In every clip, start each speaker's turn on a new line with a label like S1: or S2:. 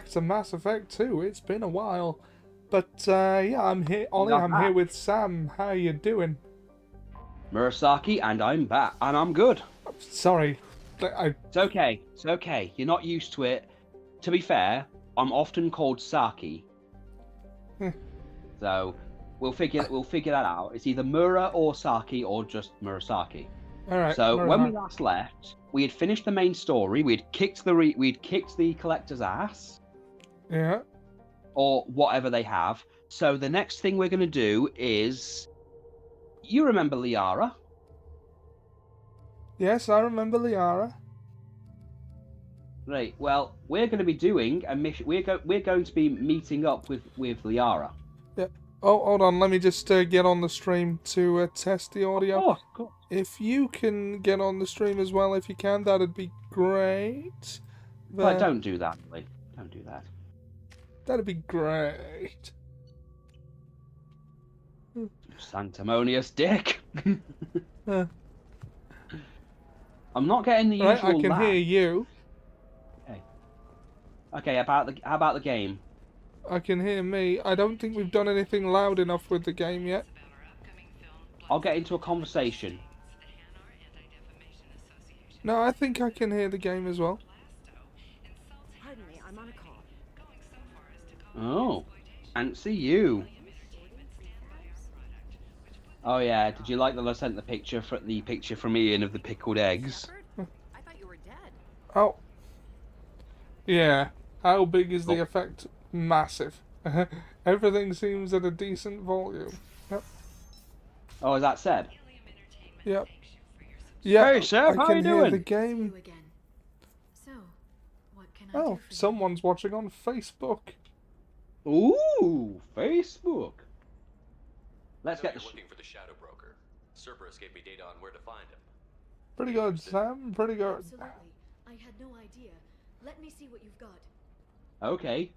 S1: to Mass Effect 2. It's been a while. But, yeah, I'm here. Ollie,
S2: Not
S1: I'm
S2: bad.
S1: here with Sam. How you doing?
S2: Murasaki, and I'm back, and I'm good.
S1: Sorry.
S2: It's okay. It's okay. You're not used to it. To be fair, I'm often called Saki.
S1: Hmm.
S2: So we'll figure that out. It's either Mura or Saki or just Murasaki.
S1: Alright.
S2: So when we last left, we had finished the main story. We'd kicked the collector's ass.
S1: Yeah.
S2: Or whatever they have. So the next thing we're going to do is, you remember Liara?
S1: Yes, I remember Liara.
S2: Right. Well, we're going to be doing a mission. We're going to be meeting up with Liara.
S1: Yeah. Oh, hold on. Let me just get on the stream to test the audio.
S2: Of course.
S1: If you can get on the stream as well, if you can, that'd be great.
S2: But don't do that, Lee. Don't do that.
S1: That'd be great.
S2: Sanctimonious dick.
S1: Uh,
S2: I'm not getting the
S1: right,
S2: usual.
S1: I can
S2: laugh.
S1: hear you.
S2: Okay. How about the game?
S1: I can hear me. I don't think we've done anything loud enough with the game yet.
S2: I'll get into a conversation.
S1: No, I think I can hear the game as well.
S3: Pardon me, I'm on a call.
S2: Oh, and see you. Oh yeah, did you like that I sent the picture from Ian of the pickled eggs?
S3: I thought you were dead.
S1: Oh. Yeah. How big is the
S2: Oh.
S1: effect? Massive. Everything seems at a decent volume. Yep.
S2: Oh, is that said?
S1: Yep. Yeah,
S2: Hey, Seb,
S1: I
S2: how
S1: can
S2: you
S1: hear
S2: doing?
S1: the game.
S3: You again. So, what can I do
S1: Oh,
S3: for you?
S1: someone's watching on Facebook.
S2: Ooh, Facebook. Let's get
S4: You're
S2: the.
S4: looking for the Shadow Broker. Cerberus gave me data on where to find him.
S1: Pretty good, Sam. Pretty good.
S3: Absolutely. I had no idea. Let me see what you've got.
S2: Okay.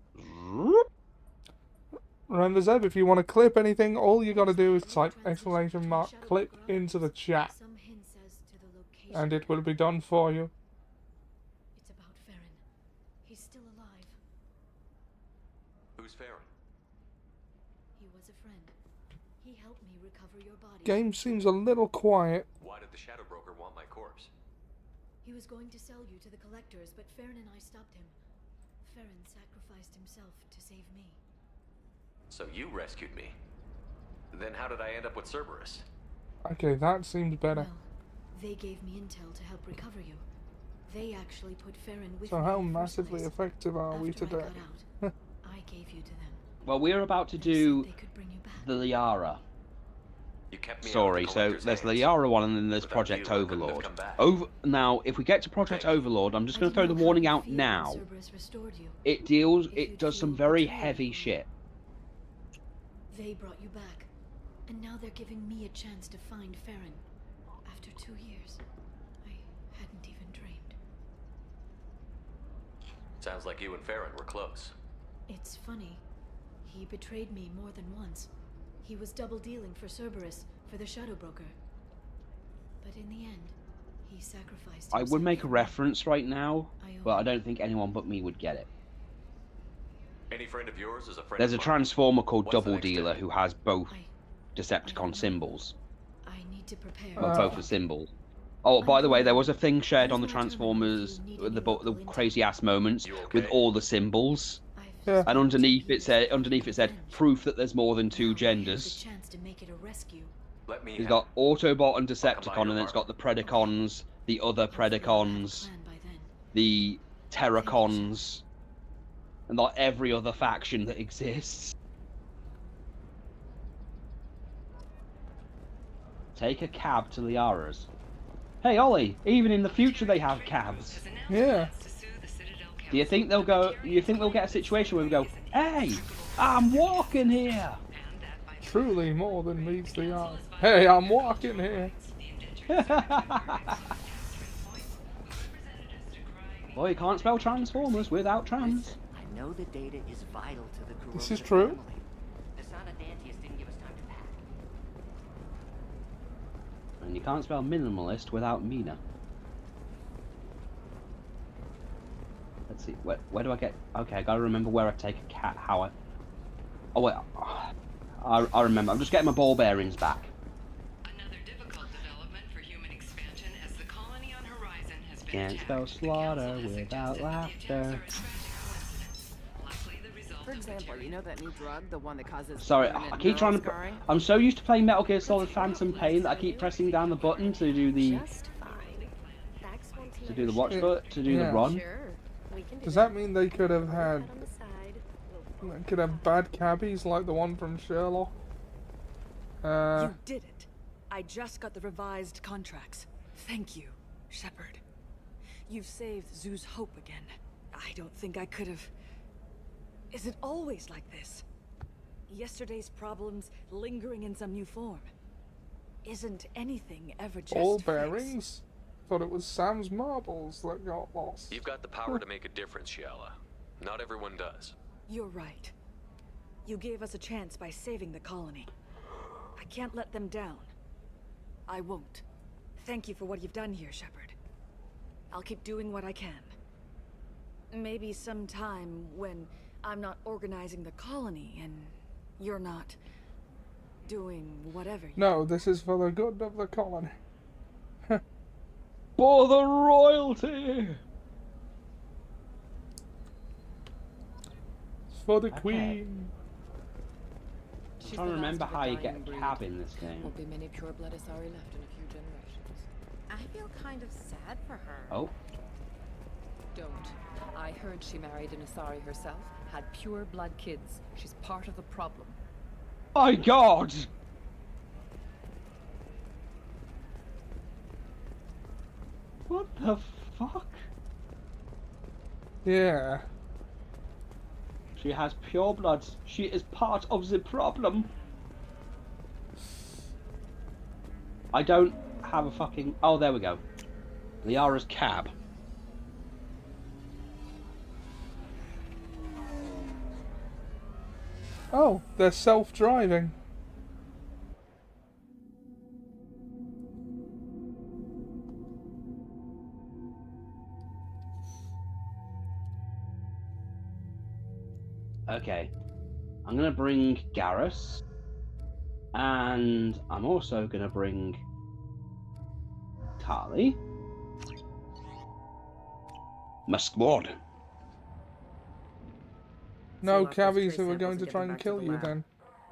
S1: Remember, Zeb, if you want to clip anything, all you gotta do is type exclamation mark clip into the chat,
S3: Some hints as to the location.
S1: and it will be done for you.
S3: It's about Farron. He's still alive.
S4: Who's Farron?
S3: He was a friend. He helped me recover your body.
S1: Game seems a little quiet.
S4: Why did the Shadow Broker want my corpse?
S3: He was going to sell you to the collectors, but Farron and I stopped him. Farron sacrificed himself to save me.
S4: So you rescued me. Then how did I end up with Cerberus?
S1: Okay, that seems better.
S3: Well, they gave me intel to help recover you. They actually put Farron with
S1: So
S3: me
S1: how
S3: in the first
S1: massively
S3: place.
S1: effective are we
S3: After
S1: today?
S3: I got out, I gave you to them.
S2: Well, we're about to
S3: They
S2: do
S3: said they could bring you back.
S2: the Liara
S4: You kept me
S2: story.
S4: out of the
S2: So
S4: collector's
S2: there's the
S4: hands.
S2: Liara one, and then there's
S4: Without
S2: Project
S4: you, I couldn't have
S2: Overlord.
S4: come back.
S2: Now, if we get to Project
S4: Thank you.
S2: Overlord, I'm just
S3: I
S2: going to
S3: don't
S2: throw the
S3: know how
S2: warning
S3: you
S2: out
S3: feel when
S2: now.
S3: Cerberus restored you.
S2: It does some very heavy shit.
S3: They brought you back, and now they're giving me a chance to find Farron. After 2 years, I hadn't even dreamed.
S4: Sounds like you and Farron were close.
S3: It's funny. He betrayed me more than once. He was double dealing for Cerberus, for the Shadow Broker. But in the end, he sacrificed
S2: I would
S3: himself
S2: make a
S3: for me.
S2: reference right now,
S3: I owe
S2: but I
S3: him.
S2: don't think anyone but me would get it.
S4: Any friend of yours is a friend
S2: There's a
S4: of mine.
S2: Transformer called
S4: What's the
S2: Double
S4: next
S2: Dealer
S4: step?
S2: who has both
S3: I
S2: Decepticon symbols.
S3: I need to prepare.
S2: Well,
S1: Uh,
S2: both the symbols. Oh, by the way, there was a thing shared on the Transformers, the crazy ass moments
S4: You
S2: with
S4: okay?
S2: all the symbols,
S1: Yeah.
S2: and underneath it said proof that there's more than two
S3: Here's a
S2: genders.
S3: chance to make it a rescue.
S4: Let me
S2: It's
S4: have
S2: got Autobot and
S4: combine
S2: Decepticon,
S4: your
S2: and then it's got
S4: power.
S2: the Predacons, the other
S3: Hopefully I'll have a
S2: Predacons,
S3: plan by then.
S2: the Terracons, and like every other faction that exists. Take a cab to Liara's. Hey Ollie, even in the future they have cabs.
S1: Yeah.
S2: Do you think they'll go? You think they'll get a situation where we go, "Hey, I'm walking here."
S1: Truly more than meets the eye. Hey, I'm walking here.
S2: Well, you can't spell Transformers without trans.
S5: Listen, I know the data is vital to the Kuroda
S1: This is true.
S5: family. The son of Dantius didn't give us time to pack.
S2: And you can't spell minimalist without Mina. Let's see. Where do I get? Okay, I gotta remember where I take a cat. How I. Oh wait. I remember. I'm just getting my ball bearings back.
S6: Another difficult development for human expansion as the colony on Horizon has been
S2: Can't
S6: attacked.
S2: spell
S6: The
S2: slaughter
S6: council has
S2: without
S6: suggested that the attacks
S2: laughter.
S6: are a tragic coincidence. Luckily, the result
S7: For
S6: of the
S7: example, you know that new drug, the one that causes
S2: Sorry,
S7: permanent
S2: I keep trying
S7: neural
S2: to.
S7: scarring?
S2: I'm so used to playing Metal Gear Solid Phantom Pain that I keep pressing down the button to do the
S8: Just fine. Dax wants
S2: to do the watch
S1: Yeah.
S2: foot to do the
S1: Yeah.
S2: run.
S8: Sure. We can do
S1: Does that mean they could have had
S8: on the side.
S1: could have bad cabbies like the one from Sherlock?
S9: You did it. I just got the revised contracts. Thank you, Shepard. You've saved Zoo's hope again. I don't think I could have... Is it always like this? Yesterday's problems lingering in some new form. Isn't anything ever just
S1: Ball
S9: fixed?
S1: bearings? Thought it was Sam's marbles that got lost.
S4: You've got the power to make a difference, Shiala. Not everyone does.
S9: You're right. You gave us a chance by saving the colony. I can't let them down. I won't. Thank you for what you've done here, Shepard. I'll keep doing what I can. Maybe sometime when I'm not organizing the colony and you're not doing whatever you
S1: No, this is for the good of the colony.
S2: For the royalty.
S1: It's for the
S2: Okay.
S1: Queen.
S2: I'm trying to remember how you get a cab in this game.
S7: Won't be many pure-blood Asari left in a few generations.
S10: I feel kind of sad for her.
S2: Oh,
S11: Don't. I heard she married an Asari herself, had pure blood kids. She's part of the problem.
S2: my God! What the fuck?
S1: Yeah.
S2: She has pure blood. She is part of the problem. I don't have a fucking... Oh, there we go. Liara's cab.
S1: Oh, they're self-driving.
S2: Okay. I'm gonna bring Garrus. And I'm also gonna bring Tali. My squad.
S1: No
S7: Lock those
S1: cabbies
S7: trace
S1: who are
S7: samples
S1: going
S7: and
S1: to
S7: get
S1: try
S7: them
S1: and
S7: back to
S1: kill
S7: the
S1: you
S7: lab.
S1: then.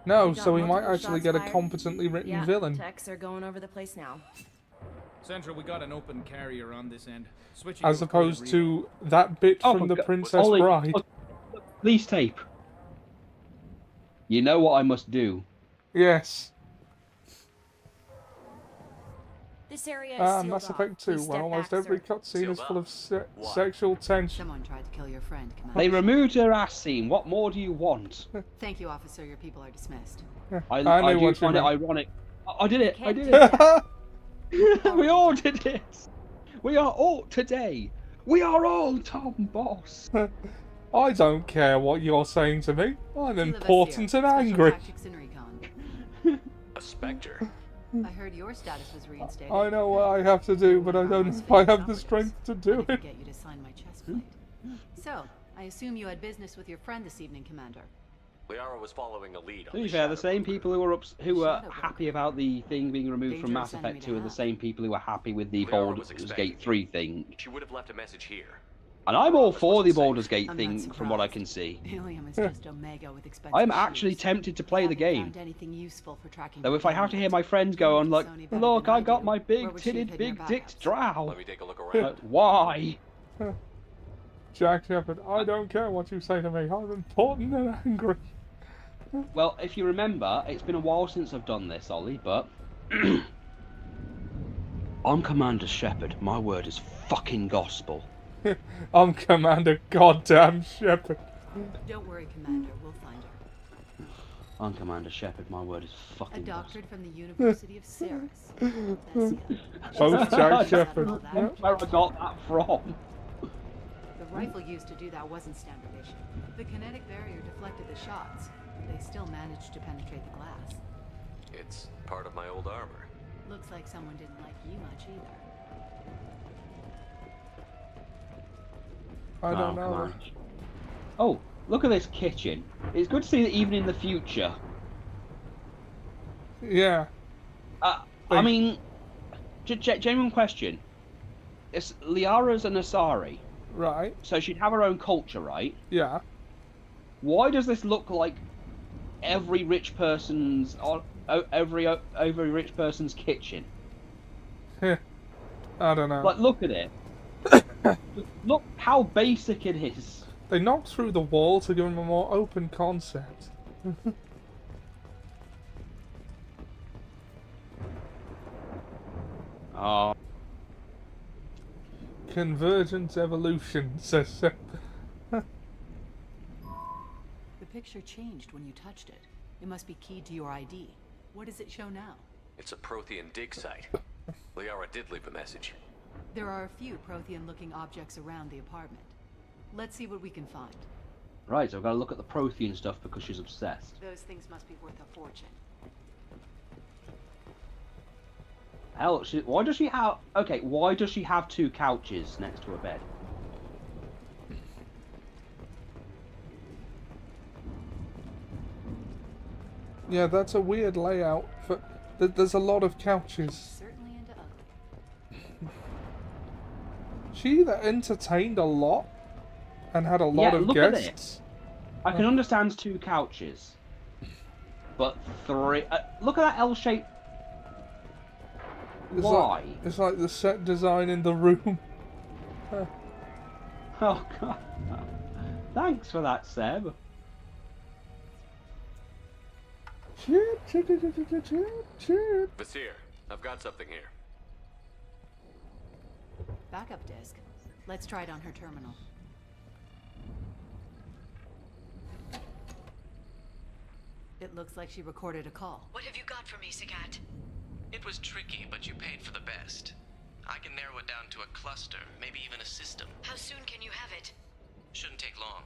S1: No,
S8: We got
S1: so we might
S8: multiple
S1: actually
S8: shots
S1: get a
S8: fired.
S1: competently written
S8: Yeah,
S1: villain.
S8: techs are going over the place now.
S12: Central, we got an open carrier on this end. Switching
S1: As
S12: to a
S1: opposed
S12: coded
S1: to that bit
S2: Oh
S1: from
S2: my
S1: the
S2: God.
S1: Princess
S2: Ollie,
S1: Bride.
S2: Police tape. You know what I must do.
S1: Yes.
S10: This area is
S1: Ah,
S10: sealed
S1: Mass
S10: off.
S1: Effect 2,
S10: Please
S1: where
S10: step
S1: almost
S10: back,
S1: every
S10: sir.
S1: cutscene is
S4: Sealed
S1: full
S4: up?
S1: of
S4: Why?
S1: sexual tension.
S13: Someone tried to kill your friend, Commander.
S2: They removed her ass scene. What more do you want?
S13: Thank you, officer. Your people are dismissed.
S2: I
S1: know
S2: do
S1: what you
S2: find it
S1: meant.
S2: ironic. I did it. I
S10: Can't
S2: did
S10: do
S2: it.
S10: that.
S2: We all did it. We are all today. We are all Tom Boss.
S1: I don't care what you're saying to me. I'm
S13: Tila
S1: important
S13: Vasir,
S1: and
S13: Special
S1: angry.
S13: Tactics and Recon.
S4: A specter.
S13: I heard your status was reinstated.
S1: I know what I have to do, but I don't know if I have the strength to do
S13: I
S1: it.
S13: get you to sign my chest plate. So, I assume you had business with your friend this evening, Commander.
S4: Liara was following a lead on
S2: To be
S4: the
S2: fair, the
S4: Shadow
S2: same
S4: Broker.
S2: people who were who were
S13: Shadow
S2: happy
S13: Broker.
S2: about the thing being removed from
S13: Dangerous
S2: Mass
S13: enemy
S2: Effect
S13: to
S2: 2 are the
S13: have.
S2: same people who were happy with the
S4: Liara
S2: Baldur's
S4: was
S2: Gate
S4: expecting
S2: 3
S4: you.
S2: thing.
S4: She would have left a message here.
S2: And I'm all
S4: Promise
S2: for the
S4: wasn't safe.
S2: Baldur's Gate
S13: I'm
S2: thing
S13: not
S2: from what I
S13: surprised.
S2: can see.
S13: Helium is just Omega with expensive
S2: I'm actually
S13: shoes.
S2: tempted to play the
S13: Haven't
S2: game.
S13: found anything useful for tracking
S2: Though if I have to hear
S13: contaminants.
S2: my friends go on like,
S13: Sony better
S2: look,
S13: than
S2: I
S13: I
S2: got
S13: do.
S2: my
S13: Where
S2: big
S13: would she have
S2: titted,
S13: hidden
S2: big
S13: her
S2: dicked
S13: backups?
S2: drow.
S4: Let me take a look around.
S2: Like, why?
S1: Jack Shepard, I don't care what you say to me. I'm important and angry.
S2: Well, if you remember, it's been a while since I've done this, Ollie, but... I'm Commander Shepard. My word is fucking gospel.
S1: I'm Commander Goddamn Shepard.
S13: Don't worry, Commander. We'll find her.
S2: I'm Commander Shepard. My word is
S13: A
S2: fucking gospel.
S13: doctorate from the University of Ceres. That's it.
S1: Both Jack Shepard.
S13: All that.
S1: Yep.
S2: Where I got that from.
S13: The rifle used to do that wasn't standard issue. The kinetic barrier deflected the shots. They still managed to penetrate the glass.
S4: It's part of my old armor.
S13: Looks like someone didn't like you much either.
S1: I don't
S2: come
S1: know.
S2: on. Oh, look at this kitchen. It's good to see that even in the future.
S1: Yeah.
S2: I mean, genuine question. It's Liara's an Asari.
S1: Right.
S2: So she'd have her own culture, right?
S1: Yeah.
S2: Why does this look like every rich person's rich person's kitchen?
S1: I don't know.
S2: Like, look at it. Look how basic it is.
S1: They knocked through the wall to give them a more open concept.
S2: Oh.
S1: Convergent evolution, says.
S13: The picture changed when you touched it. It must be keyed to your ID. What does it show now?
S4: It's a Prothean dig site. Liara did leave a message.
S13: There are a few Prothean-looking objects around the apartment. Let's see what we can find.
S2: Right, so I've got to look at the Prothean stuff because she's obsessed.
S13: Those things must be worth a fortune.
S2: Hell, why does she have... Okay, why does she have 2 couches next to her bed?
S1: Yeah, that's a weird layout. There's a lot of couches.
S13: Certainly into ugly.
S1: She either entertained a lot and had a lot of
S2: look
S1: guests.
S2: At it. I can understand 2 couches. But 3... look at that L-shaped... Why?
S1: It's like the set design in the room.
S2: Oh, God. Thanks for that, Seb.
S4: Vasir, I've got something here.
S13: Backup disk. Let's try it on her terminal. It looks like she recorded a call.
S3: What have you got for me, Sagat?
S14: It was tricky, but you paid for the best. I can narrow it down to a cluster, maybe even a system.
S3: How soon can you have it?
S14: Shouldn't take long.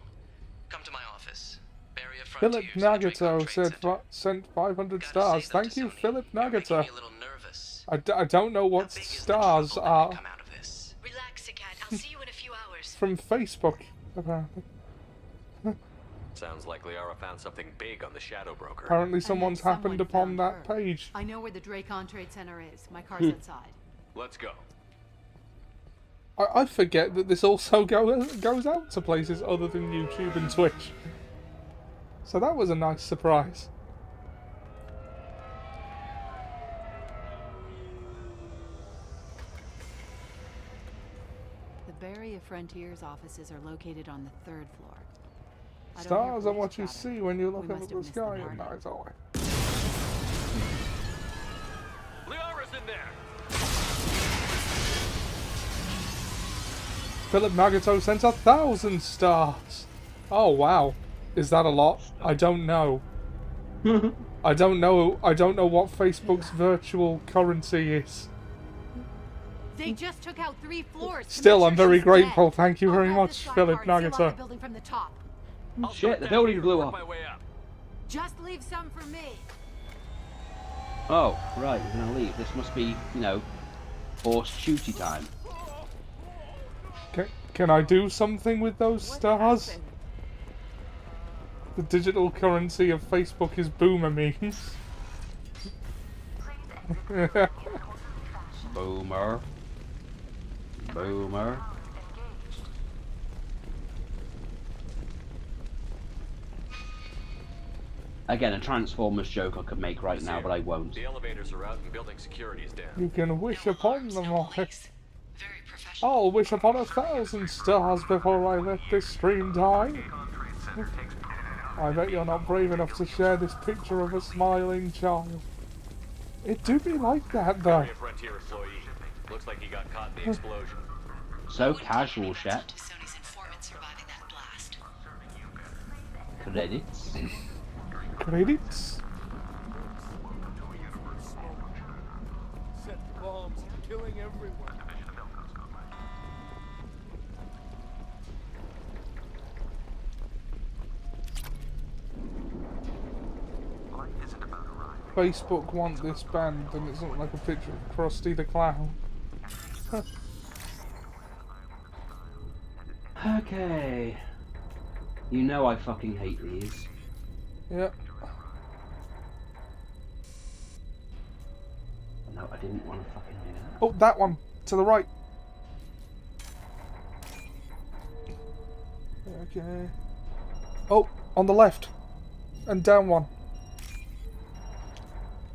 S14: Come to my office. Barrier
S1: Philip
S14: Frontiers,
S1: Nagato sent 500 stars. Thank you, Philip Nagato. I don't know what stars are.
S3: Relax, Sagat. I'll see you in a few hours.
S1: From Facebook, apparently.
S4: Sounds like Liara found something big on the Shadow Broker.
S1: Apparently someone's happened upon that page.
S13: I know where the Dracon Trade Center is. My car's outside.
S4: Let's go.
S1: I forget that this also goes out to places other than YouTube and Twitch. So that was a nice surprise.
S13: The Barrier Frontiers offices are located on the 3rd floor.
S1: Stars are what you see when you look up at the sky at night, always.
S4: Liara's in there.
S1: Philip Nagato sent 1,000 stars. Oh wow, is that a lot? I don't know. I don't know what Facebook's virtual currency is.
S13: They just took out 3 floors.
S1: Still, I'm very grateful. Thank you very much, Philip Nagato.
S2: Shit, the building blew up.
S13: Just leave some for me.
S2: Oh, right, we're gonna leave. This must be, you know, horse shooty time.
S1: Can I do something with those stars? The digital currency of Facebook is boomer memes.
S2: Boomer. Boomer. Again, a Transformers joke I could make right now, but I won't.
S4: The elevators are out and building security is down.
S1: You can wish upon them all. I'll wish upon 1,000 stars before I let this stream die. I bet you're not brave enough to share this picture of a smiling child. It do be like that, though.
S4: Frontier employee. Looks like he got caught in the explosion.
S2: So casual, Shet. Credits.
S1: Credits?
S15: Set bombs, killing everyone.
S1: Facebook want this banned, and it's not like a picture of Krusty the Clown.
S2: Okay. You know I fucking hate these.
S1: Yeah.
S2: No, I didn't want to fucking do that.
S1: Oh, that one to the right. Okay. Oh, on the left, and down one.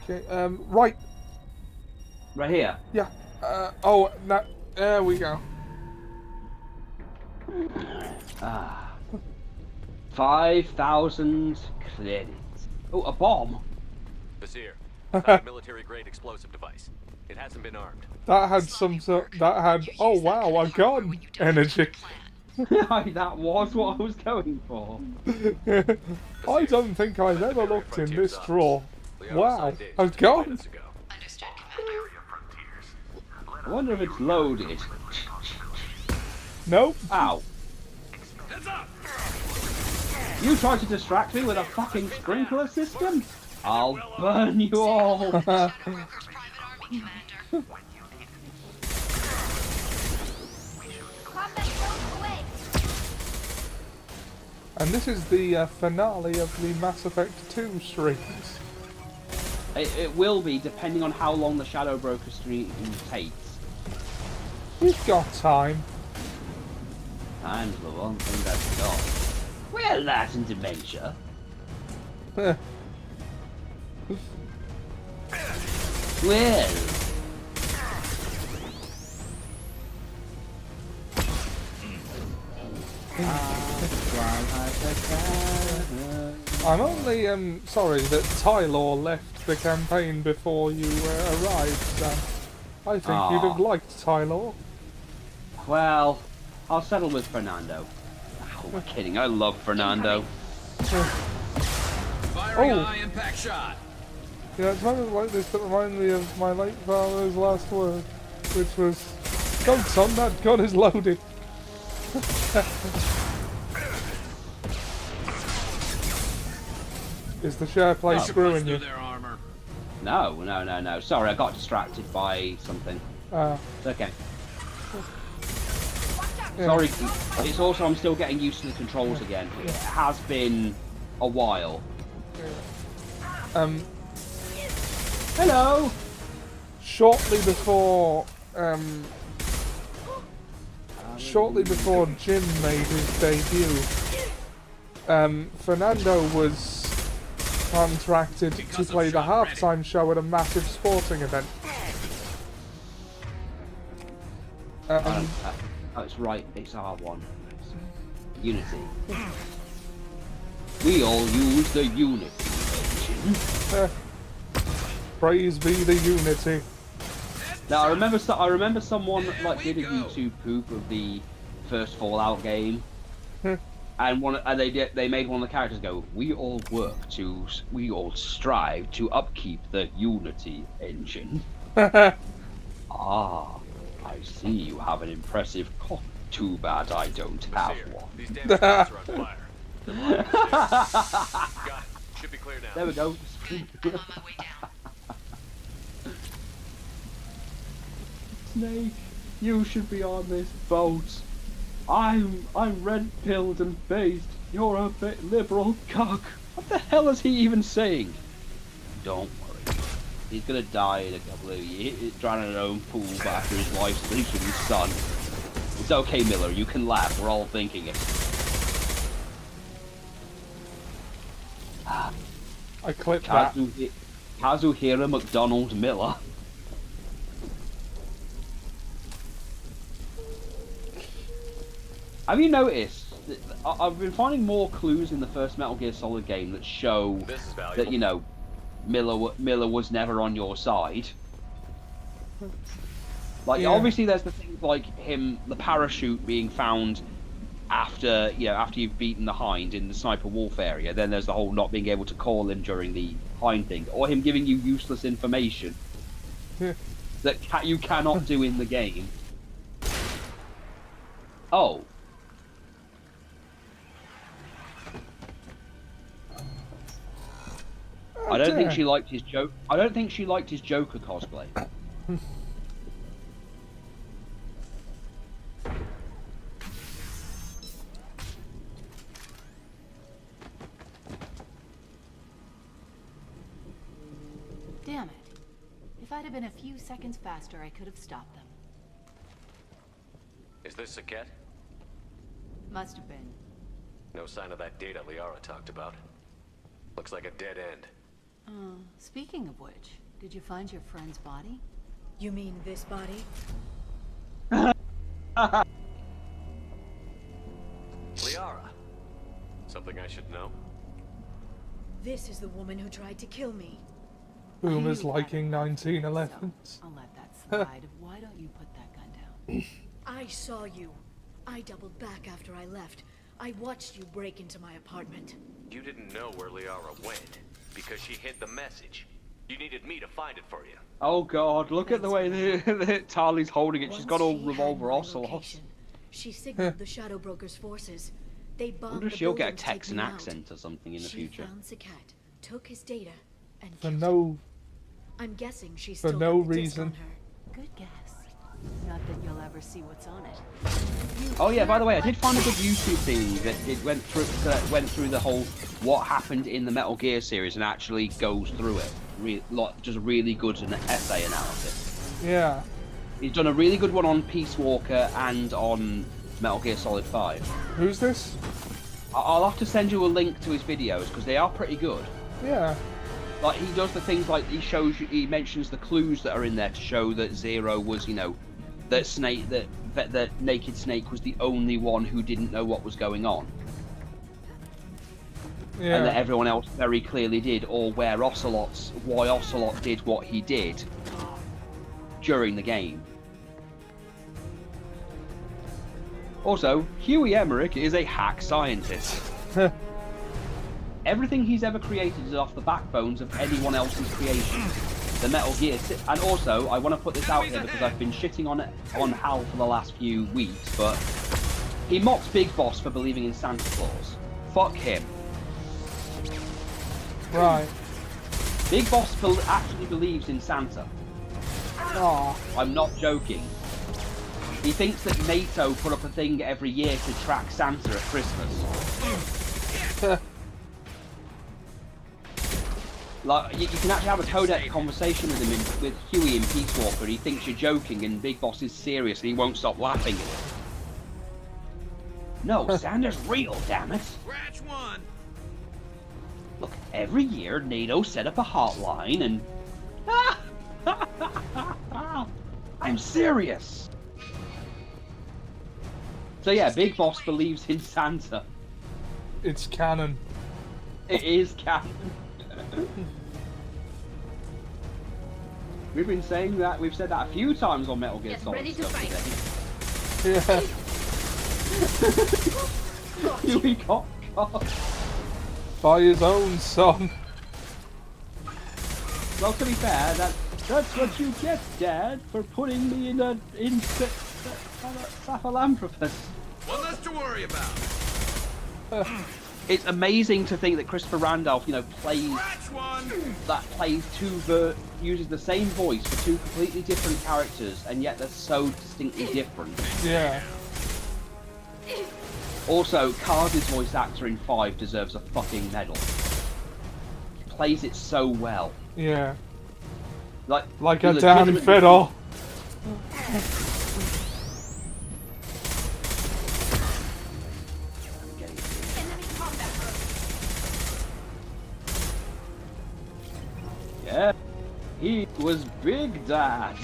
S1: Okay. Right.
S2: Right here.
S1: Yeah. Oh, that. There we go.
S2: Ah. 5,000 credits. Oh, a bomb.
S4: Vasir, found a military-grade explosive device. It hasn't been armed.
S1: That had some sort. That had. Oh wow, a gun energy.
S2: That was what I was going for.
S1: I don't think I've ever looked in this drawer. Wow, a gun.
S2: I wonder if it's loaded.
S1: Nope.
S2: Ow. You tried to distract me with a fucking sprinkler system? I'll burn you all.
S1: And this is the finale of the Mass Effect 2 streams.
S2: It will be, depending on how long the Shadow Broker stream takes.
S1: We've got time.
S2: Time's the one thing that's got. Well, that and dementia. Well.
S1: I'm only sorry that Tylor left the campaign before you arrived, Sam. I think you'd have liked Tylor.
S2: Well, I'll settle with Fernando. Oh, I'm kidding. I love Fernando.
S12: Firing high impact shot.
S1: Yeah, it's moments like this that remind me of my late father's last word, which was, "Don't, son, that gun is loaded." Is the share play screwing you?
S2: No. Sorry, I got distracted by something. It's okay.
S1: Yeah.
S2: Sorry, it's also I'm still getting used to the controls again. It has been a while. Hello!
S1: Shortly before Jim made his debut, Fernando was contracted to play the halftime show at a massive sporting event.
S2: Oh, it's right, it's R1. Unity. We all use the Unity engine.
S1: Praise be the Unity.
S2: Now I remember someone like did a YouTube poop of the first Fallout game, and they made one of the characters go, we all strive to upkeep the Unity engine. Ah, I see you have an impressive cock. Too bad I don't have one.
S4: These damn guns are on fire. Got it. Should be clear now.
S2: There we go. Snake, you should be on this boat. I'm red-pilled and based. You're a bit liberal cock. What the hell is he even saying? Don't worry. He's gonna die in a couple of years, drowning in his own pool after his wife sleeps with his son. It's okay, Miller. You can laugh. We're all thinking it.
S1: I clipped that.
S2: Kazuhira McDonald Miller. Have you noticed? I've been finding more clues in the first Metal Gear Solid game that show that, you know, Miller was never on your side. Like, obviously there's the things like him, the parachute being found after you've beaten the Hind in the Sniper Wolf area. Then there's the whole not being able to call him during the Hind thing. Or him giving you useless information that you cannot do in the game. Oh. I don't think she liked his joke. I don't think she liked his Joker cosplay.
S13: Damn it. If I'd have been a few seconds faster, I could have stopped them.
S4: Is this Saket?
S13: Must have been.
S4: No sign of that data Liara talked about. Looks like a dead end.
S13: Speaking of which, did you find your friend's body?
S3: You mean this body?
S4: Liara. Something I should know?
S3: This is the woman who tried to kill me.
S1: Boom is liking 1911s.
S13: I'll let that slide. Why don't you put that gun down?
S3: I saw you. I doubled back after I left. I watched you break into my apartment.
S4: You didn't know where Liara went because she hid the message. You needed me to find it for you.
S2: Oh god, look at the way that Tali's holding it. She's got all revolver ocelots.
S3: She signaled the Shadow Broker's forces. They bombed
S2: I wonder if
S3: the
S2: she'll get a
S3: building to take
S2: Texan
S3: me out.
S2: accent or something in the
S3: She
S2: future.
S3: found Saket, took his data, and
S1: For
S3: killed
S1: no,
S3: him. I'm guessing she's
S1: for
S3: still
S1: no
S3: got the disc
S1: reason.
S3: on her.
S13: Good guess. Not that you'll ever see what's on it.
S2: Oh yeah, by the way, I did find a good YouTube thing that it went through the whole what happened in the Metal Gear series and actually goes through it. Just a really good essay analysis.
S1: Yeah.
S2: He's done a really good one on Peace Walker and on Metal Gear Solid 5.
S1: Who's this?
S2: I'll have to send you a link to his videos because they are pretty good.
S1: Yeah.
S2: Like he does the things like he mentions the clues that are in there to show that Zero was, that Snake, that Naked Snake was the only one who didn't know what was going on.
S1: Yeah.
S2: And that everyone else very clearly did, or why Ocelot did what he did during the game. Also, Huey Emmerich is a hack scientist. Everything he's ever created is off the backbones of anyone else's creation. The Metal Gear... And also, I want to put this out here because I've been shitting on Hal for the last few weeks, but he mocks Big Boss for believing in Santa Claus. Fuck him.
S1: Right.
S2: Big Boss actually believes in Santa.
S1: Aww.
S2: I'm not joking. He thinks that NATO put up a thing every year to track Santa at Christmas. Like, you can actually have a codec conversation with him with Huey in Peace Walker. He thinks you're joking and Big Boss is serious and he won't stop laughing at it. No, Santa's real, damn it.
S15: Scratch one.
S2: Look, every year NATO set up a hotline and... I'm serious. So yeah, Big Boss believes in Santa.
S1: It's canon.
S2: It is canon. We've been saying that, we've said that a few times on Metal Gear Solid stuff today.
S1: Yeah.
S2: Huey got caught.
S1: By his own son.
S2: Well, to be fair, that's what you get, Dad, for putting me in Sahelanthropus.
S15: One less to worry about.
S2: It's amazing to think that Christopher Randolph, uses the same voice for two completely different characters, and yet they're so distinctly different.
S1: Yeah.
S2: Also, Cars' voice actor in 5 deserves a fucking medal. He plays it so well.
S1: Yeah.
S2: Like
S1: a damn fiddle. Yeah, he was Big Dad.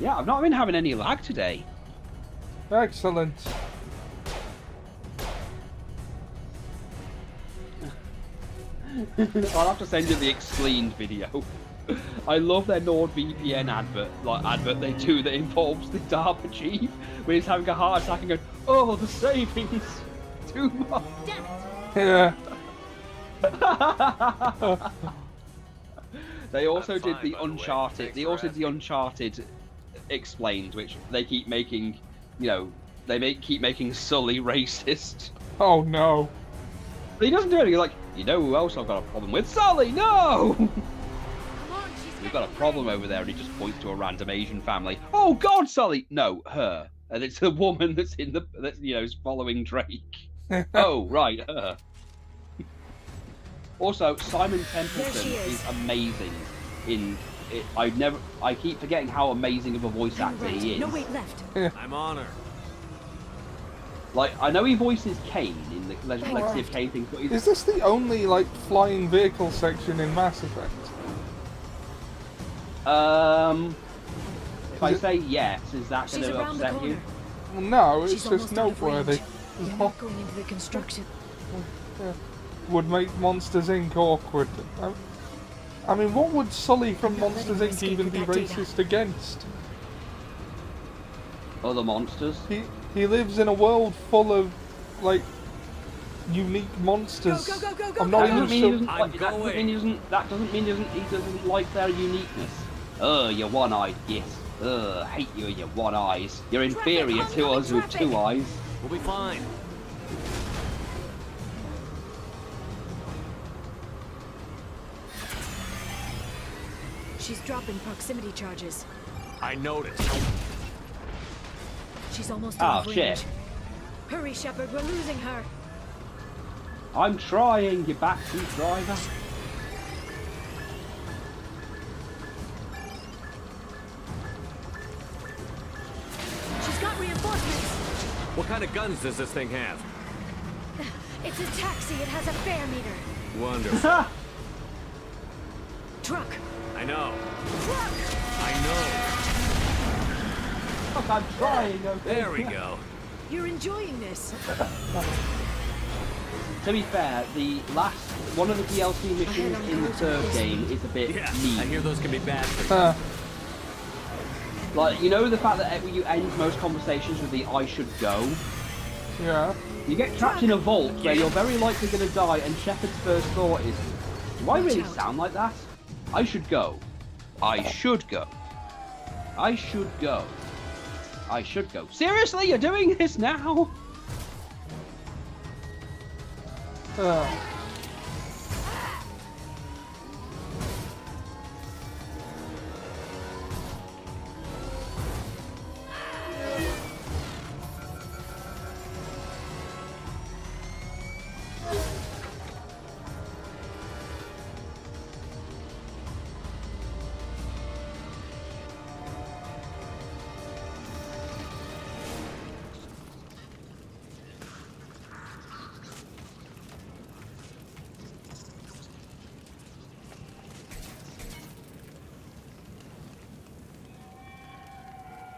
S1: Yeah, I've not been having any lag today. Excellent.
S2: I'll have to send you the explained video. I love their NordVPN advert they do that involves the DARPA chief when he's having a heart attack and going, oh, the savings, too much.
S1: Yeah.
S2: They also did the Uncharted. They also did the Uncharted explained, which they keep making. Keep making Sully racist.
S1: Oh no.
S2: But he doesn't do anything. Like, you know who else I've got a problem with? Sully, no. We've got a problem over there, and he just points to a random Asian family. Oh God, Sully! No, her, and it's the woman that's is following Drake. Oh right, her. Also, Simon
S3: There
S2: Templeton
S3: she is.
S2: is amazing in it. I keep forgetting how amazing of a voice actor he is.
S3: No wait left.
S15: I'm on her.
S2: Like, I know he voices Kane in the Legacy of Kane thing, but he's...
S1: Is this the only, like, flying vehicle section in Mass Effect?
S2: If I say yes, is that going to upset you?
S1: Well, no, it's
S3: She's
S1: just
S3: almost out of range.
S1: noteworthy.
S3: They're not going into the construction.
S1: Yeah. Would make Monsters Inc. awkward. I mean, what would Sully from Monsters Inc. even be racist against?
S2: Other monsters?
S1: He lives in a world full of, like, unique monsters.
S3: Go,
S1: I'm not even sure.
S2: That doesn't mean he doesn't like their uniqueness. You one-eyed git. Hate you and your one eyes. You're inferior to us with two eyes.
S15: We'll be fine.
S3: She's dropping proximity charges.
S15: I noticed.
S3: She's almost out of range.
S2: Shit.
S3: Hurry, Shepard, we're losing her.
S2: I'm trying, you backseat driver.
S3: She's got reinforcements.
S15: What kind of guns does this thing have?
S3: It's a taxi. It has a fare meter.
S15: Wonderful.
S3: Truck.
S15: I know.
S3: Truck.
S15: I know.
S2: Look, I'm trying, okay?
S15: There we go.
S3: You're enjoying this.
S2: To be fair, the last one of the DLC missions in the third game is a bit mean.
S15: I hear those can be bad for
S2: Like, you know the fact that you end most conversations with the "I should go"?
S1: Yeah.
S2: You get trapped in a vault where you're very likely going to die, and Shepard's first thought is, do I really sound like that? I should go. I should go. I should go. I should go. Seriously, you're doing this now?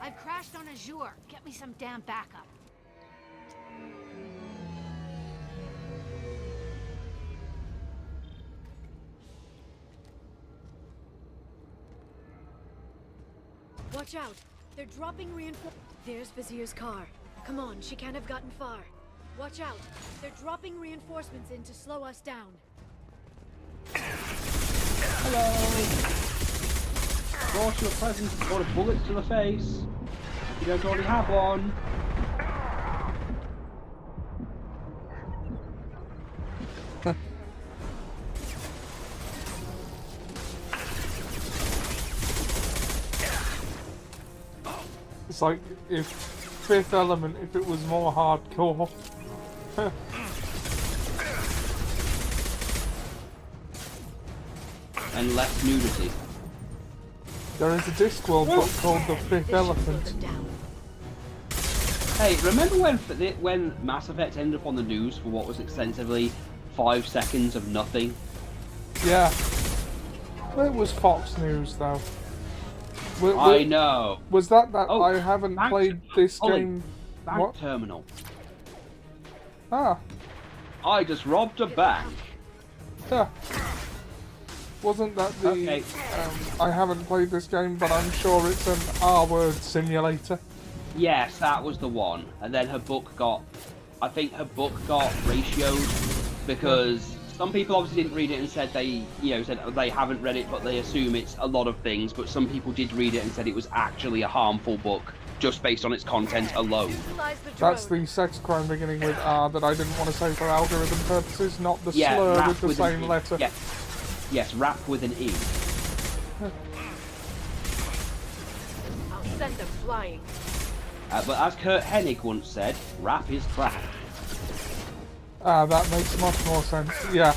S16: I've crashed on Azure. Get me some damn backup.
S3: Watch out. They're dropping reinforcements. There's Vasir's car. Come on, she can't have gotten far. Watch out. They're dropping reinforcements in to slow us down.
S2: Hello. Brought you a present or a bullet to the face. If you don't already have one.
S1: It's like if Fifth Element, if it was more hardcore.
S2: And less nudity.
S1: There is a Discworld book called The Fifth Element.
S2: Hey, remember when Mass Effect ended up on the news for what was extensively 5 seconds of nothing?
S1: Yeah. It was Fox News though.
S2: I know.
S1: Was that I haven't played this game?
S2: Bank
S1: What?
S2: terminal.
S1: Ah.
S2: I just robbed a bank.
S1: Yeah. Wasn't that the...
S2: Okay.
S1: I haven't played this game, but I'm sure it's an R-word simulator.
S2: Yes, that was the one. And then her book got... I think her book got ratioed because some people obviously didn't read it and said they haven't read it, but they assume it's a lot of things. But some people did read it and said it was actually a harmful book just based on its content alone.
S1: That's the sex crime beginning with R that I didn't want to say for algorithm purposes, not the slur
S2: rap
S1: with the same
S2: an
S1: letter.
S2: Yes, rap with an E.
S16: I'll send them flying.
S2: But as Kurt Hennig once said, rap is crap.
S1: Ah, that makes much more sense. Yeah.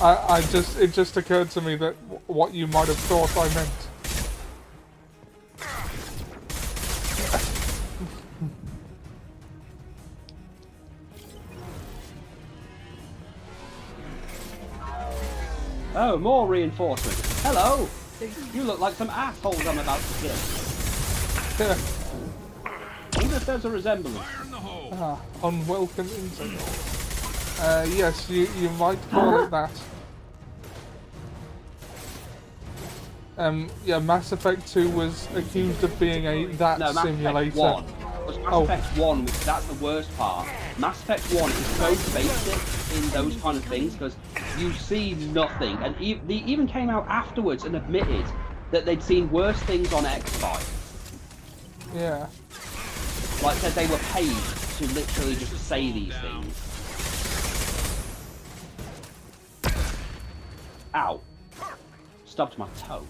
S1: It just occurred to me that what you might have thought I meant.
S2: Oh, more reinforcement. Hello! You look like some assholes I'm about to kill. I wonder if there's a resemblance.
S1: Unwelcome intel. Yes, you might call it that. Yeah, Mass Effect 2 was accused of being
S2: No, Mass
S1: simulator.
S2: Effect 1. Mass Effect 1, that's the worst part. Mass Effect 1 is so basic in those kind of things because you see nothing. And they even came out afterwards and admitted that they'd seen worse things on X5.
S1: Yeah.
S2: Like said they were paid to literally just say these things. Ow. Stubbed my toe.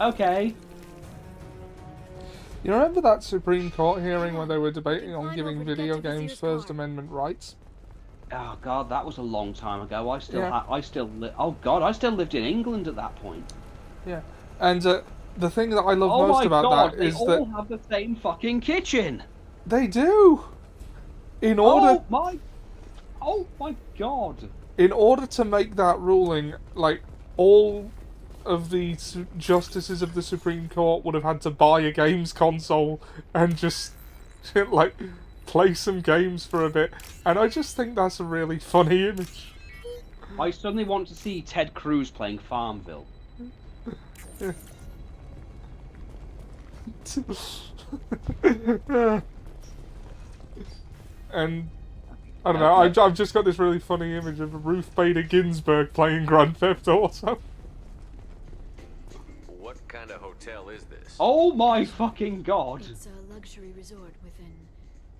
S2: Okay.
S1: You remember that Supreme Court hearing where they were debating on giving video games First Amendment rights?
S2: Oh god, that was a long time ago. I still lived in England at that point.
S1: Yeah. And the thing that I love most about that is that...
S2: they all have the same fucking kitchen!
S1: They do!
S2: Oh my god!
S1: In order to make that ruling, like, all of the justices of the Supreme Court would have had to buy a games console and just, like, play some games for a bit. And I just think that's a really funny image.
S2: I suddenly want to see Ted Cruz playing Farmville.
S1: And I don't know, I've just got this really funny image of Ruth Bader Ginsburg playing Grand Theft Auto.
S4: What kind of hotel is this?
S2: Oh my fucking god!
S3: It's a luxury resort with an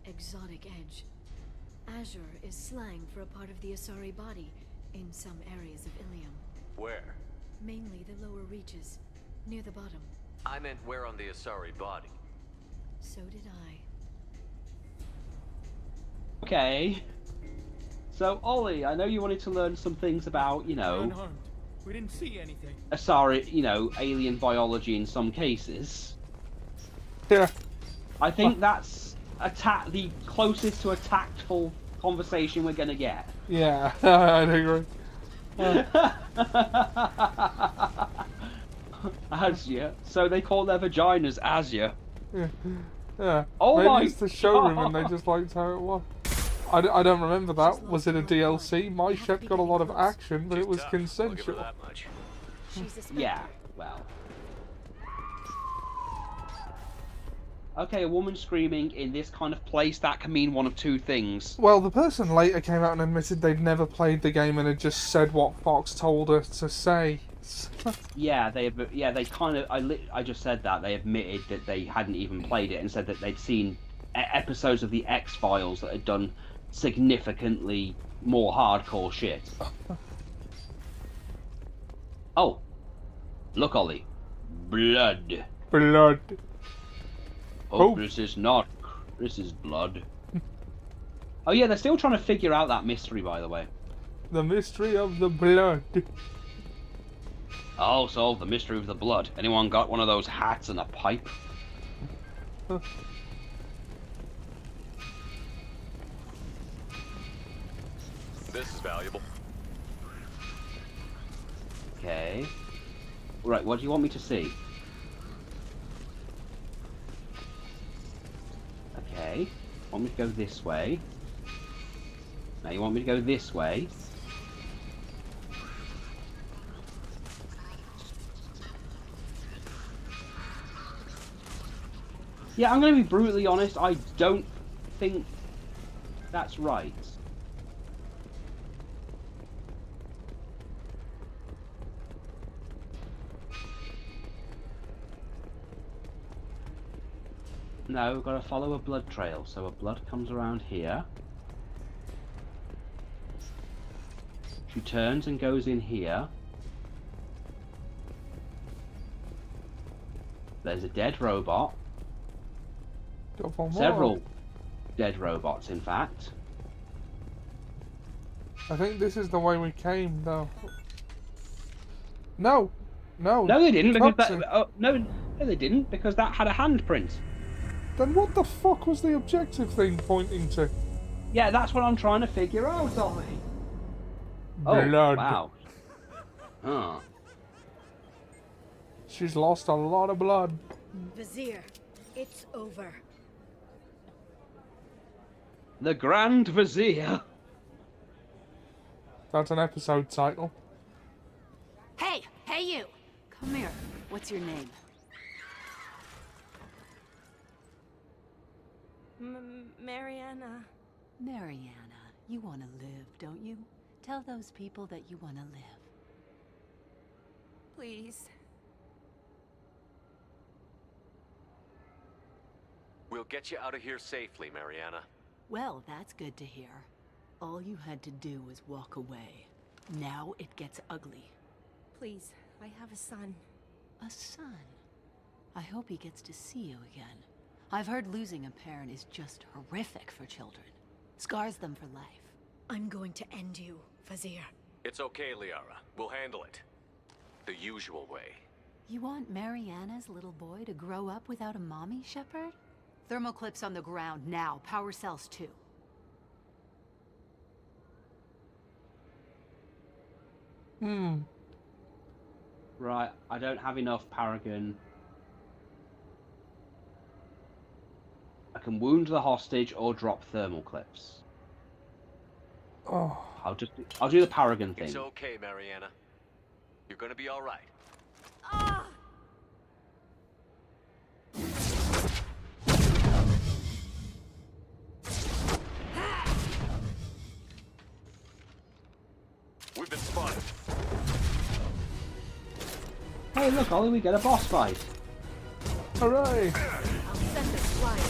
S3: exotic edge. Azure is slang for a part of the Asari body in some areas of Ilium.
S4: Where?
S3: Mainly the lower reaches, near the bottom.
S4: I meant where on the Asari body.
S3: So did I.
S2: Okay. So, Ollie, I know you wanted to learn some things about, you know...
S12: Unharmed. We didn't see anything.
S2: Asari, you know, alien biology in some cases.
S1: Yeah.
S2: I think that's the closest to a tactful conversation we're gonna get.
S1: Yeah, I'd agree.
S2: Azure. So they call their vaginas Azure.
S1: Yeah.
S2: Oh
S1: Maybe
S2: my
S1: it's the showroom
S2: God.
S1: and they just liked how it was. I don't remember that. Was it a DLC? My ship got a lot of action, but it was consensual.
S2: Yeah, well. Okay, a woman screaming in this kind of place, that can mean one of two things.
S1: Well, the person later came out and admitted they'd never played the game and had just said what Fox told her to say.
S2: Yeah, they kind of. I just said that they admitted that they hadn't even played it and said that they'd seen episodes of the X-Files that had done significantly more hardcore shit. Oh, look, Ollie, blood.
S1: Blood.
S2: Oh, this is not. This is blood. Oh yeah, they're still trying to figure out that mystery, by the way.
S1: The mystery of the blood.
S2: I'll solve the mystery of the blood. Anyone got one of those hats and a pipe?
S4: This is valuable.
S2: Okay. Right, what do you want me to see? Okay. Want me to go this way? Now you want me to go this way? Yeah, I'm going to be brutally honest, I don't think that's right. No, we've got to follow a blood trail. So a blood comes around here. She turns and goes in here. There's a dead robot.
S1: Go for more.
S2: Several dead robots, in fact.
S1: I think this is the way we came, though. No! No!
S2: No, they didn't, because
S1: Toxic.
S2: that... no, they didn't, because that had a handprint.
S1: Then what the fuck was the objective thing pointing to?
S2: Yeah, that's what I'm trying to figure out, Ollie.
S1: Blood.
S2: Oh, wow. Oh.
S1: She's lost a lot of blood.
S3: Vasir, it's over.
S2: The Grand Vizier.
S1: That's an episode title.
S16: Hey, hey you!
S13: Come here. What's your name?
S8: Mariana.
S13: Mariana. You want to live, don't you? Tell those people that you want to live.
S8: Please.
S4: We'll get you out of here safely, Mariana.
S13: Well, that's good to hear. All you had to do was walk away. Now it gets ugly.
S8: Please, I have a son.
S13: A son? I hope he gets to see you again. I've heard losing a parent is just horrific for children. Scars them for life.
S3: I'm going to end you, Vasir.
S4: It's okay, Liara. We'll handle it. The usual way.
S13: You want Mariana's little boy to grow up without a mommy, Shepard? Thermoclips on the ground now. Power cells too.
S2: Right, I don't have enough Paragon. I can wound the hostage or drop thermal clips.
S1: Oh.
S2: I'll do the Paragon thing.
S4: It's okay, Mariana. You're gonna be all right. We've been spotted.
S2: Hey, look, Ollie, we get a boss fight.
S1: Hooray!
S3: I'll send it flying.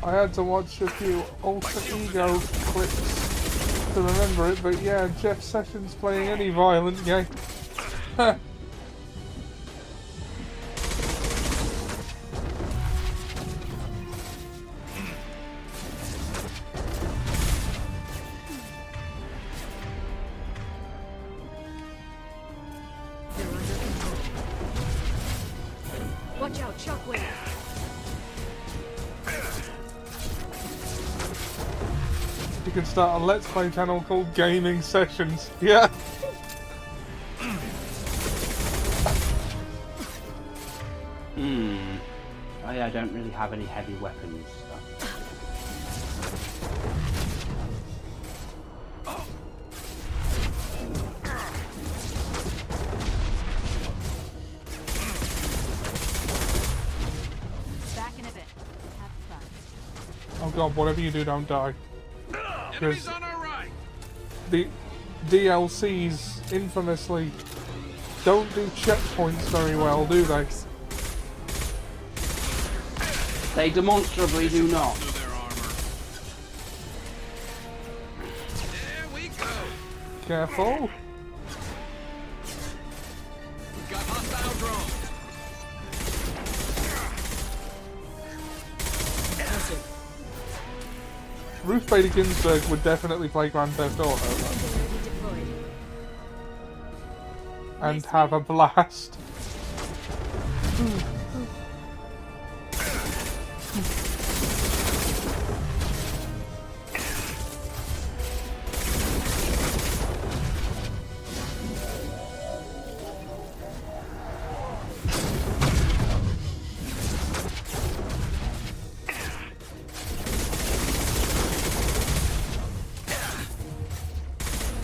S1: I had to watch a few Alter Ego clips to remember it, but yeah, Jeff Sessions playing any violent game.
S3: Watch out, shockwave.
S1: You can start a Let's Play channel called Gaming Sessions. Yeah.
S2: Oh yeah, I don't really have any heavy weapons.
S13: Back in a bit. Have fun.
S1: Oh god, whatever you do, don't die.
S15: Enemies on our right.
S1: The DLCs infamously don't do checkpoints very well, do they?
S2: They demonstrably do not.
S15: There we go.
S1: Careful.
S15: We've got hostile drones.
S1: Ruth Bader Ginsburg would definitely play Grand Theft Auto though. And have a blast.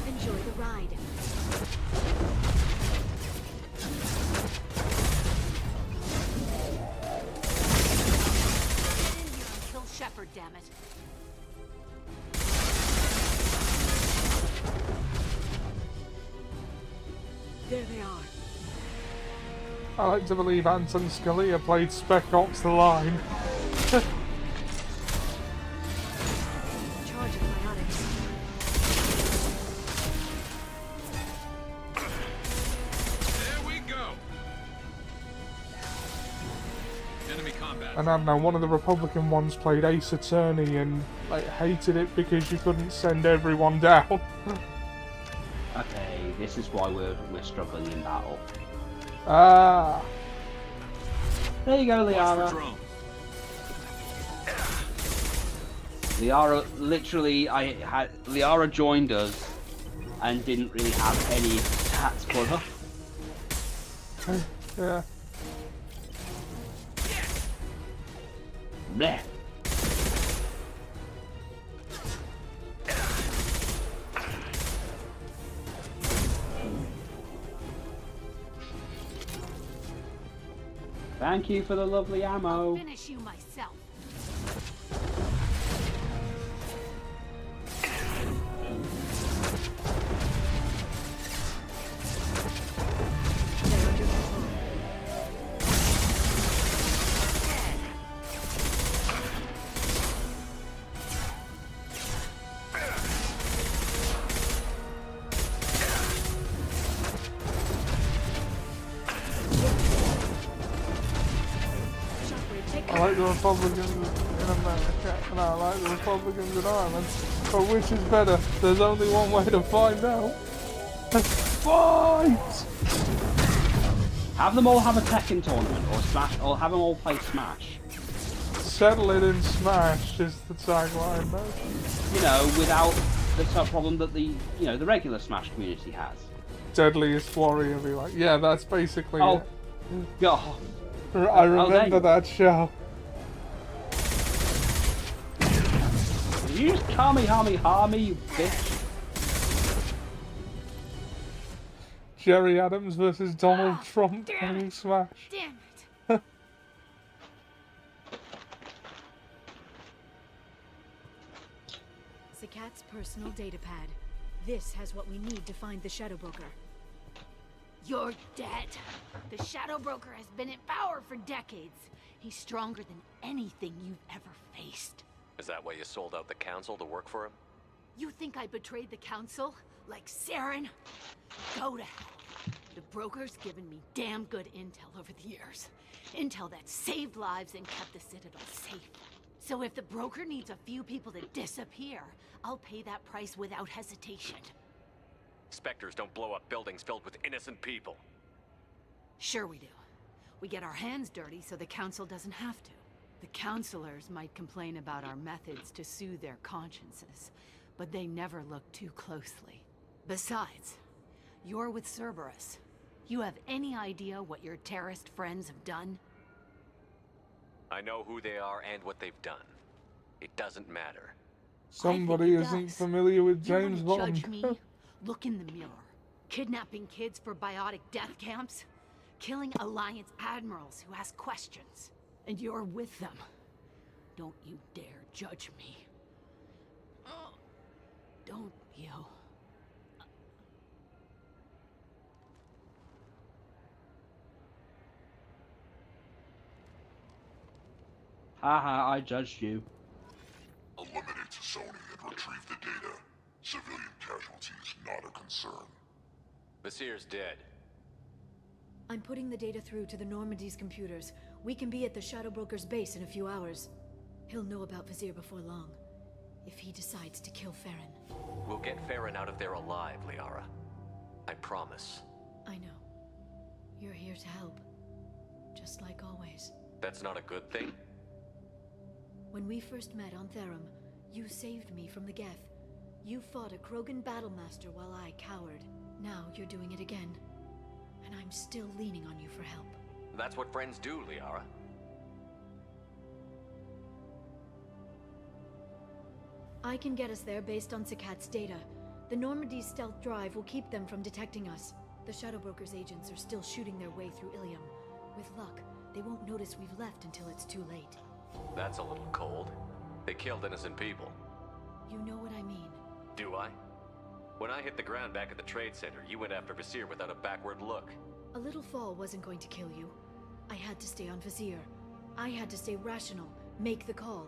S3: Enjoy the ride.
S16: Get in here and kill Shepard, damn it.
S3: There they are.
S1: I like to believe Anton Scalia played Spec Ops The Line.
S3: Charge of biotics.
S15: There we go. Enemy
S1: And I don't know, one of the Republican ones played Ace Attorney and like hated it because you couldn't send everyone down.
S2: Okay, this is why we're struggling in battle.
S1: Ah.
S2: There you go, Liara. Liara, literally, Liara joined us and didn't really have any stats for her.
S1: Yeah.
S2: Bleh. Thank you for the lovely ammo.
S16: I'll finish you myself.
S1: I like the Republicans in America, and I like the Republicans in Ireland. But which is better? There's only one way to find out. Fight!
S2: Have them all have a Tekken tournament, or Smash, or have them all play Smash.
S1: Settle it in Smash is the tagline, though.
S2: You know, without the sub problem that the the regular Smash community has.
S1: Deadliest Warrior be like, yeah, that's basically
S2: Oh,
S1: it.
S2: God.
S1: I remember that show.
S2: You just Kamehameha me, you bitch.
S1: Jerry Adams versus Donald Trump playing Smash.
S16: Damn it.
S3: Zakat's personal data pad. This has what we need to find the Shadow Broker.
S16: You're dead. The Shadow Broker has been in power for decades. He's stronger than anything you've ever faced.
S4: Is that why you sold out the council to work for him?
S16: You think I betrayed the council? Like Saren? Go to hell. The broker's given me damn good intel over the years. Intel that saved lives and kept the Citadel safe. So if the broker needs a few people to disappear, I'll pay that price without hesitation.
S4: Spectres don't blow up buildings filled with innocent people.
S16: Sure we do. We get our hands dirty so the council doesn't have to. The councilors might complain about our methods to soothe their consciences, but they never look too closely. Besides, you're with Cerberus. You have any idea what your terrorist friends have done?
S4: I know who they are and what they've done. It doesn't matter.
S1: Somebody isn't familiar with James
S16: You
S1: Bond.
S16: judge me? Look in the mirror. Kidnapping kids for biotic death camps? Killing Alliance admirals who ask questions. And you're with them. Don't you dare judge me. Don't you?
S2: Haha, I judged you.
S17: Eliminate Sony and retrieve the data. Civilian casualties not a concern.
S4: Vasir's dead.
S3: I'm putting the data through to the Normandy's computers. We can be at the Shadow Broker's base in a few hours. He'll know about Vasir before long. If he decides to kill Farron.
S4: We'll get Farron out of there alive, Liara. I promise.
S3: I know. You're here to help. Just like always.
S4: That's not a good thing?
S3: When we first met on Therum, you saved me from the Geth. You fought a Krogan battlemaster while I cowered. Now you're doing it again. And I'm still leaning on you for help.
S4: That's what friends do, Liara.
S3: I can get us there based on Zakat's data. The Normandy's stealth drive will keep them from detecting us. The Shadow Broker's agents are still shooting their way through Ilium. With luck, they won't notice we've left until it's too late.
S4: That's a little cold. They killed innocent people.
S3: You know what I mean.
S4: Do I? When I hit the ground back at the trade center, you went after Vasir without a backward look.
S3: A little fall wasn't going to kill you. I had to stay on Vasir. I had to stay rational, make the call,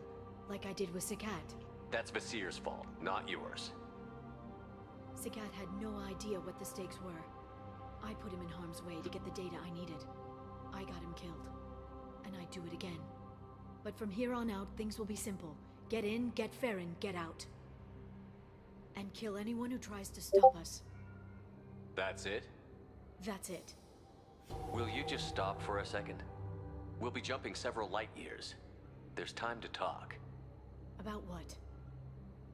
S3: like I did with Zakat.
S4: That's Vasir's fault, not yours.
S3: Zakat had no idea what the stakes were. I put him in harm's way to get the data I needed. I got him killed. And I'd do it again. But from here on out, things will be simple. Get in, get Farron, get out. And kill anyone who tries to stop us.
S4: That's it?
S3: That's it.
S4: Will you just stop for a second? We'll be jumping several light years. There's time to talk.
S3: About what?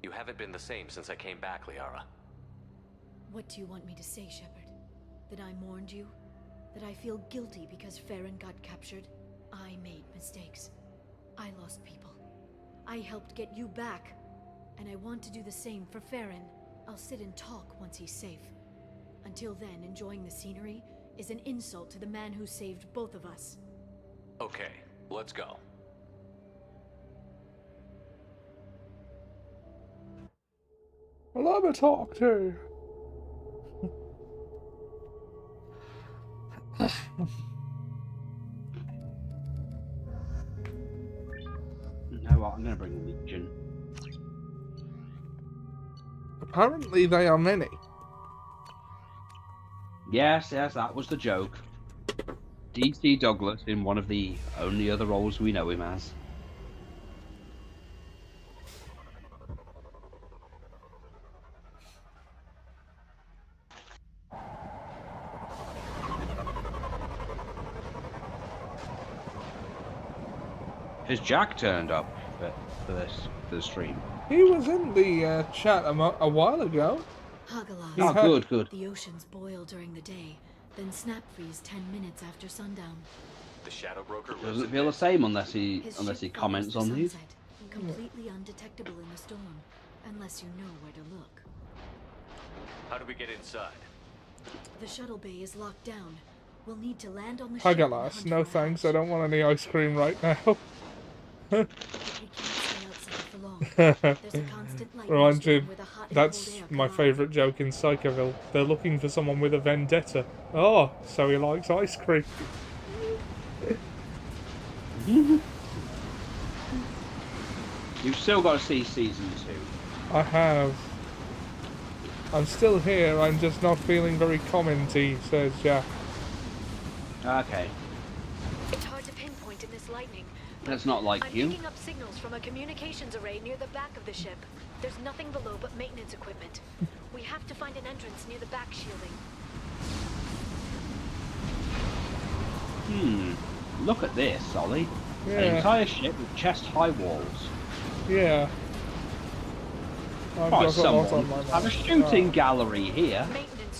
S4: You haven't been the same since I came back, Liara.
S3: What do you want me to say, Shepard? That I mourned you? That I feel guilty because Farron got captured? I made mistakes. I lost people. I helped get you back. And I want to do the same for Farron. I'll sit and talk once he's safe. Until then, enjoying the scenery is an insult to the man who saved both of us.
S4: Okay, let's go.
S1: Let me talk to you.
S2: No, what? I'm gonna bring Legion.
S1: Apparently they are many.
S2: Yes, that was the joke. DC Douglas in one of the only other roles we know him as. Has Jack turned up for the stream?
S1: He was in the chat a while ago.
S3: Hagalas.
S2: Good.
S3: The oceans boil during the day, then snap freeze 10 minutes after sundown.
S4: The Shadow Broker lives
S2: Doesn't
S4: in
S2: feel the same unless he
S3: His ship
S2: comments
S3: follows
S2: on
S3: the
S2: these.
S3: sunset, completely undetectable in the storm, unless you know where to look.
S4: How do we get inside?
S3: The shuttle bay is locked down. We'll need to land on the ship.
S1: Hagalas, no thanks, I don't want any ice cream right now. Reminds me, that's my favourite joke in Psychoville. They're looking for someone with a vendetta. Oh, so he likes ice cream.
S2: You've still got to see season 2.
S1: I have. I'm still here, I'm just not feeling very commenty, says Jack.
S2: Okay.
S3: It's hard to pinpoint in this lightning.
S2: That's not like
S3: I'm
S2: you.
S3: picking up signals from a communications array near the back of the ship. There's nothing below but maintenance equipment. We have to find an entrance near the back shielding.
S2: Look at this, Ollie.
S1: Yeah.
S2: An entire ship with chest-high walls.
S1: Yeah.
S2: By someone have a shooting gallery here.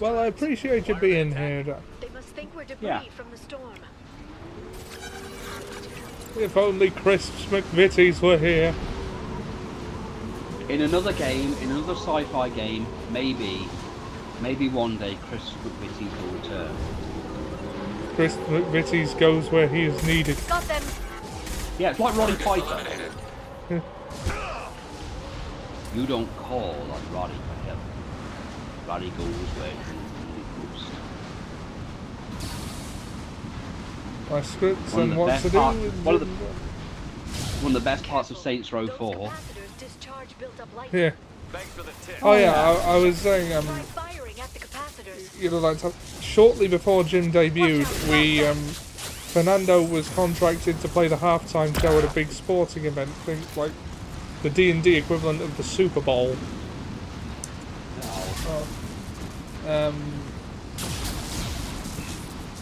S1: Well, I appreciate you being here, Jack.
S3: They must think we're debris from the storm.
S1: If only Crisps McVitie's were here.
S2: In another game, in another sci-fi game, maybe one day Chris McVitie's will return.
S1: Chris McVitie's goes where he is needed.
S3: Got them.
S2: Yeah, it's like Roddy Piper. You don't call on Roddy for help. Roddy goes where he goes.
S1: My scripts and what to do.
S2: One of the best parts of Saints Row 4.
S1: Yeah. Oh yeah, I was saying, you know, like shortly before Jim debuted, we Fernando was contracted to play the halftime show at a big sporting event, things like the D&D equivalent of the Super Bowl.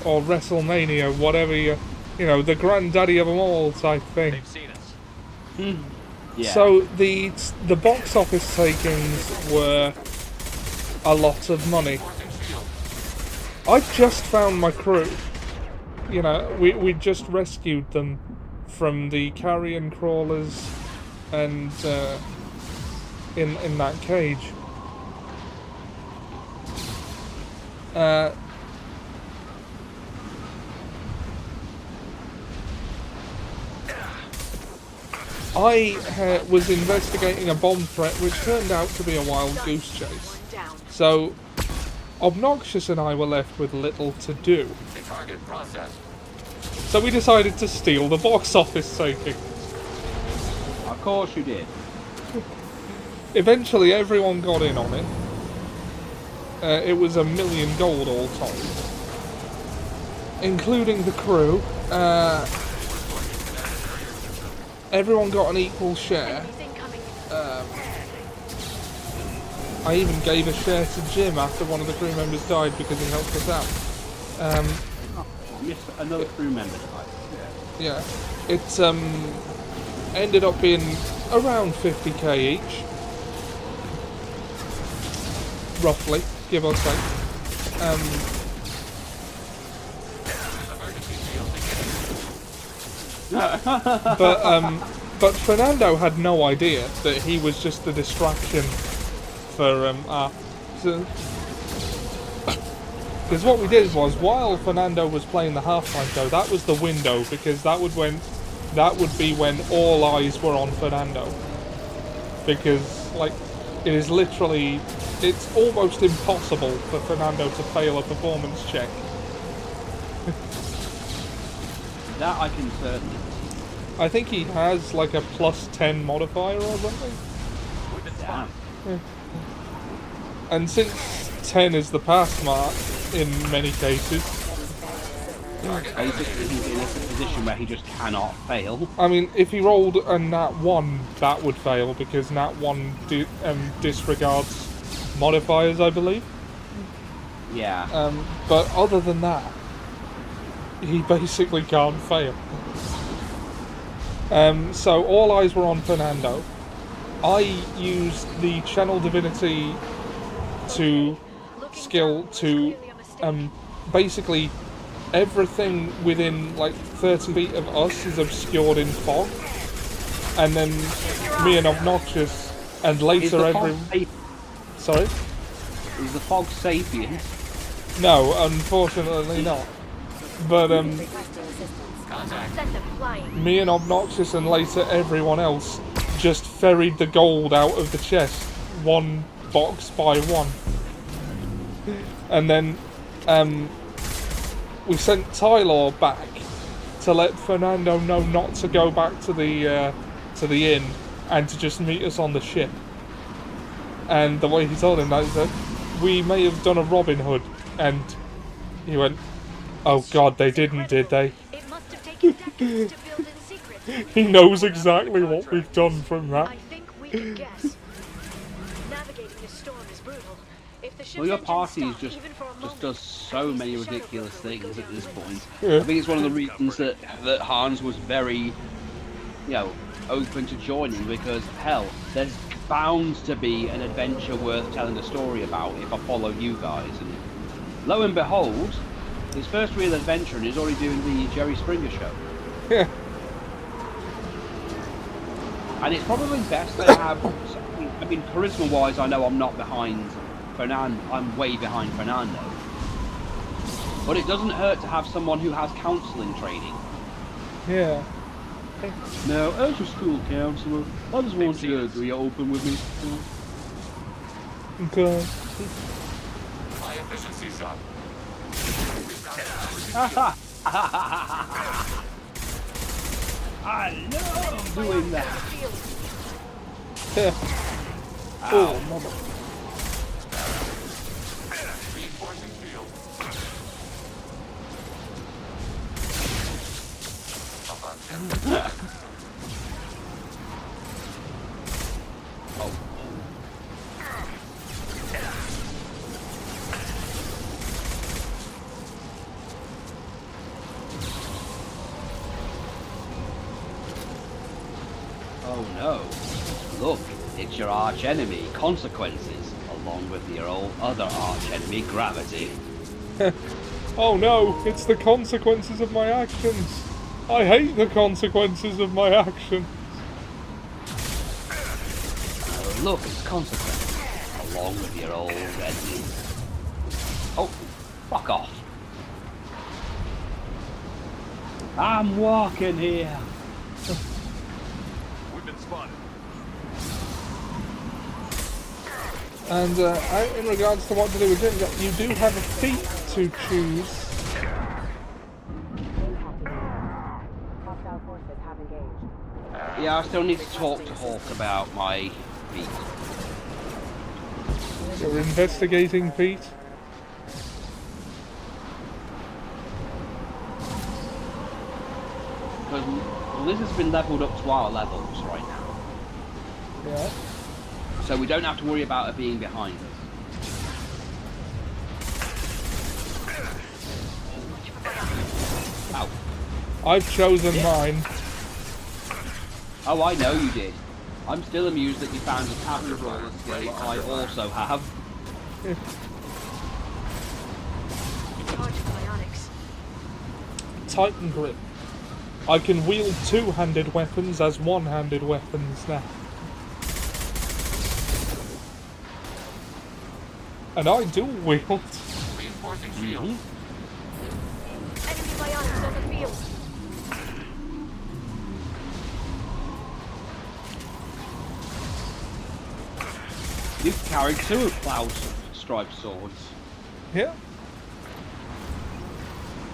S1: Or WrestleMania, whatever you know, the granddaddy of them all type thing.
S4: They've seen us.
S2: Yeah.
S1: So the box office takings were a lot of money. I've just found my crew. You know, we just rescued them from the carrion crawlers and in that cage. I was investigating a bomb threat which turned out to be a wild goose chase. So, Obnoxious and I were left with little to do.
S15: Target process.
S1: So we decided to steal the box office taking.
S2: Of course you did.
S1: Eventually everyone got in on it. It was $1 million gold all told. Including the crew. everyone got an equal share. I even gave a share to Jim after one of the crew members died because he helped us out.
S2: Yes, another crew member died.
S1: Yeah. It ended up being around 50k each. Roughly, give or take. But Fernando had no idea that he was just a distraction for because what we did was, while Fernando was playing the half-time show, that was the window, because that would be when all eyes were on Fernando. Because, like, it's almost impossible for Fernando to fail a performance check.
S2: That I can certainly.
S1: I think he has like a +10 modifier or something.
S2: Damn.
S1: Yeah. And since 10 is the pass mark in many cases,
S2: basically he's in a position where he just cannot fail.
S1: I mean, if he rolled a nat 1, that would fail, because nat 1 disregards modifiers, I believe.
S2: Yeah.
S1: But other than that, he basically can't fail. So all eyes were on Fernando. I used the Channel Divinity skill to basically everything within like 30 feet of us is obscured in fog, and then me and Obnoxious and later Sorry?
S2: Is the fog sapient?
S1: No, unfortunately not. But me and Obnoxious and later everyone else just ferried the gold out of the chest, one box by one. And then we sent Tylor back to let Fernando know not to go back to the inn and to just meet us on the ship. And the way he told him that is that we may have done a Robin Hood, and he went, "Oh God, they didn't, did they?" He knows exactly what we've done from that.
S2: Well, your party just does so many ridiculous things at this point.
S1: Yeah.
S2: I think it's one of the reasons that Hans was very, open to joining, because hell, there's bound to be an adventure worth telling a story about if I follow you guys. And lo and behold, his first real adventure, and he's already doing the Jerry Springer show.
S1: Yeah.
S2: And it's probably best to have. I mean, charisma-wise, I know I'm not behind Fernando. I'm way behind Fernando. But it doesn't hurt to have someone who has counselling training.
S1: Yeah.
S2: Now, as a school counsellor, I just want you to be open with me.
S1: Okay.
S17: My efficiency's up.
S2: I love doing that.
S1: Yeah. Oh, mama.
S17: Reinforcing field.
S2: Oh no. Look, it's your arch enemy, Consequences, along with your other arch enemy, Gravity.
S1: Oh no, it's the consequences of my actions. I hate the consequences of my actions.
S2: Look, it's Consequences, along with your old enemy. Oh, fuck off. I'm walking here.
S17: We've been spotted.
S1: And in regards to what to do with Jim, you do have a feat to choose.
S2: Yeah, I still need to talk to Hawk about my feat.
S1: Your investigating feat.
S2: Because Liz has been leveled up to our levels right now.
S1: Yeah.
S2: So we don't have to worry about her being behind us. Ow.
S1: I've chosen mine.
S2: Oh, I know you did. I'm still amused that you found a tavern brawler skill that I also have.
S1: Titan grip. I can wield two-handed weapons as one-handed weapons now. And I do wield.
S17: Reinforcing shield.
S3: Enemy biotics on the field.
S2: You've carried two of Cloud's striped swords.
S1: Yeah.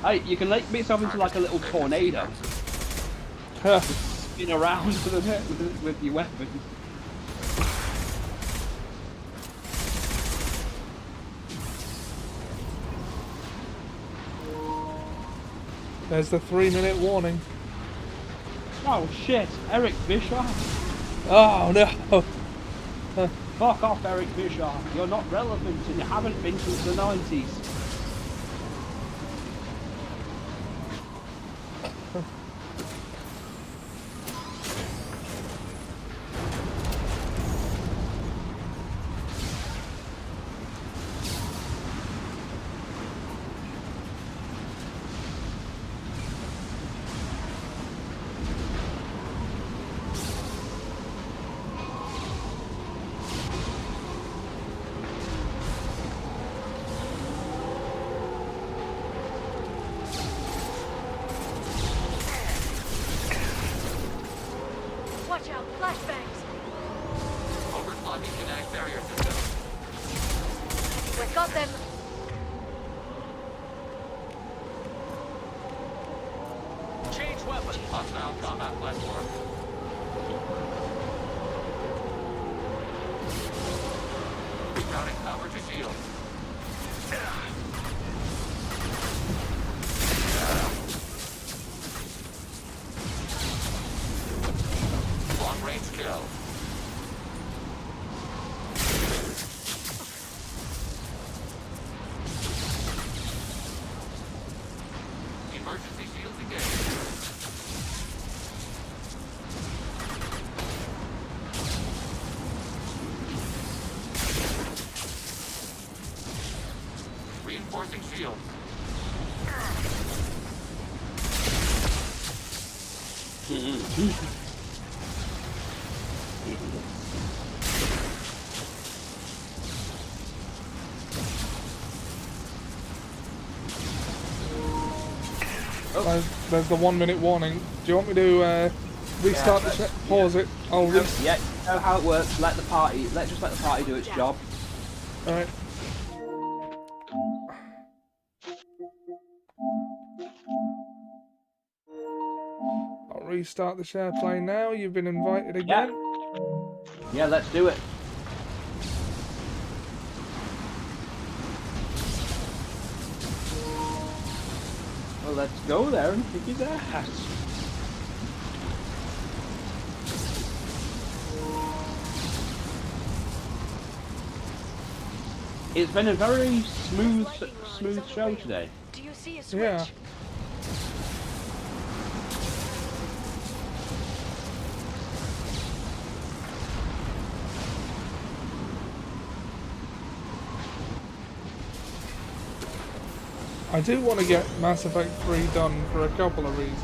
S2: Hey, you can make yourself into like a little tornado. Spin around with your weapon.
S1: There's the 3-minute warning.
S2: Oh shit, Eric Bischoff.
S1: Oh no.
S2: Fuck off, Eric Bischoff. You're not relevant and you haven't been since the 90s.
S3: Watch out, flashbangs.
S17: Overclocking kinetic barrier system.
S3: We've got them.
S15: Change weapon.
S17: Hostile combat platform. Routing cover to shield. Long range kill. Emergency shields engaged. Reinforcing shields.
S1: There's the 1-minute warning. Do you want me to restart the check? Pause it. I'll restart.
S2: Yeah, you know how it works. Just let the party do its job.
S1: Alright. I'll restart the share play now. You've been invited again.
S2: Yeah, let's do it. Well, let's go there and kick his ass. It's been a very smooth show today.
S3: Do you see a switch?
S1: Yeah. I do want to get Mass Effect 3 done for a couple of reasons.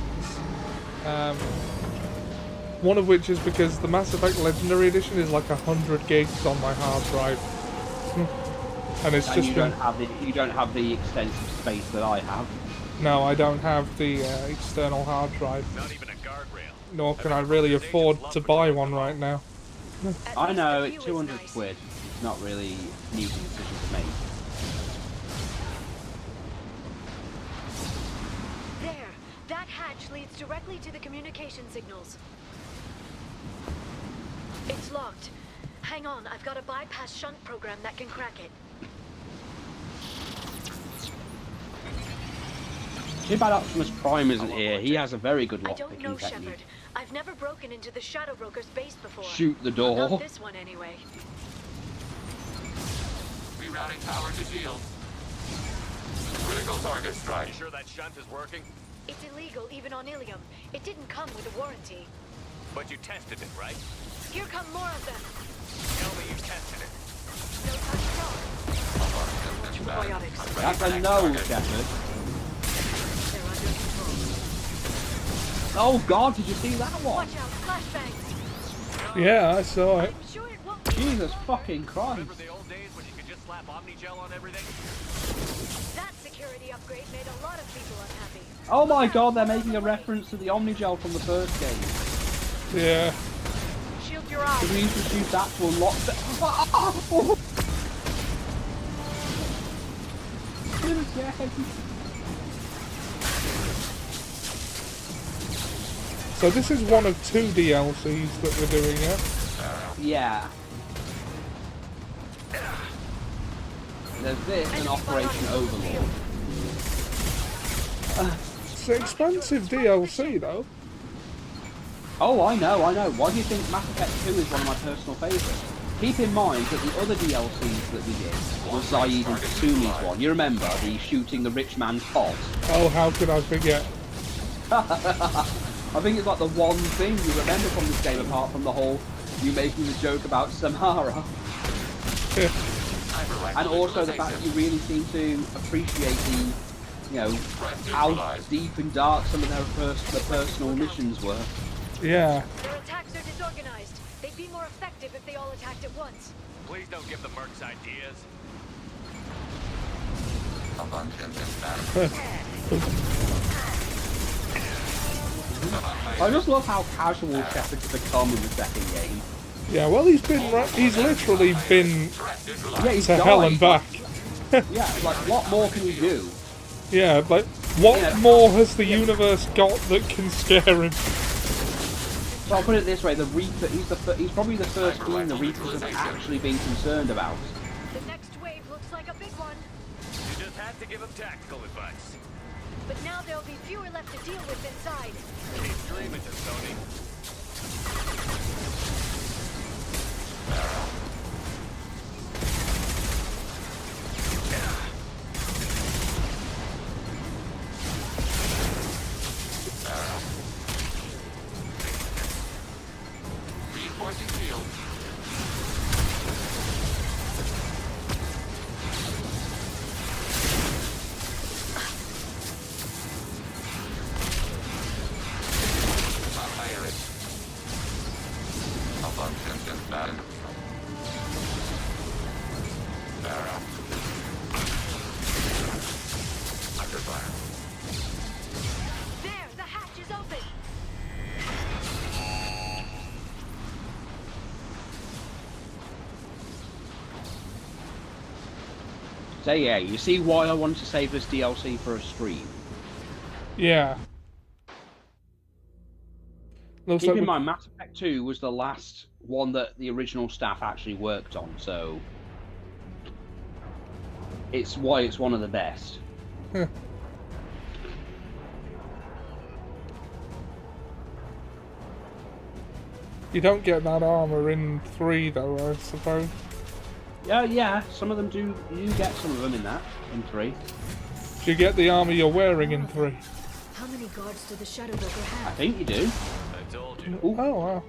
S1: One of which is because the Mass Effect Legendary Edition is like 100 gigs on my hard drive. And it's just
S2: you don't have the extensive space that I have.
S1: No, I don't have the external hard drive.
S15: Not even a guardrail.
S1: Nor can I really afford to buy one right now.
S2: I know, it's 200 quid. It's not really an easy decision to make.
S3: There! That hatch leads directly to the communication signals. It's locked. Hang on, I've got a bypass shunt program that can crack it.
S2: Too bad Optimus Prime isn't here. He has a very good
S3: I don't
S2: lockpicking
S3: know,
S2: technique.
S3: Shepard. I've never broken into the Shadow Broker's base before.
S2: Shoot the door.
S3: Not this one, anyway.
S15: Rerouting power to shield. Critical target strike.
S4: You sure that shunt is working?
S3: It's illegal, even on Ilium. It didn't come with a warranty.
S4: But you tested it, right?
S3: Here come more of them.
S4: Tell me you tested it.
S3: No touch at all. Probiotics.
S2: That's a no, Shepard.
S3: They're under control.
S2: Oh God, did you see that one?
S3: Watch out, flashbangs.
S1: Yeah, I saw it.
S3: I'm sure it won't.
S2: Jesus fucking Christ.
S4: Remember the old days when you could just slap Omnigel on everything?
S3: That security upgrade made a lot of people unhappy.
S2: Oh my God, they're making a reference to the Omnigel from the first game.
S1: Yeah.
S3: Shield your eyes.
S2: We used to use that to unlock the...
S1: So this is one of 2 DLCs that we're doing, yeah?
S2: Yeah. There's this and Operation Overlord.
S1: It's an expensive DLC, though.
S2: Oh, I know. Why do you think Mass Effect 2 is one of my personal favourites? Keep in mind that the other DLCs that we did was Zaid and Kasumi's one. You remember, the shooting the rich man's pot?
S1: Oh, how could I forget?
S2: I think it's like the one thing you remember from this game, apart from the whole you making the joke about Samara. And also the fact that you really seem to appreciate the, you know, how deep and dark some of their personal missions were.
S1: Yeah.
S3: Their attacks are disorganized. They'd be more effective if they all attacked at once.
S4: Please don't give the mercs ideas.
S2: I just love how casual Shepard's become in the second game.
S1: Yeah, well, he's literally been
S2: he's
S1: to hell and back.
S2: Yeah, like, what more can he do?
S1: Yeah, like, what more has the universe got that can scare him?
S2: So I'll put it this way, the Reaper, he's probably the first being the Reapers have actually been concerned about.
S3: The next wave looks like a big one.
S4: You just had to give him tactical advice.
S3: But now there'll be fewer left to deal with inside.
S4: Keep dreaming, Tony.
S15: Reinforcing field.
S3: There, the hatch is open.
S2: So yeah, you see why I wanted to save this DLC for a stream.
S1: Yeah.
S2: Keep in mind, Mass Effect 2 was the last one that the original staff actually worked on, so it's why it's one of the best.
S1: Huh. You don't get that armor in 3, though, I suppose.
S2: Yeah, some of them do. You get some of them in that, in 3.
S1: Do you get the armor you're wearing in 3?
S3: How many guards do the Shadow Broker have?
S2: I think you do.
S4: I told you.
S1: Oh, wow.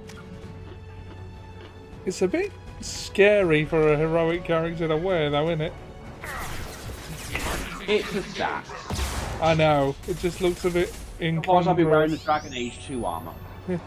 S1: It's a bit scary for a heroic character to wear, though, isn't it?
S2: It's a stat.
S1: I know. It just looks a bit incongruous.
S2: Otherwise I'll be wearing the Dragon Age 2 armor.
S1: Yeah.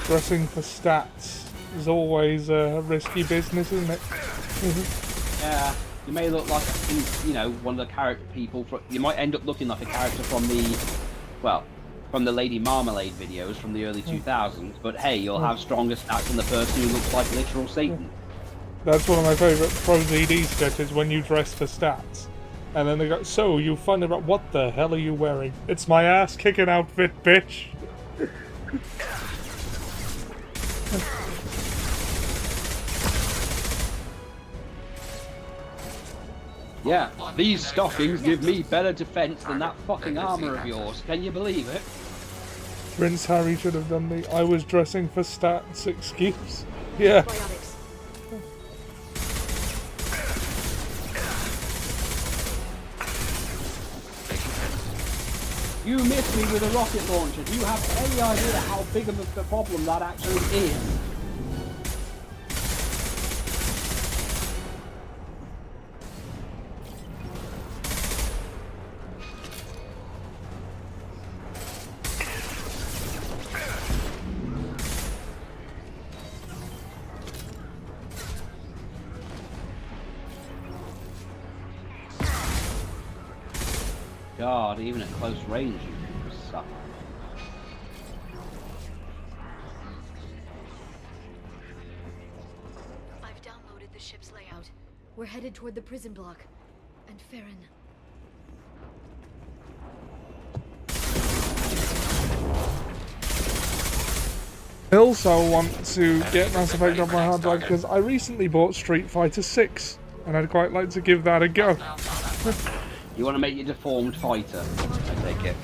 S1: Dressing for stats is always a risky business, isn't it?
S2: Yeah, you may look like, you know, one of the character people. You might end up looking like a character from the, well, from the Lady Marmalade videos from the early 2000s. But hey, you'll have stronger stats than the person who looks like literal Satan.
S1: That's one of my favourite ProZD sketches, when you dress for stats. And then they go, so you finally brought, what the hell are you wearing? It's my ass kicking outfit, bitch.
S2: Yeah, these stockings give me better defense than that fucking armor of yours. Can you believe it?
S1: Prince Harry should have done the I was dressing for stats excuse. Yeah.
S2: You missed me with a rocket launcher. Do you have any idea how big of a problem that actually is? God, even at close range, you suck.
S3: I've downloaded the ship's layout. We're headed toward the prison block. And Farron.
S1: I also want to get Mass Effect off my hard drive because I recently bought Street Fighter 6 and I'd quite like to give that a go.
S2: You want to make your deformed fighter, I take it.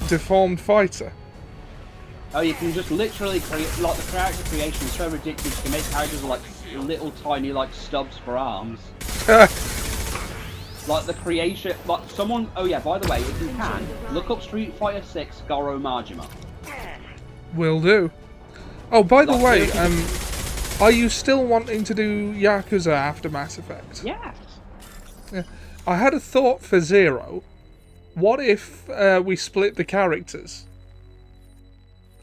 S1: Deformed fighter?
S2: Oh, you can just literally create, like the character creation is so ridiculous, you can make characters with, like little tiny like stubs for arms. Like the creation, like someone, oh yeah, by the way, if you can, look up Street Fighter 6 Goro Majima.
S1: Will do. Oh, by the way, are you still wanting to do Yakuza after Mass Effect?
S2: Yes.
S1: Yeah. I had a thought for Zero. What if we split the characters?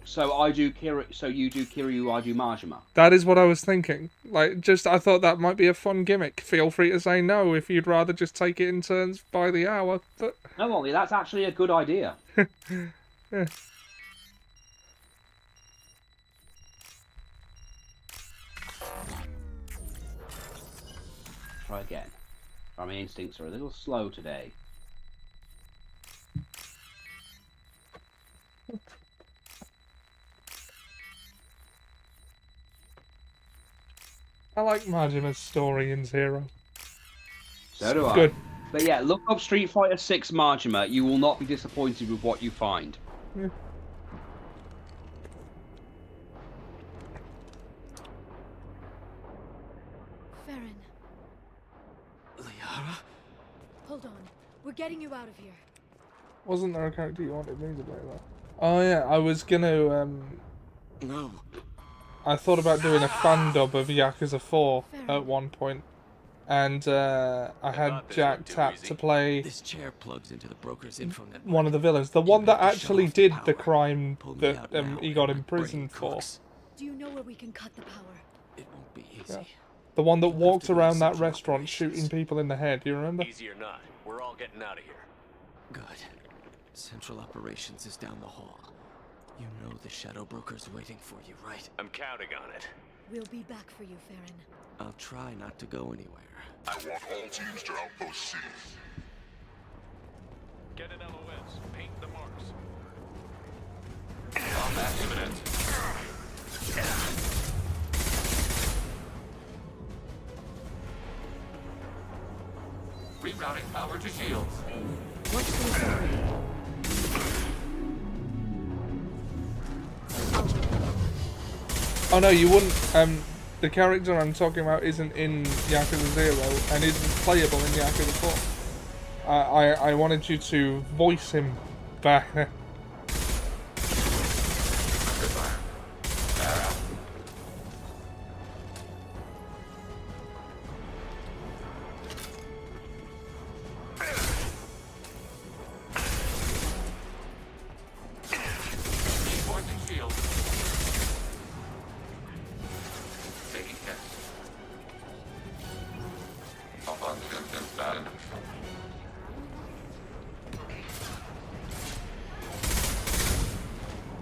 S2: So I do Kira, so you do Kiryu, I do Majima.
S1: That is what I was thinking. Like, just I thought that might be a fun gimmick. Feel free to say no if you'd rather just take it in turns by the hour. But
S2: no, Ollie, that's actually a good idea.
S1: Yeah.
S2: Try again. My instincts are a little slow today.
S1: I like Majima's story in Zero.
S2: So do I.
S1: Good.
S2: But yeah, look up Street Fighter 6 Majima. You will not be disappointed with what you find.
S1: Yeah.
S3: Farron.
S4: Liara?
S3: Hold on. We're getting you out of here.
S1: Wasn't there a character you wanted me to play though? Oh yeah, I was gonna
S4: No.
S1: I thought about doing a fan dub of Yakuza 4 at one point, and I had Jack tapped to play
S4: This chair plugs into the broker's info network.
S1: one of the villains, the one that actually did the crime that he got imprisoned for.
S3: Do you know where we can cut the power?
S4: It won't be easy.
S1: Yeah. The one that walked around that restaurant shooting people in the head, do you remember?
S4: Easy or not, we're all getting out of here. Good. Central Operations is down the hall. You know the Shadow Broker's waiting for you, right? I'm counting on it.
S3: We'll be back for you, Farron.
S4: I'll try not to go anywhere.
S17: I want all teams to Outpost C.
S15: Get an LOS. Paint the marks. Combat imminent. Rerouting power to shields.
S3: What's this?
S1: Oh no, you wouldn't. The character I'm talking about isn't in Yakuza 0 and isn't playable in Yakuza 4. I wanted you to voice him back there.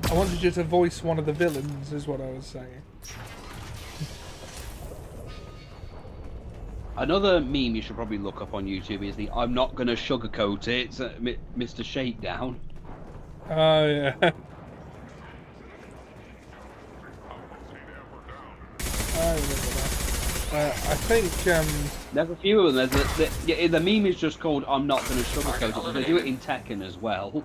S1: I wanted you to voice one of the villains, is what I was saying.
S2: Another meme you should probably look up on YouTube is the "I'm not gonna sugarcoat it," it's Mr. Shakedown.
S1: Oh yeah. I remember that. I think
S2: there's a few of them. The meme is just called "I'm not gonna sugarcoat it." But they do it in Tekken as well.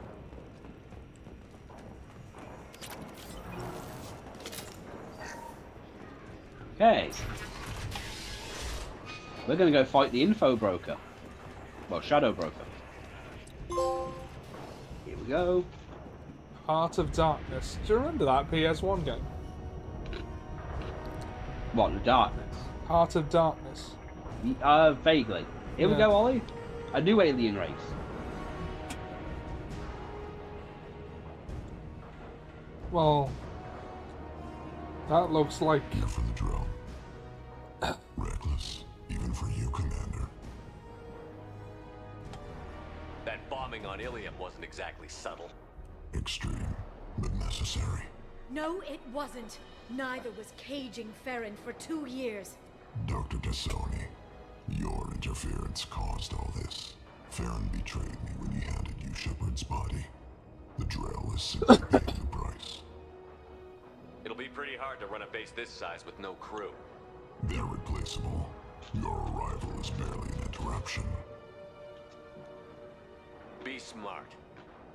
S2: Okay. We're going to go fight the info broker. Well, shadow broker. Here we go.
S1: Heart of Darkness. Do you remember that PS1 game?
S2: What, the darkness?
S1: Heart of Darkness.
S2: Vaguely. Here we go, Ollie. A new alien race.
S1: Well, that looks like...
S17: Here for the drill. Reckless, even for you, Commander.
S4: That bombing on Ilium wasn't exactly subtle.
S17: Extreme, but necessary.
S3: No, it wasn't. Neither was caging Farron for 2 years.
S17: Dr. Tassoni, your interference caused all this. Farron betrayed me when he handed you Shepard's body. The drill is simply paying the price.
S4: It'll be pretty hard to run a base this size with no crew.
S17: They're replaceable. Your arrival is barely an interruption.
S4: Be smart.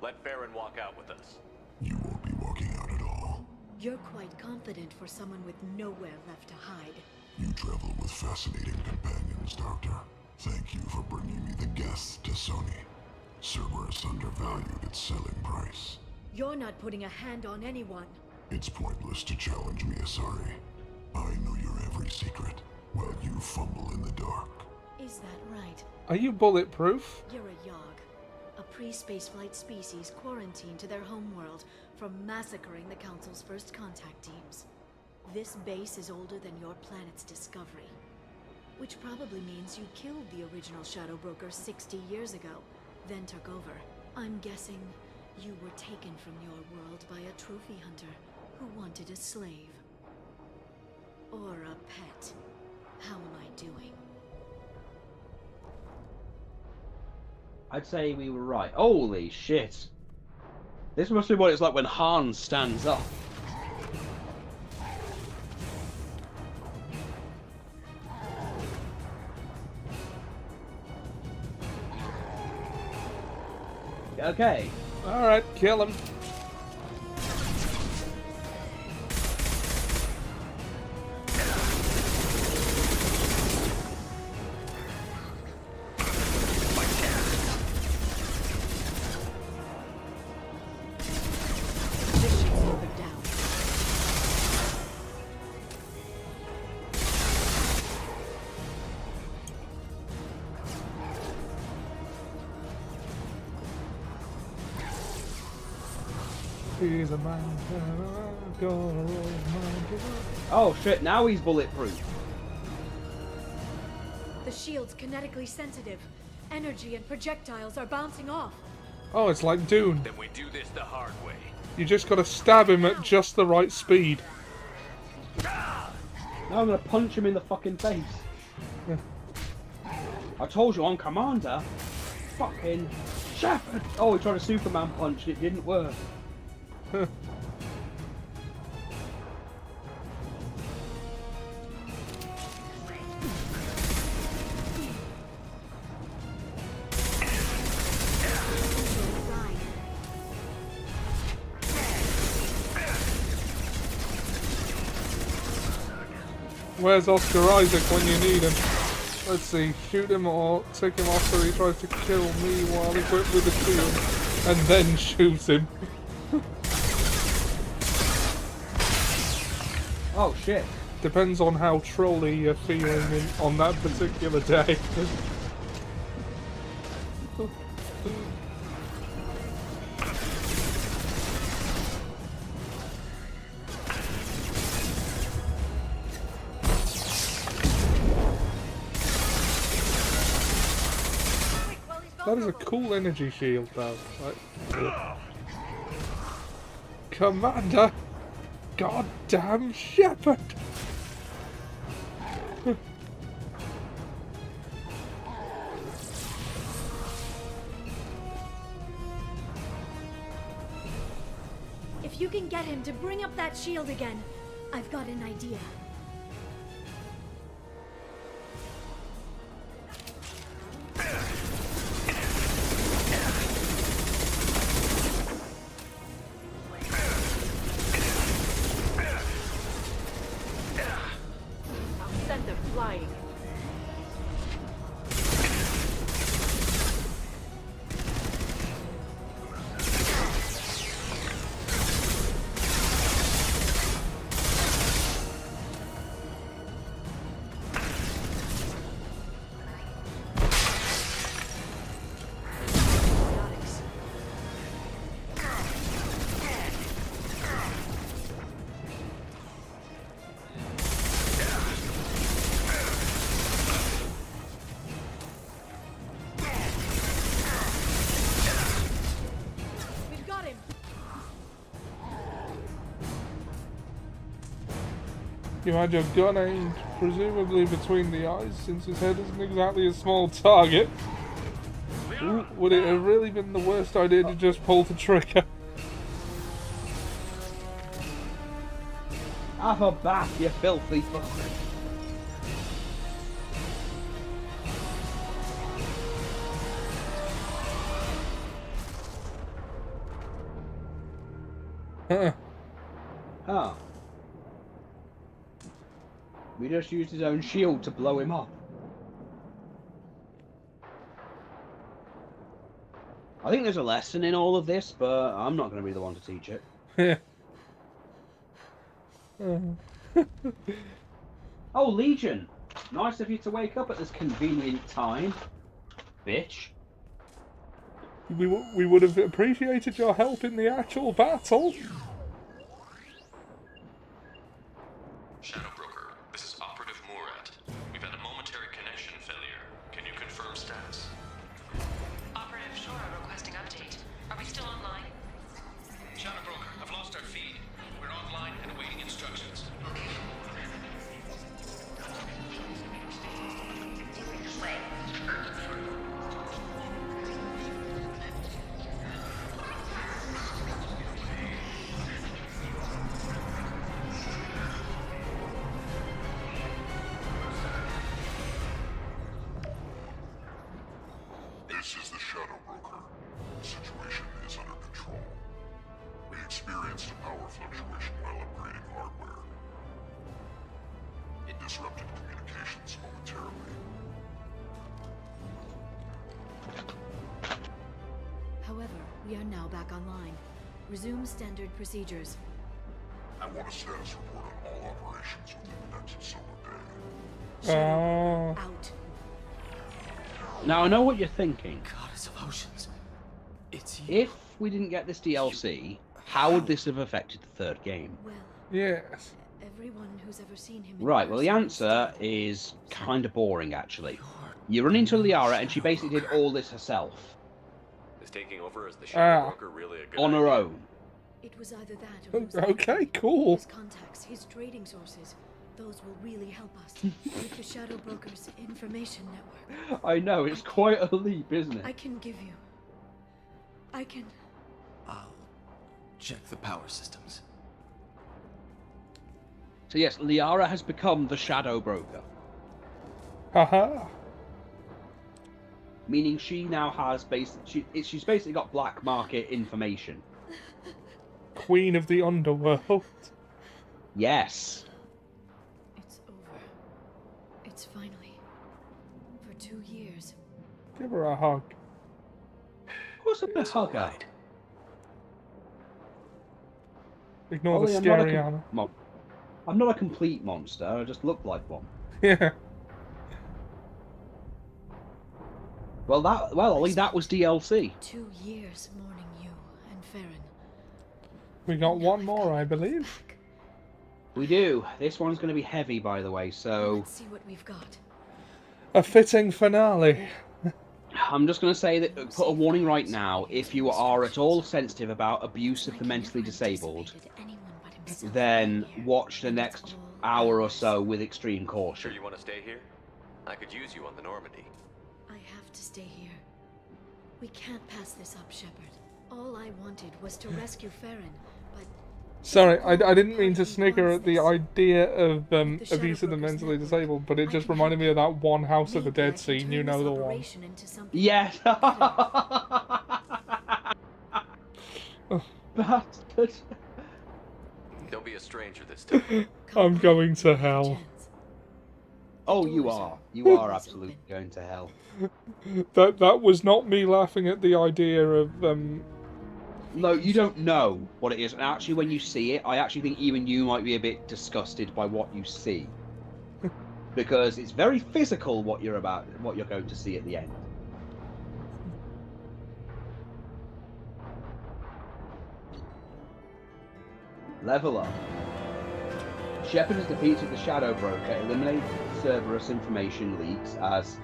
S4: Let Farron walk out with us.
S17: You won't be walking out at all.
S3: You're quite confident for someone with nowhere left to hide.
S17: You travel with fascinating companions, Doctor. Thank you for bringing me the guests to Sony. Cerberus undervalued its selling price.
S3: You're not putting a hand on anyone.
S17: It's pointless to challenge me, Asari. I know your every secret, while you fumble in the dark.
S3: Is that right?
S1: Are you bulletproof?
S3: You're a Yogg, a pre-spaceflight species quarantined to their homeworld from massacring the Council's first contact teams. This base is older than your planet's discovery, which probably means you killed the original Shadow Broker 60 years ago, then took over. I'm guessing you were taken from your world by a trophy hunter who wanted a slave. Or a pet. How am I doing?
S2: I'd say we were right. Holy shit. This must be what it's like when Han stands up. Okay.
S1: Alright, kill him. He's a man,
S2: oh shit, now he's bulletproof.
S3: The shield's kinetically sensitive. Energy and projectiles are bouncing off.
S1: Oh, it's like Dune.
S4: Then we do this the hard way.
S1: You just gotta stab him at just the right speed.
S2: Now I'm gonna punch him in the fucking face.
S1: Yeah.
S2: I told you I'm Commander. Fucking Shepard. Oh, he tried a Superman punch and it didn't work.
S1: Where's Oscar Isaac when you need him? Let's see, shoot him or take him off so he tries to kill me while equipped with a shield, and then shoot him.
S2: Oh shit.
S1: Depends on how trolly you're feeling on that particular day. That is a cool energy shield, though. Like, Commander! Goddamn Shepard!
S3: If you can get him to bring up that shield again, I've got an idea.
S9: I'll send them flying.
S1: You had your gun aimed presumably between the eyes, since his head isn't exactly a small target. Would it have really been the worst idea to just pull the trigger?
S2: Have a bath, you filthy fuck. Oh. We just used his own shield to blow him up. I think there's a lesson in all of this, but I'm not going to be the one to teach it. Oh, Legion! Nice of you to wake up at this convenient time, bitch.
S1: We would have appreciated your help in the actual battle.
S15: Shadow Broker, this is Operative Murat. We've had a momentary connection failure. Can you confirm status?
S6: Operative Shora requesting update. Are we still online?
S12: Shadow Broker, I've lost our feed. We're online and awaiting instructions.
S17: This is the Shadow Broker. The situation is under control. We experienced a power fluctuation while upgrading hardware. It disrupted communications momentarily.
S3: However, we are now back online. Resume standard procedures.
S17: I want a status report on all operations within the next solar day.
S3: Shadow out.
S2: Now I know what you're thinking.
S4: Goddess of Oceans. It's you.
S2: If we didn't get this DLC, how would this have affected the third game?
S3: Well,
S1: yes.
S3: Everyone who's ever seen him in
S2: Right, well the
S3: person
S2: answer is kind of boring actually. You run into Liara and she basically did all this herself.
S4: Is taking over as the Shadow Broker really a good
S2: on her
S4: idea?
S2: own.
S3: It was either that or those
S1: Okay, cool.
S3: his contacts, his trading sources. Those will really help us with the Shadow Broker's information network.
S2: I know, it's quite a leap, isn't it?
S3: I can give you. I can.
S4: I'll check the power systems.
S2: So yes, Liara has become the Shadow Broker.
S1: Haha.
S2: Meaning she now has she's basically got black market information.
S1: Queen of the underworld.
S2: Yes.
S3: It's over. It's finally. For 2 years.
S1: Give her a hug.
S2: What's a hugger?
S1: Ignore the
S2: Ollie,
S1: scary armor.
S2: I'm not a complete monster, I just look like one.
S1: Yeah.
S2: Well, Ollie, that was DLC.
S3: 2 years mourning you and Farron.
S1: We got one more, I believe.
S2: We do. This one's going to be heavy, by the way, so...
S3: Let's see what we've got.
S1: A fitting finale.
S2: I'm just going to say that, put a warning right now, if you are at all sensitive about abuse of the mentally disabled, then watch the next hour or so with extreme caution.
S4: Sure you want to stay here? I could use you on the Normandy.
S3: I have to stay here. We can't pass this up, Shepard. All I wanted was to rescue Farron, but
S1: Sorry, I didn't mean to snicker at the idea of abuse of the mentally disabled, but it just reminded me of that one House of the Dead scene. You know the one.
S2: Yes. Bastard.
S4: Don't be a stranger this time.
S1: I'm going to hell.
S2: Oh, you are. You are absolutely going to hell.
S1: That was not me laughing at the idea of
S2: No, you don't know what it is. And actually, when you see it, I actually think even you might be a bit disgusted by what you see, because it's very physical what you're going to see at the end. Level up. Shepard has defeated the Shadow Broker, eliminated Cerberus information leaks as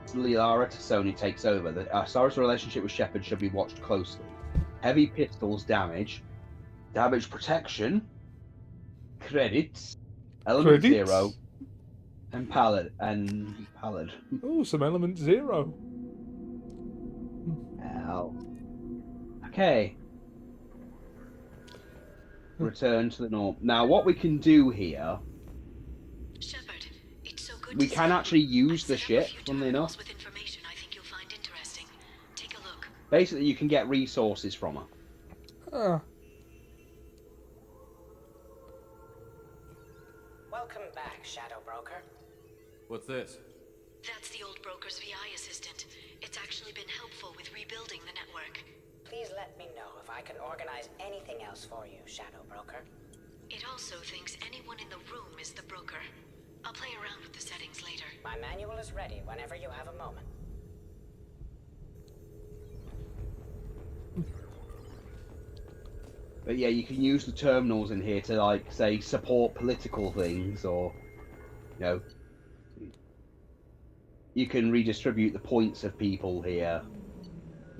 S2: Liara Tassoni takes over. The Osiris' relationship with Shepard should be watched closely. Heavy pistols damage protection, credits, element 0, and pallid.
S1: Oh, some element 0.
S2: Hell. Okay. Return to the norm. Now, what we can do here,
S3: Shepard, it's so good
S2: we can actually use the ship, funnily enough.
S3: with information I think you'll find interesting. Take a look.
S2: Basically, you can get resources from her.
S5: Welcome back, Shadow Broker.
S4: What's this?
S3: That's the old broker's VI assistant. It's actually been helpful with rebuilding the network.
S5: Please let me know if I can organize anything else for you, Shadow Broker.
S3: It also thinks anyone in the room is the broker. I'll play around with the settings later.
S5: My manual is ready whenever you have a moment.
S2: But yeah, you can use the terminals in here to, like, say, support political things, or, you know, you can redistribute the points of people here.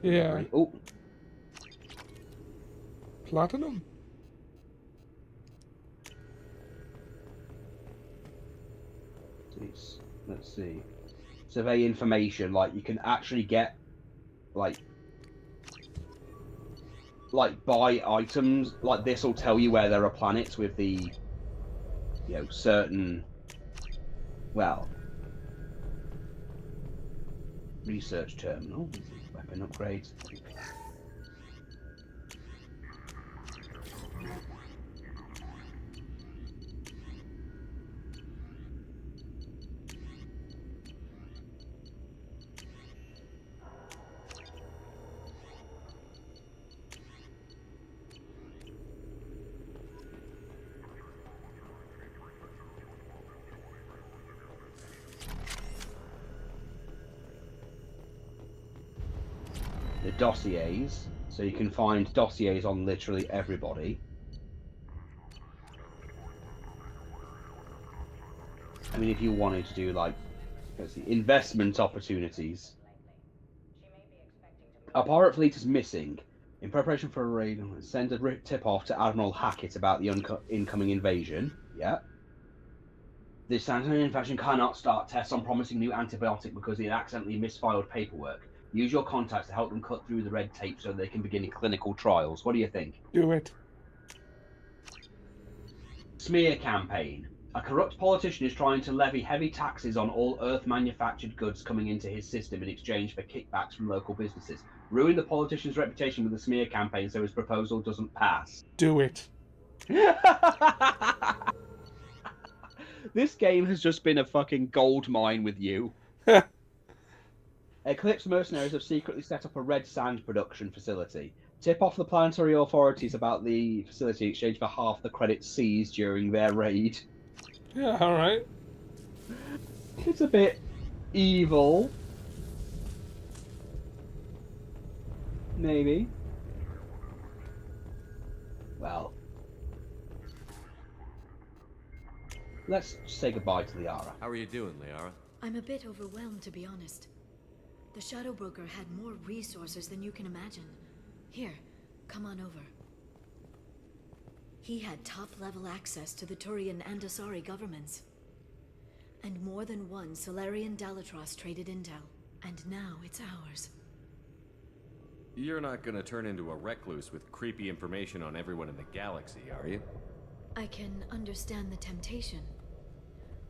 S1: Yeah.
S2: Oh.
S1: Platinum.
S2: Let's see. Survey information, like, you can actually get, like buy items. Like, this will tell you where there are planets with the, you know, certain, well, research terminal, weapon upgrades. The dossiers, so you can find dossiers on literally everybody. I mean, if you wanted to do, like, let's see, investment opportunities. Our pirate fleet is missing. In preparation for a raid, send a tip-off to Admiral Hackett about the incoming invasion. Yeah. This sanitary infection cannot start tests on promising new antibiotic because it accidentally misfiled paperwork. Use your contacts to help them cut through the red tape so they can begin clinical trials. What do you think?
S1: Do it.
S2: Smear campaign. A corrupt politician is trying to levy heavy taxes on all Earth-manufactured goods coming into his system in exchange for kickbacks from local businesses. Ruin the politician's reputation with a smear campaign so his proposal doesn't pass.
S1: Do it.
S2: This game has just been a fucking gold mine with you. Eclipse mercenaries have secretly set up a red sand production facility. Tip off the planetary authorities about the facility in exchange for half the credits seized during their raid.
S1: Yeah, alright.
S2: It's a bit evil. Maybe. Well. Let's say goodbye to Liara.
S4: How are you doing, Liara?
S3: I'm a bit overwhelmed, to be honest. The Shadow Broker had more resources than you can imagine. Here, come on over. He had top-level access to the Turian and Asari governments. And more than one Solarian Dalatros traded intel. And now it's ours.
S4: You're not gonna turn into a recluse with creepy information on everyone in the galaxy, are you?
S3: I can understand the temptation.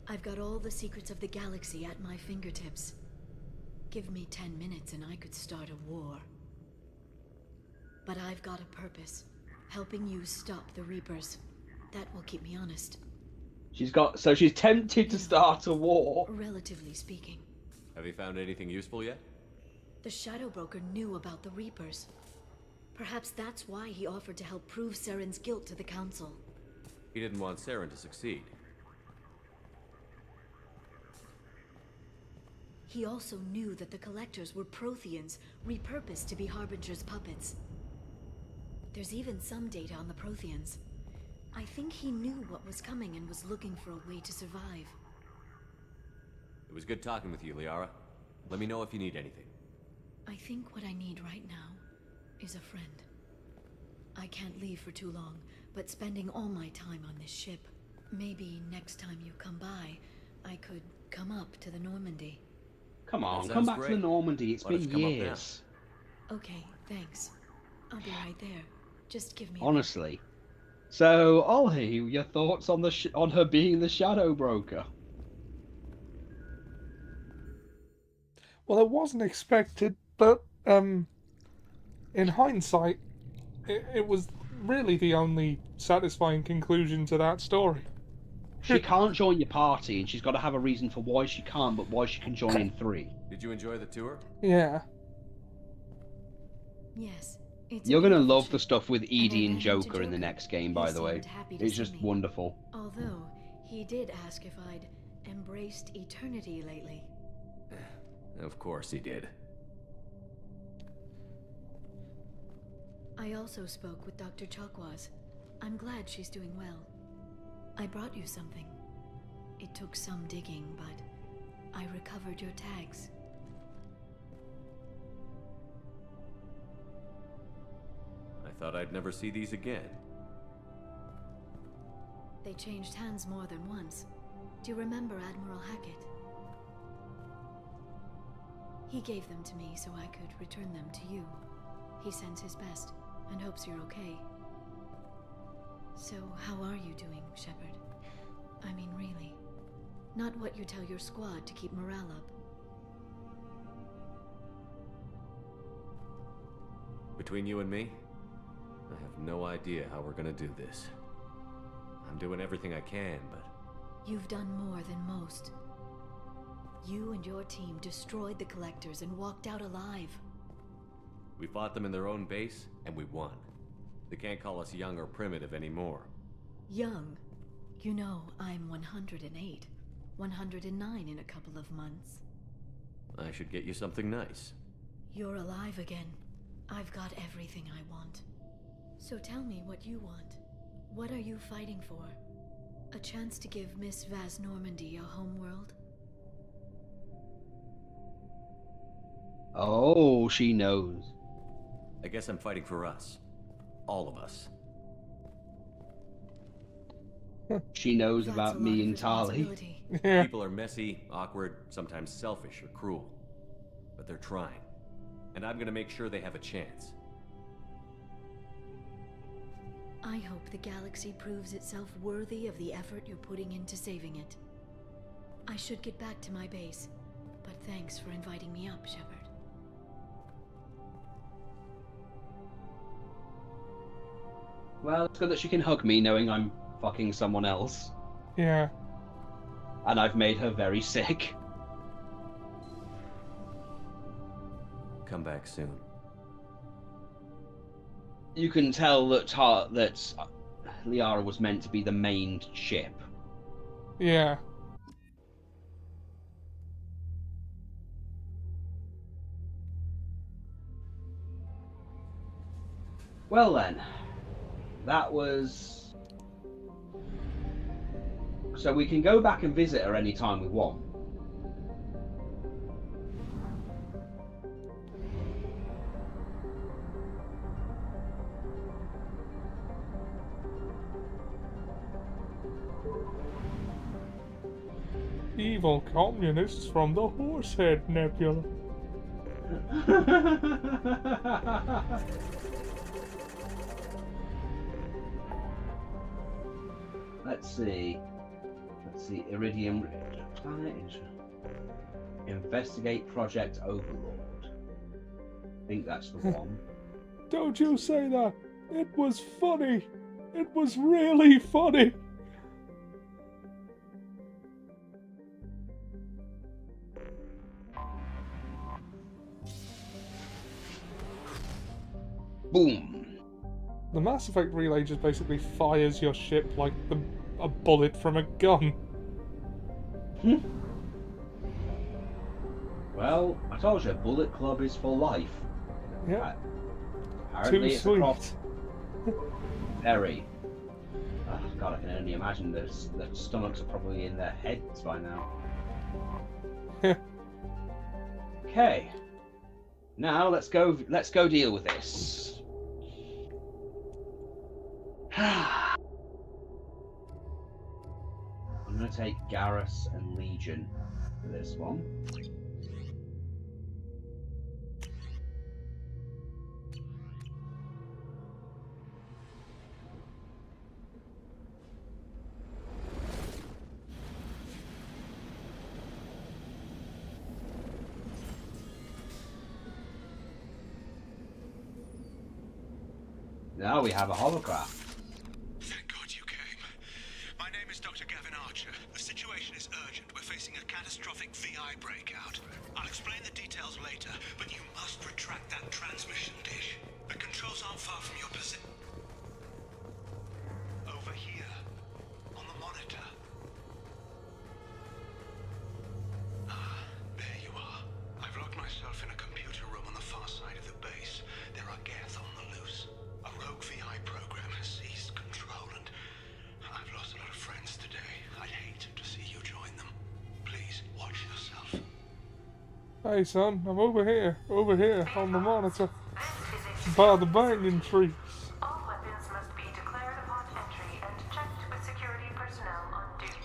S3: I've got all the secrets of the galaxy at my fingertips. Give me 10 minutes and I could start a war. But I've got a purpose. Helping you stop the Reapers. That will keep me honest.
S2: She's tempted to start a war.
S3: Relatively speaking.
S4: Have you found anything useful yet?
S3: The Shadow Broker knew about the Reapers. Perhaps that's why he offered to help prove Saren's guilt to the Council.
S4: He didn't want Saren to succeed.
S3: He also knew that the Collectors were Protheans, repurposed to be Harbinger's puppets. There's even some data on the Protheans. I think he knew what was coming and was looking for a way to survive.
S4: It was good talking with you, Liara. Let me know if you need anything.
S3: I think what I need right now is a friend. I can't leave for too long, but spending all my time on this ship. Maybe next time you come by, I could come up to the Normandy.
S2: Come on, come back to the Normandy. It's been years.
S3: Okay, thanks. I'll be right there. Just give me
S2: Honestly. So, Ollie, your thoughts on on her being the Shadow Broker?
S1: Well, it wasn't expected, but in hindsight, it was really the only satisfying conclusion to that story.
S2: She can't join your party, and she's got to have a reason for why she can't, but why she can join in 3.
S4: Did you enjoy the tour?
S1: Yeah.
S3: Yes.
S2: You're going to love the stuff with Edie and Joker in the next game, by the way. It's just wonderful.
S3: Although, he did ask if I'd embraced eternity lately.
S4: Of course he did.
S3: I also spoke with Dr. Chakwas. I'm glad she's doing well. I brought you something. It took some digging, but I recovered your tags.
S4: I thought I'd never see these again.
S3: They changed hands more than once. Do you remember Admiral Hackett? He gave them to me so I could return them to you. He sends his best and hopes you're okay. So, how are you doing, Shepard? I mean, really. Not what you tell your squad to keep morale up.
S4: Between you and me, I have no idea how we're gonna do this. I'm doing everything I can, but...
S3: You've done more than most. You and your team destroyed the Collectors and walked out alive.
S4: We fought them in their own base, and we won. They can't call us young or primitive anymore.
S3: Young? You know, I'm 108. 109 in a couple of months.
S4: I should get you something nice.
S3: You're alive again. I've got everything I want. So tell me what you want. What are you fighting for? A chance to give Miss Vaz Normandy a homeworld?
S2: Oh, she knows.
S4: I guess I'm fighting for us. All of us.
S2: She knows about me and Tali.
S4: People are messy, awkward, sometimes selfish or cruel. But they're trying. And I'm gonna make sure they have a chance.
S3: I hope the galaxy proves itself worthy of the effort you're putting into saving it. I should get back to my base, but thanks for inviting me up, Shepard.
S2: Well, it's good that she can hug me knowing I'm fucking someone else.
S1: Yeah.
S2: And I've made her very sick.
S4: Come back soon.
S2: You can tell that Liara was meant to be the main ship.
S1: Yeah.
S2: Well then, that was... So we can go back and visit her anytime we want.
S1: Evil communists from the Horsehead Nebula.
S2: Let's see. Iridium planet. Investigate Project Overlord. I think that's the one.
S1: Don't you say that. It was funny. It was really funny.
S2: Boom.
S1: The Mass Effect relay just basically fires your ship like a bullet from a gun.
S2: Well, I told you, Bullet Club is for life.
S1: Yeah.
S2: Apparently
S1: Too
S2: it's
S1: sweet.
S2: across. Very. Oh, God, I can only imagine their stomachs are probably in their heads by now. Okay. Now let's go deal with this. I'm gonna take Garrus and Legion for this one. Now we have a holograph.
S12: Thank God you came. My name is Dr. Gavin Archer. The situation is urgent. We're facing a catastrophic VI breakout. I'll explain the details later, but you must retract that transmission dish. The controls aren't far from your position. Over here, on the monitor. Ah, there you are. I've locked myself in a computer room on the far side of the base. There are Geth on the loose. A rogue VI program has seized control, and I've lost a lot of friends today. I'd hate to see you join them. Please, watch yourself.
S1: Hey son, I'm over here on the monitor. By the banging tree.
S18: All weapons must be declared upon entry and checked with security personnel on duty.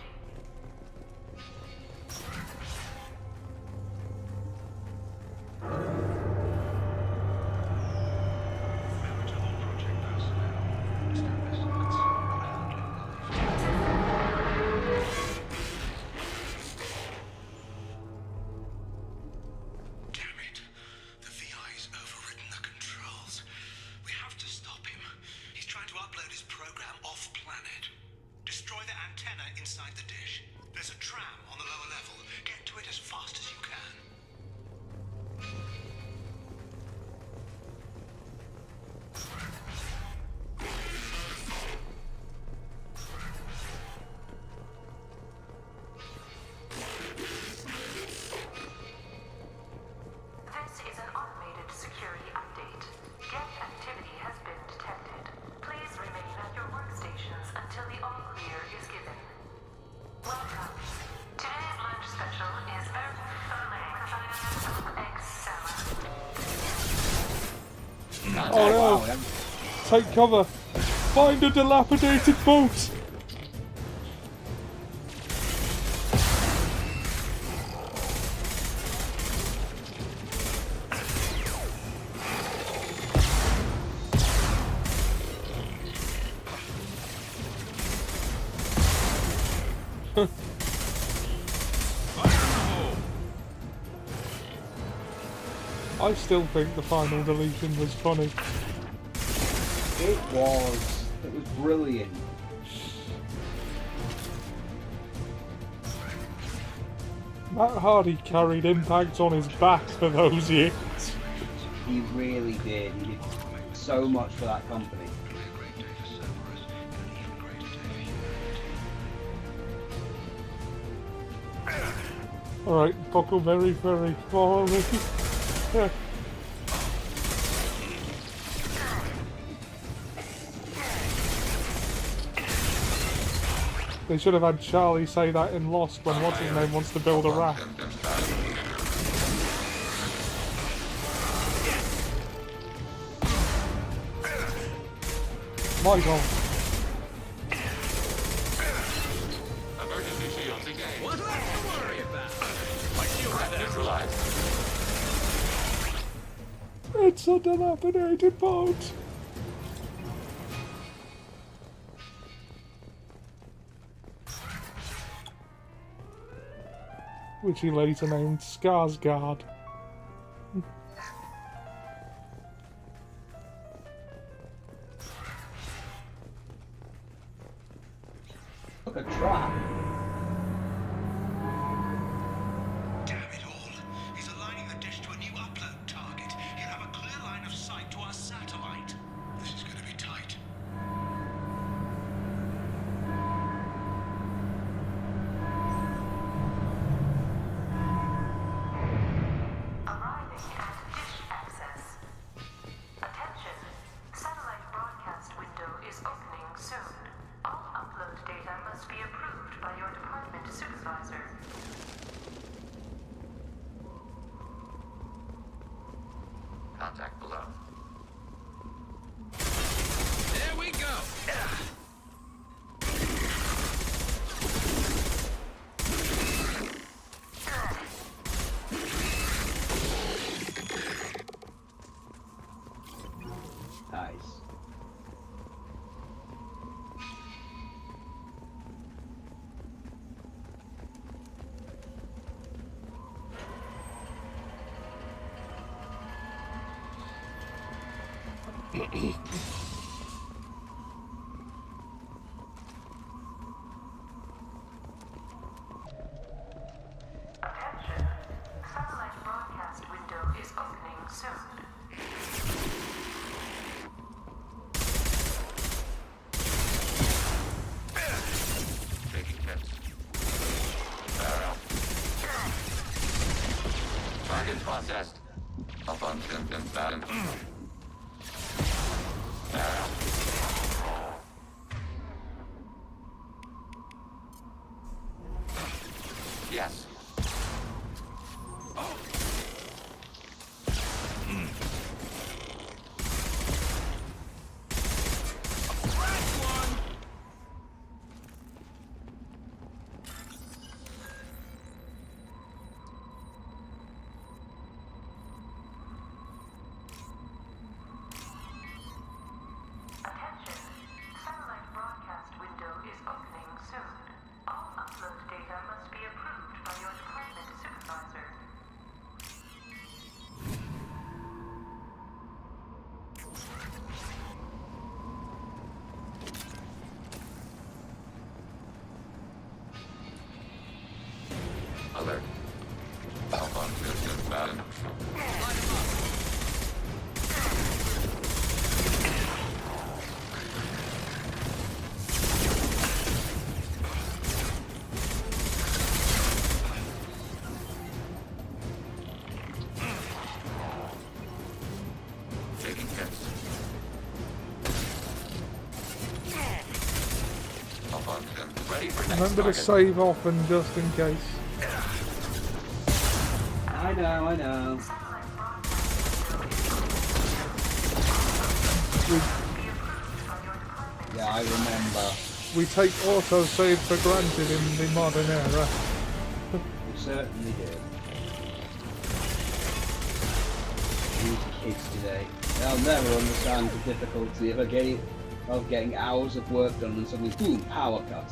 S1: Oh no! Take cover! Find a dilapidated boat! I still think the final deletion was funny.
S2: It was brilliant.
S1: Matt Hardy carried Impact on his back for those years.
S2: He really did. He did so much for that company.
S1: Alright, buckle very, very forward. They should have had Charlie say that in Lost when what's his name wants to build a raft. My God.
S15: Emergency shields engaged.
S4: What's that to worry about?
S15: My shield has neutralized.
S1: It's a dilapidated boat. Which he later named Skarsgård.
S2: Look, a trap.
S12: Damn it all. He's aligning the dish to a new upload target. He'll have a clear line of sight to our satellite. This is going to be tight.
S18: Arriving at dish access. Attention. Satellite broadcast window is opening soon. All upload data must be approved by your department supervisor.
S15: Contact below.
S4: There we go!
S2: Nice.
S18: Attention. Satellite broadcast window is opening soon.
S15: Taking hits. Target processed. Malfunction confirmed. Yes.
S18: Attention. Satellite broadcast window is opening soon. All upload data must be approved by your department supervisor.
S15: Alert. Malfunction confirmed. Taking hits. Malfunction. Ready for next
S1: Remember to
S15: target.
S1: save often, just in case.
S2: I know. Yeah, I remember.
S1: We take autosave for granted in the modern era.
S2: We certainly did. These kids today, they'll never understand the difficulty of getting hours of work done and suddenly, boom, power cut.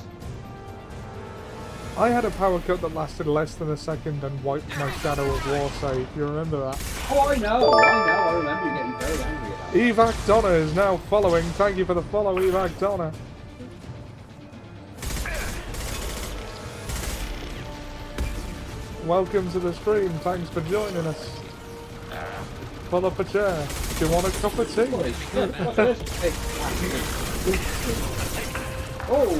S1: I had a power cut that lasted less than a second and wiped my Shadow of War save. You remember that?
S2: Oh, I know. I remember you getting very angry about it.
S1: Evac Donna is now following. Thank you for the follow, Evac Donna. Welcome to the stream. Thanks for joining us. Pull up a chair. Do you want a cup of tea?
S2: Oh!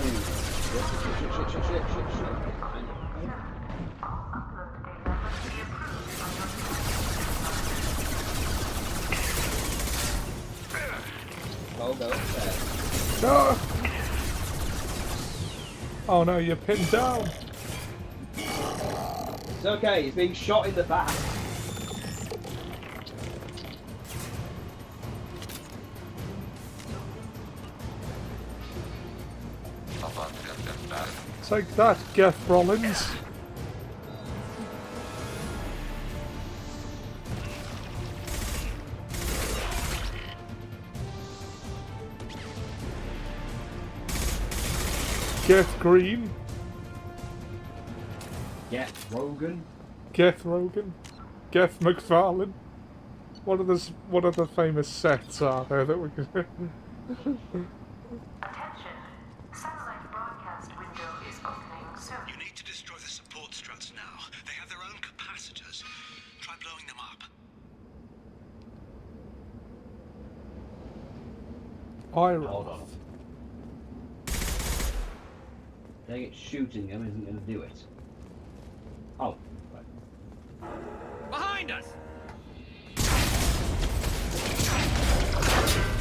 S2: Go upstairs.
S1: No! Oh no, you're pinned down.
S2: It's okay, he's being shot in the back.
S1: Take that, Geoff Rollins. Geth Green.
S2: Geth Rogan.
S1: Geth Rogan. Geth McFarlane. What are the famous sets are there that we can...
S18: Attention. Satellite broadcast window is opening soon.
S12: You need to destroy the support struts now. They have their own capacitors. Try blowing them up.
S2: Hold on. Dang it, shooting them isn't going to do it. Oh, right.
S14: Behind us!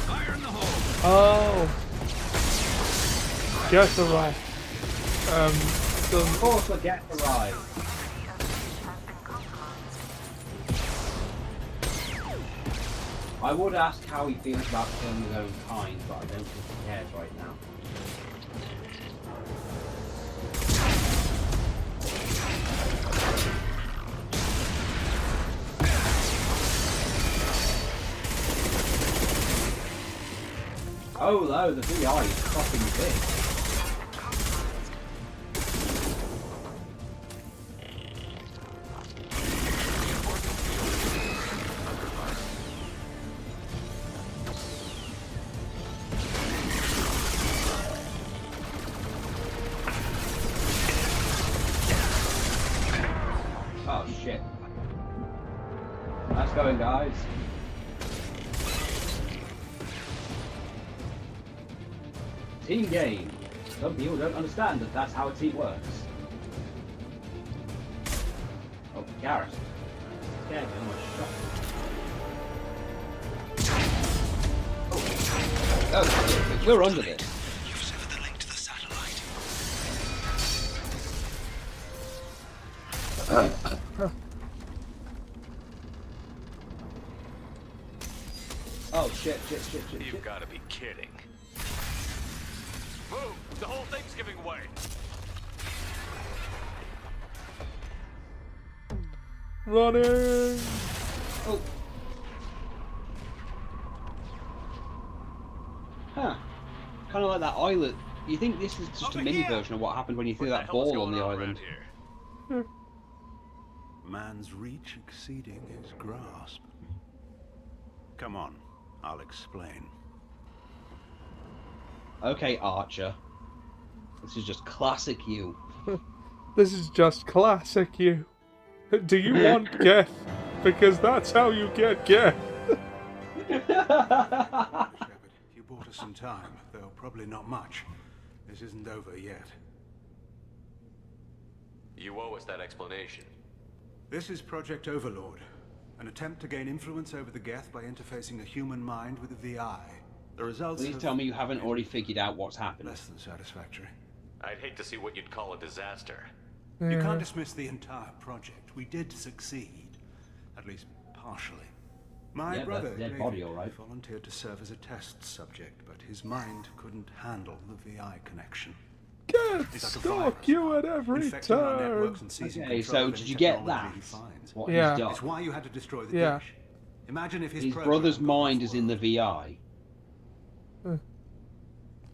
S14: Fire in the hole!
S1: Oh! Geth arrived.
S2: Of course I get arrived. I would ask how he feels about killing his own kind, but I don't think he cares right now. Oh no, the VI is fucking big. Oh shit. Nice going, guys. Team game. Some people don't understand that that's how a team works. Oh, Garrett. Yeah, get almost shot. Oh, we're under this.
S12: You've severed the link to the satellite.
S2: Oh shit.
S4: You've got to be kidding. Move! The whole thing's giving way!
S1: Running!
S2: Oh. Huh. Kind of like that island. You think this is just a mini version of what happened when you threw that ball on the island?
S12: Man's reach exceeding his grasp. Come on, I'll explain.
S2: Okay, Archer. This is just classic you.
S1: This is just classic you. Do you want Geth? Because that's how you get Geth.
S12: Shepard, you bought us some time, though probably not much. This isn't over yet.
S4: You owe us that explanation.
S12: This is Project Overlord, an attempt to gain influence over the Geth by interfacing a human mind with a VI. The results
S2: Please tell me you haven't already figured out what's happened.
S12: Less than satisfactory.
S4: I'd hate to see what you'd call a disaster.
S12: You can't dismiss the entire project. We did succeed. At least partially. My brother,
S2: dead body, all right.
S12: volunteered to serve as a test subject, but his mind couldn't handle the VI connection.
S1: Geth, stalk you at every turn.
S2: Okay, so did you get that? What he's done?
S12: It's why you had to destroy the dish. Imagine if his
S2: brother's mind is in the VI.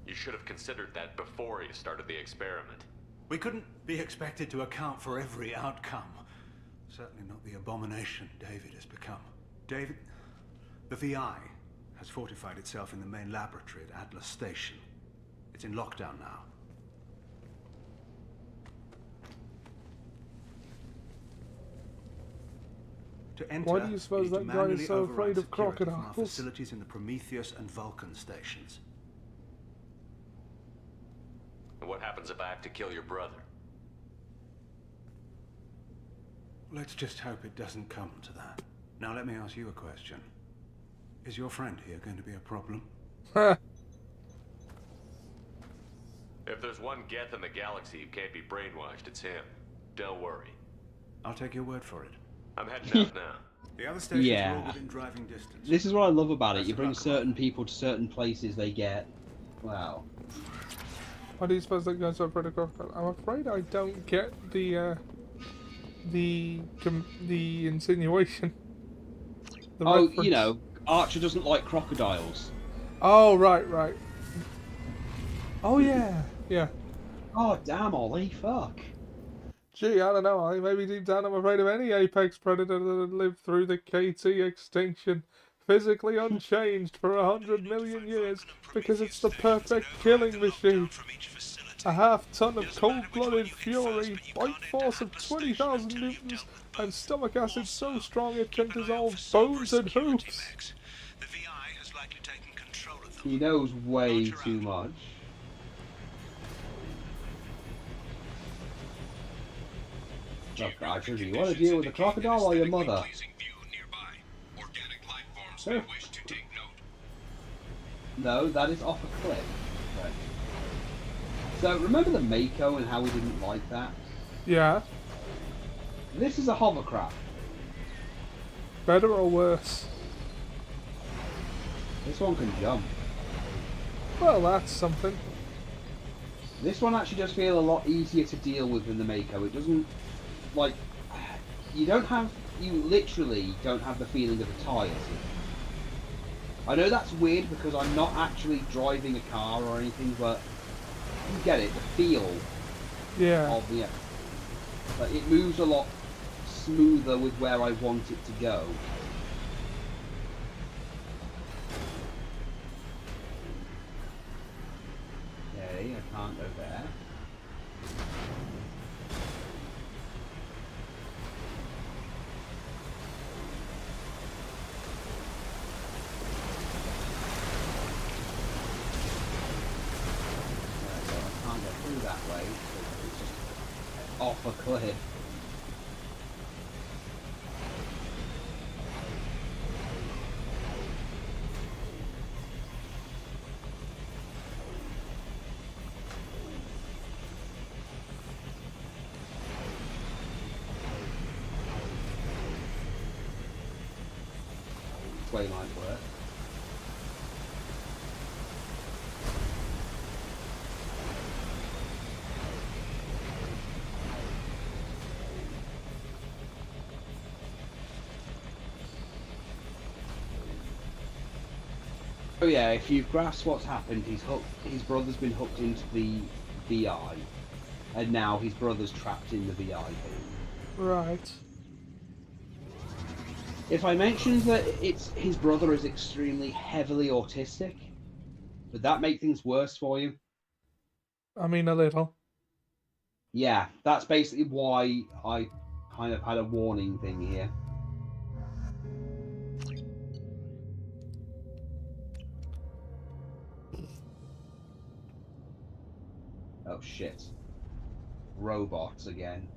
S4: You should have considered that before you started the experiment.
S12: We couldn't be expected to account for every outcome. Certainly not the abomination David has become. David, the VI has fortified itself in the main laboratory at Atlas Station. It's in lockdown now. To enter,
S1: Why do you suppose that guy is so afraid of crocodiles?
S12: Facilities in the Prometheus and Vulcan stations.
S4: And what happens if I have to kill your brother?
S12: Let's just hope it doesn't come to that. Now let me ask you a question. Is your friend here going to be a problem?
S4: If there's one Geth in the galaxy who can't be brainwashed, it's him. Don't worry.
S12: I'll take your word for it.
S4: I'm heading out now.
S12: The other stations are all within driving distance.
S2: This is what I love about it. You bring certain people to certain places, they get... Wow.
S1: Why do you suppose that guy's so afraid of crocodiles? I'm afraid I don't get the insinuation. The reference.
S2: You know, Archer doesn't like crocodiles.
S1: Oh, right. Oh, yeah.
S2: Oh, damn, Ollie, fuck.
S1: Gee, I don't know, Ollie. Maybe deep down I'm afraid of any apex predator that had lived through the KT extinction, physically unchanged for 100 million years, because it's the perfect killing machine. A half-ton of cold-blooded fury, bite force of 20,000 newtons, and stomach acid so strong it can dissolve bones and hoops.
S2: He knows way too much. Look, guys, if you want to deal with the crocodile or your mother? Sure. No, that is off a cliff. Right. So, remember the Mako and how we didn't like that?
S1: Yeah.
S2: This is a hovercraft.
S1: Better or worse?
S2: This one can jump.
S1: Well, that's something.
S2: This one actually does feel a lot easier to deal with than the Mako. It doesn't, like, you literally don't have the feeling of the tyres. I know that's weird because I'm not actually driving a car or anything, but you get it, the feel of the... Like, it moves a lot smoother with where I want it to go. Okay, I can't go there. That way, it's just off a cliff. This way might work. Oh yeah, if you grasp what's happened, his brother's been hooked into the VI, and now his brother's trapped in the VI thing.
S1: Right.
S2: If I mentioned that his brother is extremely heavily autistic, would that make things worse for you?
S1: I mean, a little.
S2: Yeah, that's basically why I kind of had a warning thing here. Oh shit. Robots again.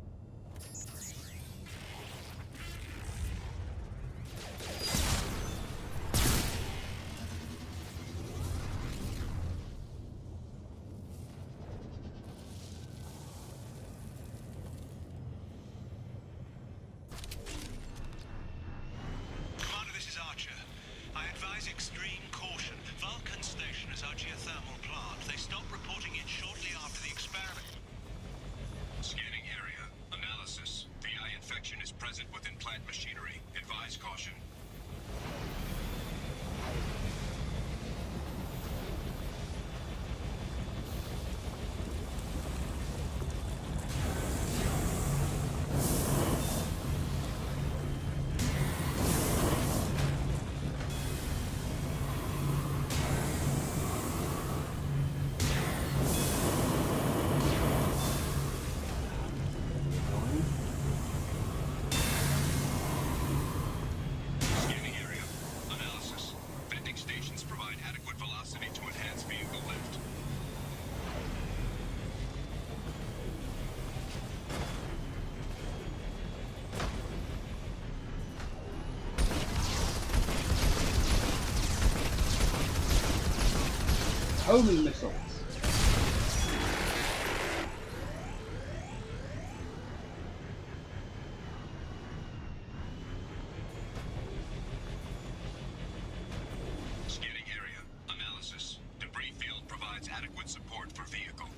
S12: Commander, this is Archer. I advise extreme caution. Vulcan Station is our geothermal plant. They stopped reporting it shortly after the experiment.
S15: Scanning area. Analysis. VI infection is present within plant machinery. Advise caution.
S2: Homing missiles.
S15: Scanning area. Analysis. Debris field provides adequate support for vehicle.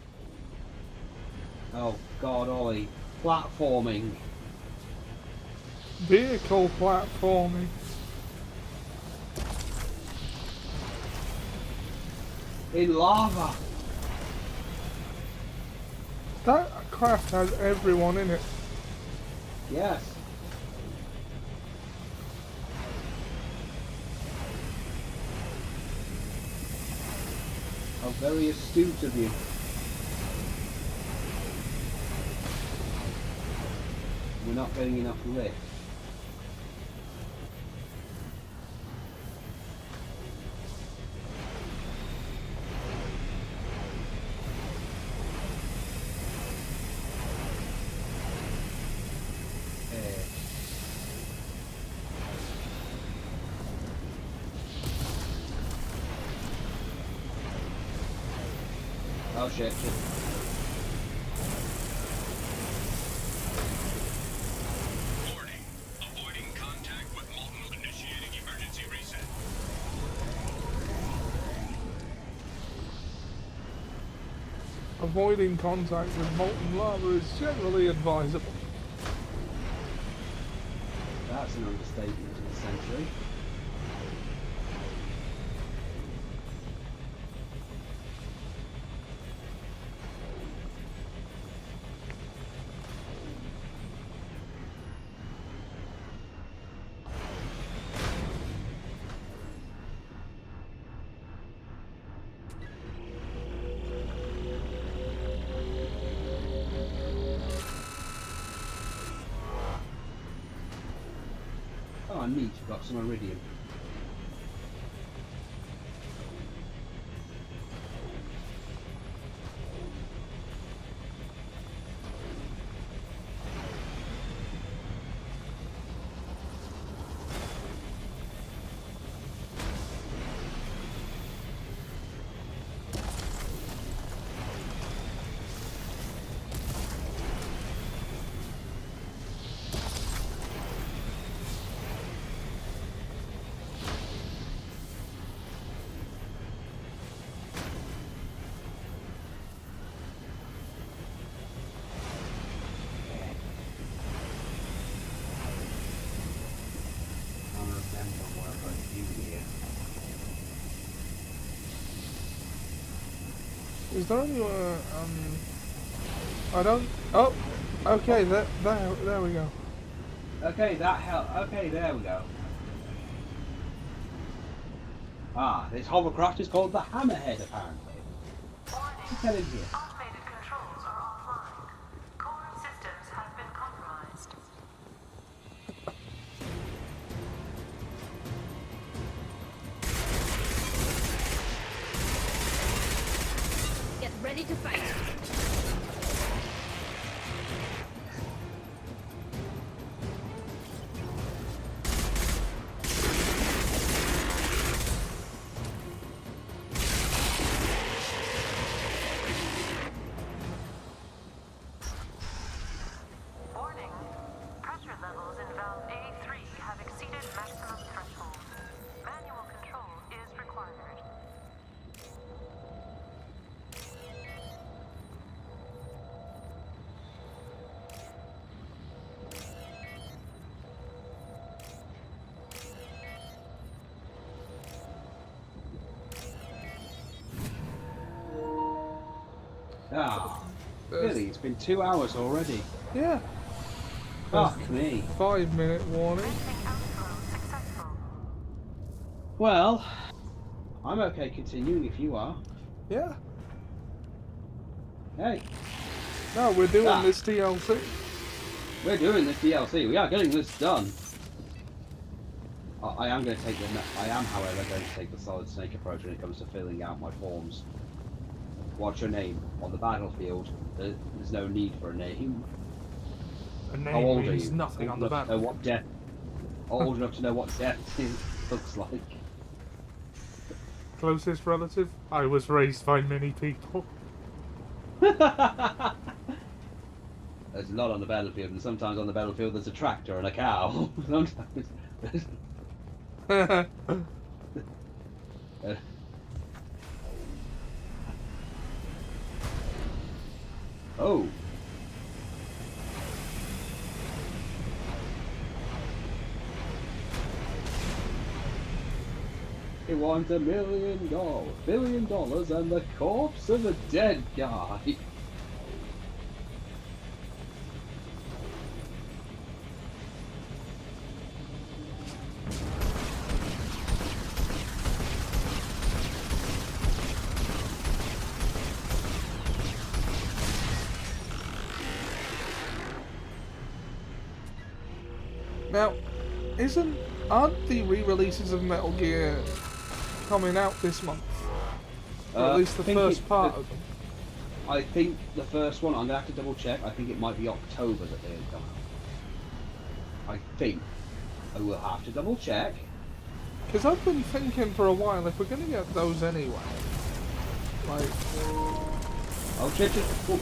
S2: Oh god, Ollie. Platforming.
S1: Vehicle platforming.
S2: In lava.
S1: That craft has everyone in it.
S2: Yes. How very astute of you. We're not getting enough lift. Oh shit.
S15: Warning. Avoiding contact with Molten. Initiating emergency reset.
S1: Avoiding contact with molten lava is generally advisable.
S2: That's an understatement of the century. Oh, neat, got some iridium.
S1: Is there anywhere, I don't... Oh! Okay, there we go.
S2: Okay, that helped. Okay, there we go. Ah, this hovercraft is called the Hammerhead, apparently. What's that in here?
S18: Automated controls are offline. Core systems have been compromised.
S3: Get ready to fight.
S18: Warning. Pressure levels in valve A3 have exceeded maximum threshold. Manual control is required.
S2: Ah, really? It's been 2 hours already.
S1: Yeah.
S2: Fuck me.
S1: 5-minute warning.
S2: Well, I'm okay continuing if you are.
S1: Yeah.
S2: Hey.
S1: No, we're doing this DLC.
S2: We're doing this DLC. We are getting this done. I am going to take the. I am, however, going to take the Solid Snake approach when it comes to filling out my forms. What's your name? On the battlefield, there's no need for a name.
S1: A name
S2: How old
S1: means
S2: are you?
S1: nothing on the
S2: battlefield.
S1: battlefield.
S2: What death? Old enough to know what death looks like.
S1: Closest relative? I was raised by many people.
S2: There's a lot on the battlefield, and sometimes on the battlefield there's a tractor and a cow. Sometimes. Oh. He wants $1 million, $1 billion, and the corpse of a dead guy.
S1: Now, aren't the re-releases of Metal Gear coming out this month? Or at least the first part of them.
S2: I think the first one, I'm going to have to double check, I think it might be October that they had come out. I think. I will have to double check.
S1: Because I've been thinking for a while, if we're going to get those anyway, like...
S2: Oh, shit. Oh.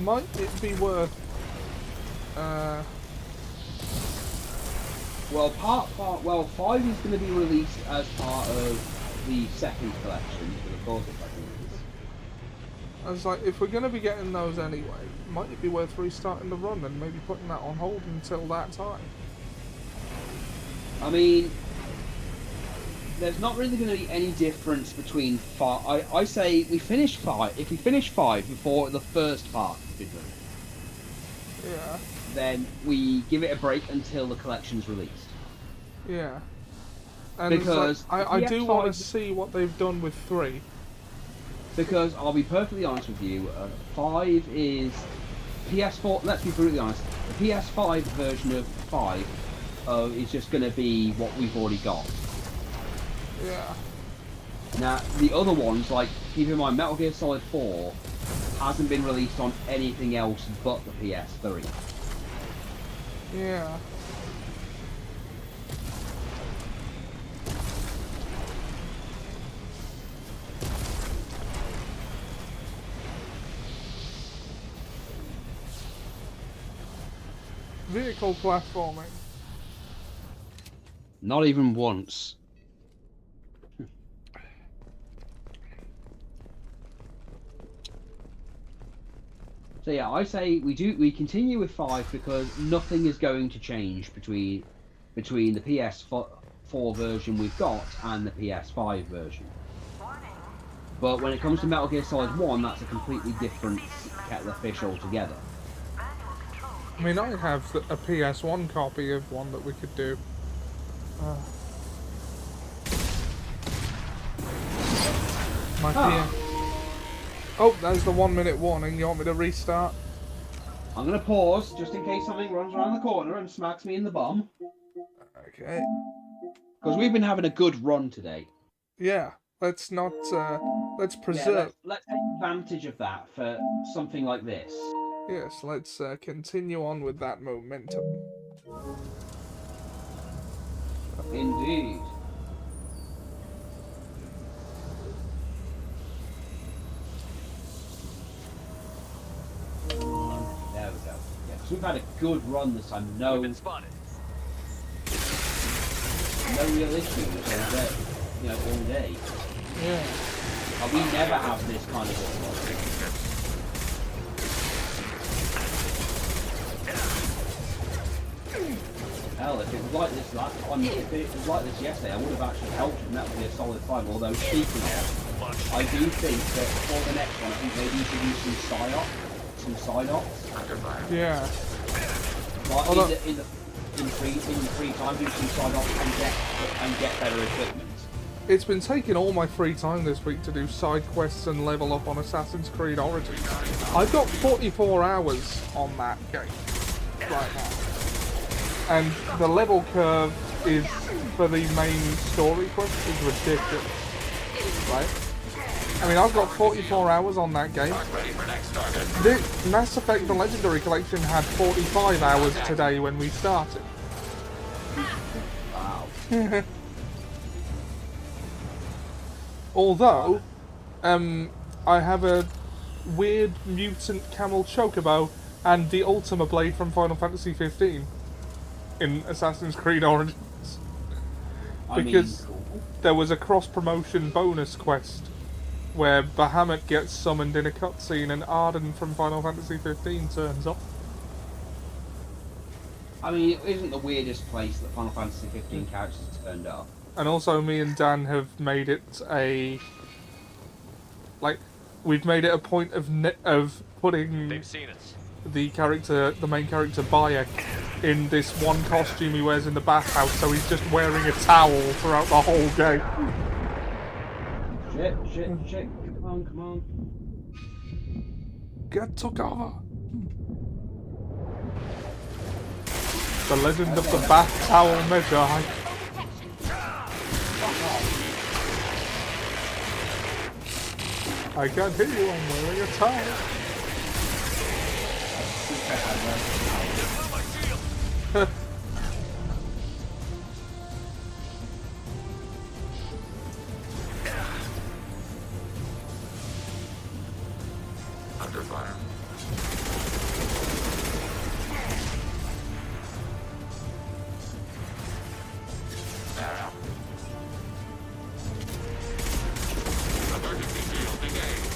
S1: Might it be worth...
S2: Well, 5 is going to be released as part of the second collection, but of course it's like
S1: I was like, if we're going to be getting those anyway, might it be worth restarting the run and maybe putting that on hold until that time?
S2: I mean, there's not really going to be any difference between 5. I say we finish 5. If we finish 5 before the first part is released,
S1: yeah,
S2: then we give it a break until the collection's released.
S1: Yeah. And
S2: because
S1: like, I do want to see what they've done with 3.
S2: Because I'll be perfectly honest with you, 5 is PS4. Let's be brutally honest. The PS5 version of 5 is just going to be what we've already got.
S1: Yeah.
S2: Now the other ones, like keep in mind, Metal Gear Solid 4 hasn't been released on anything else but the PS3.
S1: Yeah. Vehicle platforming.
S2: Not even once. So yeah, I say we continue with 5 because nothing is going to change between the PS4 version we've got and the PS5 version. But when it comes to Metal Gear Solid 1, that's a completely different kettle of fish altogether.
S1: I mean, I have a PS1 copy of one that we could do. Oh, there's the 1 minute warning. You want me to restart?
S2: I'm going to pause just in case something runs around the corner and smacks me in the bum.
S1: Okay.
S2: Because we've been having a good run today.
S1: Yeah, let's not, let's preserve.
S2: Yeah, let's take advantage of that for something like this.
S1: Yes, let's continue on with that momentum.
S2: Indeed. There we go. Yeah, because we've had a good run this time. No real issues all day. You know, all day.
S1: Yeah.
S2: We never have this kind of run. Hell, if it was like this if it was like this yesterday, I would have actually helped with Metal Gear Solid 5. Although speaking of, I do think that for the next one, I think maybe you should use some side ops.
S1: Yeah.
S2: Like in free time, do some side ops and get better equipment.
S1: It's been taking all my free time this week to do side quests and level up on Assassin's Creed Origins. I've got 44 hours on that game right now. And the level curve is, for the main story quest, is ridiculous. Right? I mean, I've got 44 hours on that game. The Mass Effect The Legendary Collection had 45 hours today when we started.
S2: Wow.
S1: Although, I have a weird mutant camel chocobo and the Ultima Blade from Final Fantasy 15 in Assassin's Creed Origins. Because there was a cross-promotion bonus quest where Bahamut gets summoned in a cutscene and Arden from Final Fantasy 15 turns up.
S2: I mean, it isn't the weirdest place that Final Fantasy 15 characters turned up.
S1: And also me and Dan have made it a... like, we've made it a point of putting the main character Bayek in this one costume he wears in the bathhouse, so he's just wearing a towel throughout the whole game.
S2: Shit, come on.
S1: Get to cover. The Legend of the Bat Towel Magi. I can't hear you, I'm wearing a towel.
S15: Under fire. Emergency field engaged.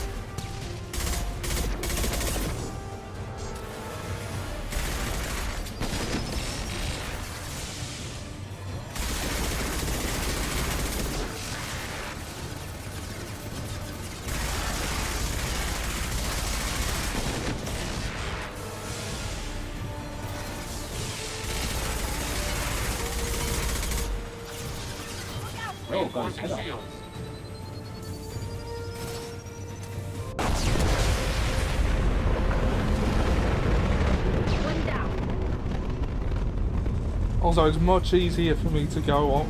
S2: Oh, guys, head off.
S1: Also, it's much easier for me to go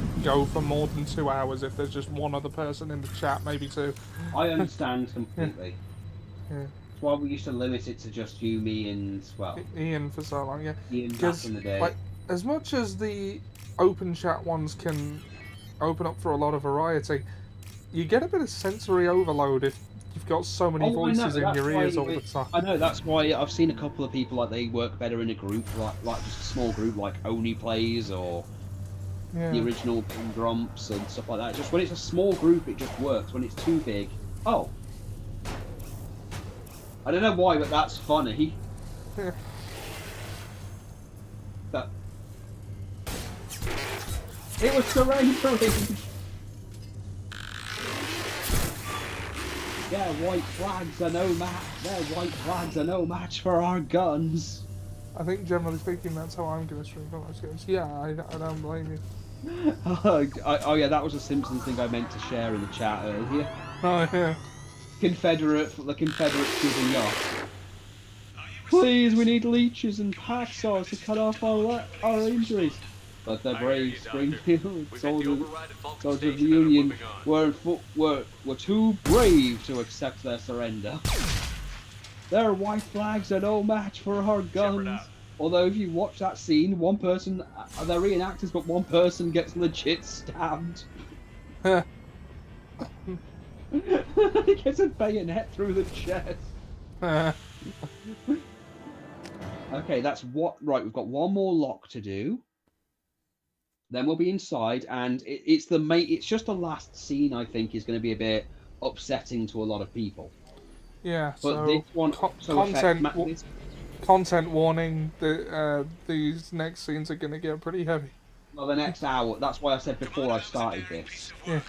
S1: for more than 2 hours if there's just one other person in the chat, maybe two.
S2: I understand completely.
S1: Yeah.
S2: That's why we used to limit it to just you, me, and, well...
S1: Ian for so long, yeah.
S2: Ian back in the day.
S1: Like, as much as the open chat ones can open up for a lot of variety, you get a bit of sensory overload if you've got so many voices in your ears all the time.
S2: I know, that's why I've seen a couple of people, like, they work better in a group, like just a small group, like Oni Plays, or the original Grumps and stuff like that. Just when it's a small group, it just works. When it's too big, oh. I don't know why, but that's funny. But it was surrendering. Yeah, white flags are no match. White flags are no match for our guns.
S1: I think generally speaking, that's how I'm going to stream for those games. Yeah, I don't blame you.
S2: Oh yeah, that was a Simpsons thing I meant to share in the chat earlier.
S1: Oh yeah.
S2: The Confederates giving up. Please, we need leeches and hacksaws to cut off our injuries. But the brave Springfield soldiers of the Union were too brave to accept their surrender. Their white flags are no match for our guns. Although if you watch that scene, one person, they're reenactors, but one person gets legit stabbed. He gets a bayonet through the chest. Okay, that's what. Right, we've got one more lock to do. Then we'll be inside, and it's just the last scene. I think is going to be a bit upsetting to a lot of people.
S1: Yeah.
S2: But
S1: so
S2: this one,
S1: content warning: these next scenes are going to get pretty heavy.
S2: Well, the next hour. That's why I said before I started this.
S1: Yeah.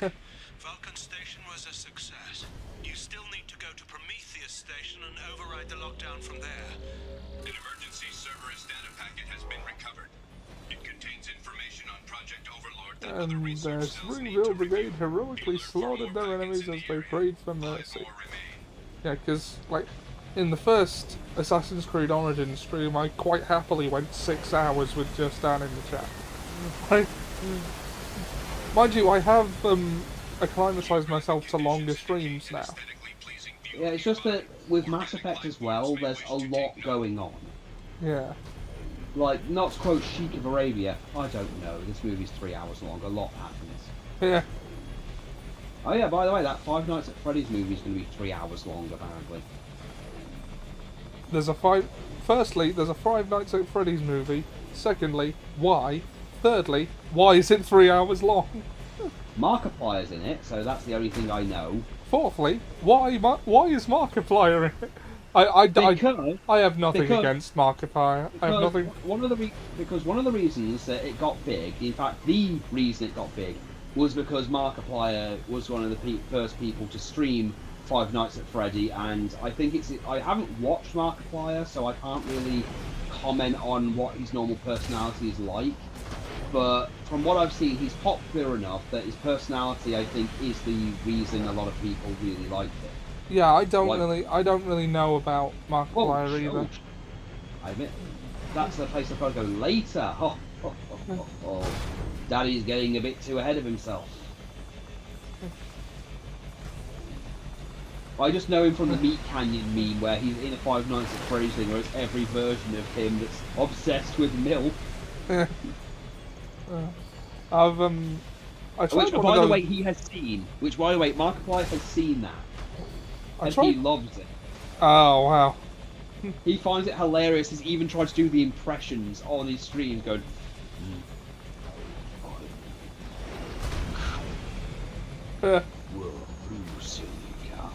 S12: Vulcan Station was a success. You still need to go to Prometheus Station and override the lockdown from there.
S15: An emergency Cerberus data packet has been recovered. It contains information on Project Overlord that other
S1: And
S15: research
S1: the
S15: cells need
S1: Springville
S15: to
S1: Brigade heroically slaughtered their enemies as they prayed for mercy. Yeah, because, like, in the first Assassin's Creed Origins stream, I quite happily went 6 hours with just Dan in the chat. Mind you, I have acclimatized myself to longer streams now.
S2: Yeah, it's just that with Mass Effect as well, there's a lot going on.
S1: Yeah.
S2: Like, not to quote Sheik of Arabia, I don't know, this movie's 3 hours long, a lot happens.
S1: Yeah.
S2: Oh yeah, by the way, that Five Nights at Freddy's movie is going to be 3 hours long, apparently.
S1: Firstly, there's a Five Nights at Freddy's movie. Secondly, why? Thirdly, why is it 3 hours long?
S2: Markiplier's in it, so that's the only thing I know.
S1: Fourthly, why is Markiplier in it? I have nothing against Markiplier. I have nothing.
S2: Because one of the reasons that it got big, in fact, the reason it got big, was because Markiplier was one of the first people to stream Five Nights at Freddy, and I think I haven't watched Markiplier, so I can't really comment on what his normal personality is like. But from what I've seen, he's popular enough that his personality, I think, is the reason a lot of people really like it.
S1: Yeah, I don't really know about Markiplier either.
S2: I admit. that's the place I've got to go later. Oh. Daddy's getting a bit too ahead of himself. I just know him from the Meat Canyon meme where he's in a Five Nights at Freddy's thing where it's every version of him that's obsessed with milk.
S1: I tried
S2: which, by the way, he has seen. Which, by the way, Markiplier has seen that. And he loves it.
S1: Oh, wow.
S2: He finds it hilarious. He's even tried to do the impressions on his streams going... Whoa, silly cow.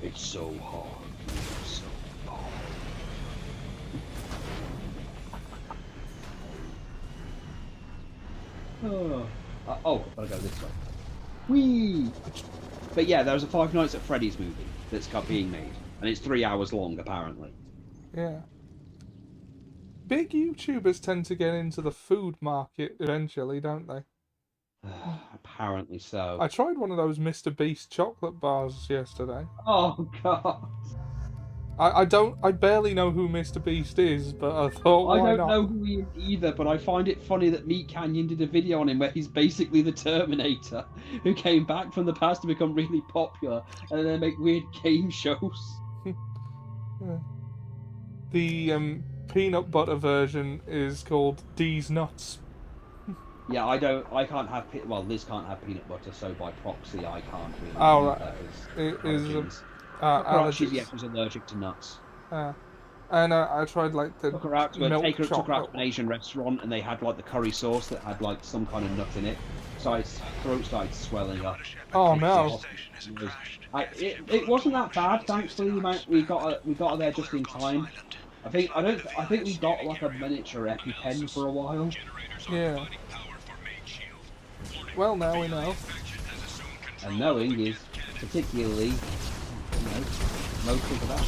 S2: It's so hard. It's so hard. Oh, I've got to go this way. Whee! But yeah, there's a Five Nights at Freddy's movie that's being made, and it's 3 hours long, apparently.
S1: Yeah. Big YouTubers tend to get into the food market eventually, don't they?
S2: Apparently so.
S1: I tried one of those Mr. Beast chocolate bars yesterday.
S2: Oh, God.
S1: I barely know who Mr. Beast is, but I thought, why
S2: I don't
S1: not?
S2: know who he is either, but I find it funny that Meat Canyon did a video on him where he's basically the Terminator who came back from the past to become really popular and then make weird game shows.
S1: Yeah. The peanut butter version is called D's Nuts.
S2: Yeah, I can't have, well, Liz can't have peanut butter, so by proxy I can't really.
S1: Oh, right. It is allergies.
S2: Yeah, she's allergic to nuts.
S1: And I tried like the
S2: took her out to
S1: chocolate.
S2: an Asian restaurant, and they had like the curry sauce that had like some kind of nut in it. So her throat started swelling up.
S1: Oh no!
S2: It wasn't that bad, thankfully. We got her there just in time. I think we got like a miniature EpiPen for a while.
S1: Yeah. Well, now we know.
S2: And knowing is particularly, mostly for that.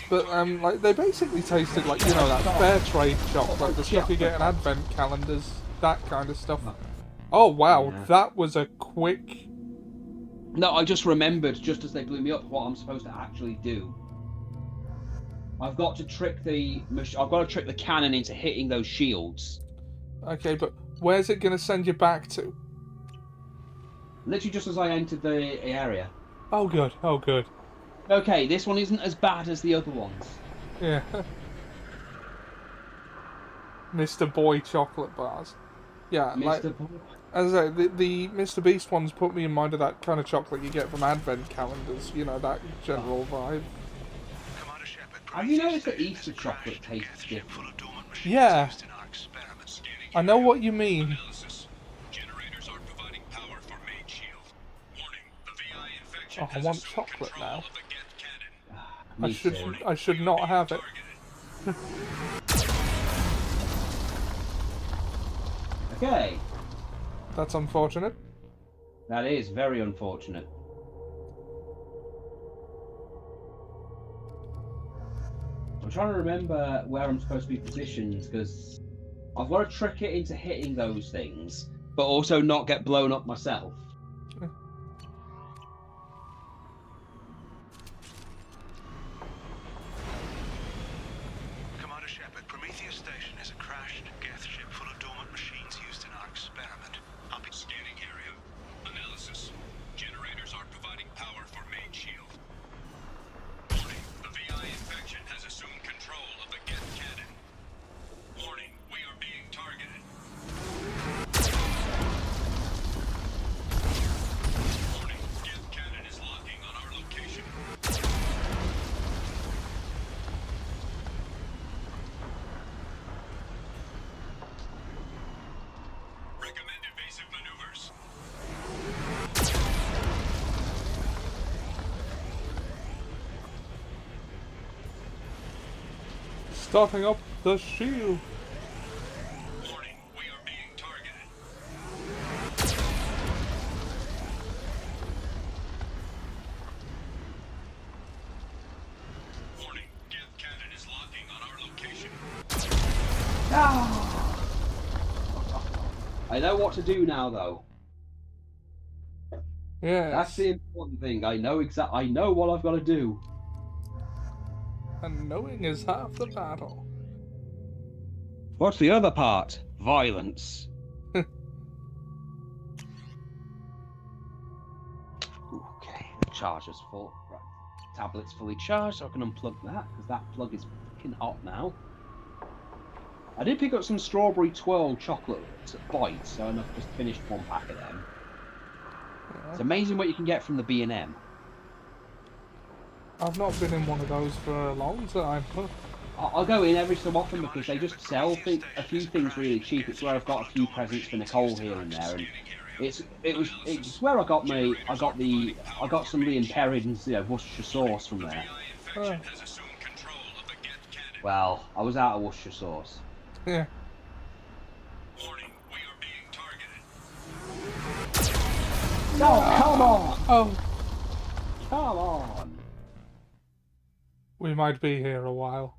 S1: But like they basically tasted like that fair trade chocolate, the stuff you get in advent calendars, that kind of stuff. Oh wow, that was a quick.
S2: No, I just remembered just as they blew me up what I'm supposed to actually do. I've got to trick the cannon into hitting those shields.
S1: Okay, but where's it going to send you back to?
S2: Literally just as I entered the area.
S1: Oh good, oh good.
S2: Okay, this one isn't as bad as the other ones.
S1: Yeah. Mr. Boy chocolate bars. Yeah, like, as I say, the Mr. Beast ones put me in mind of that kind of chocolate you get from advent calendars, that general vibe.
S2: Have you noticed that Easter chocolate tastes different?
S1: Yeah. I know what you mean. Oh, I want chocolate now. I should not have it.
S2: Okay.
S1: That's unfortunate.
S2: That is very unfortunate. I'm trying to remember where I'm supposed to be positioned, because I've got to trick it into hitting those things, but also not get blown up myself.
S12: Commander Shepard, Prometheus Station is a crashed Geth ship full of dormant machines used in our experiment. I'll be scanning area. Analysis. Generators are providing power for main shield. Warning, the VI infection has assumed control of the Geth cannon. Warning, we are being targeted. Warning, Geth cannon is locking on our location. Recommend evasive maneuvers.
S1: Starting up the shield.
S12: Warning, we are being targeted. Warning, Geth cannon is locking on our location.
S2: I know what to do now, though.
S1: Yeah.
S2: That's the important thing. I know what I've got to do.
S1: And knowing is half the battle.
S2: What's the other part? Violence. Okay, the charger's full. Right. Tablet's fully charged, so I can unplug that, because that plug is fucking hot now. I did pick up some strawberry twirl chocolate bites, so I've just finished one pack of them. Yeah. It's amazing what you can get from the B&M.
S1: I've not been in one of those for a long time.
S2: I'll go in every so often because they just sell a few things really cheap. It's where I've got a few presents for Nicole here and there, and it's where I got some Liam Perrin's Worcestershire sauce from there.
S1: Oh.
S2: Well, I was out of Worcestershire sauce.
S1: Yeah.
S2: No, come on!
S1: Oh.
S2: Come on!
S1: We might be here a while.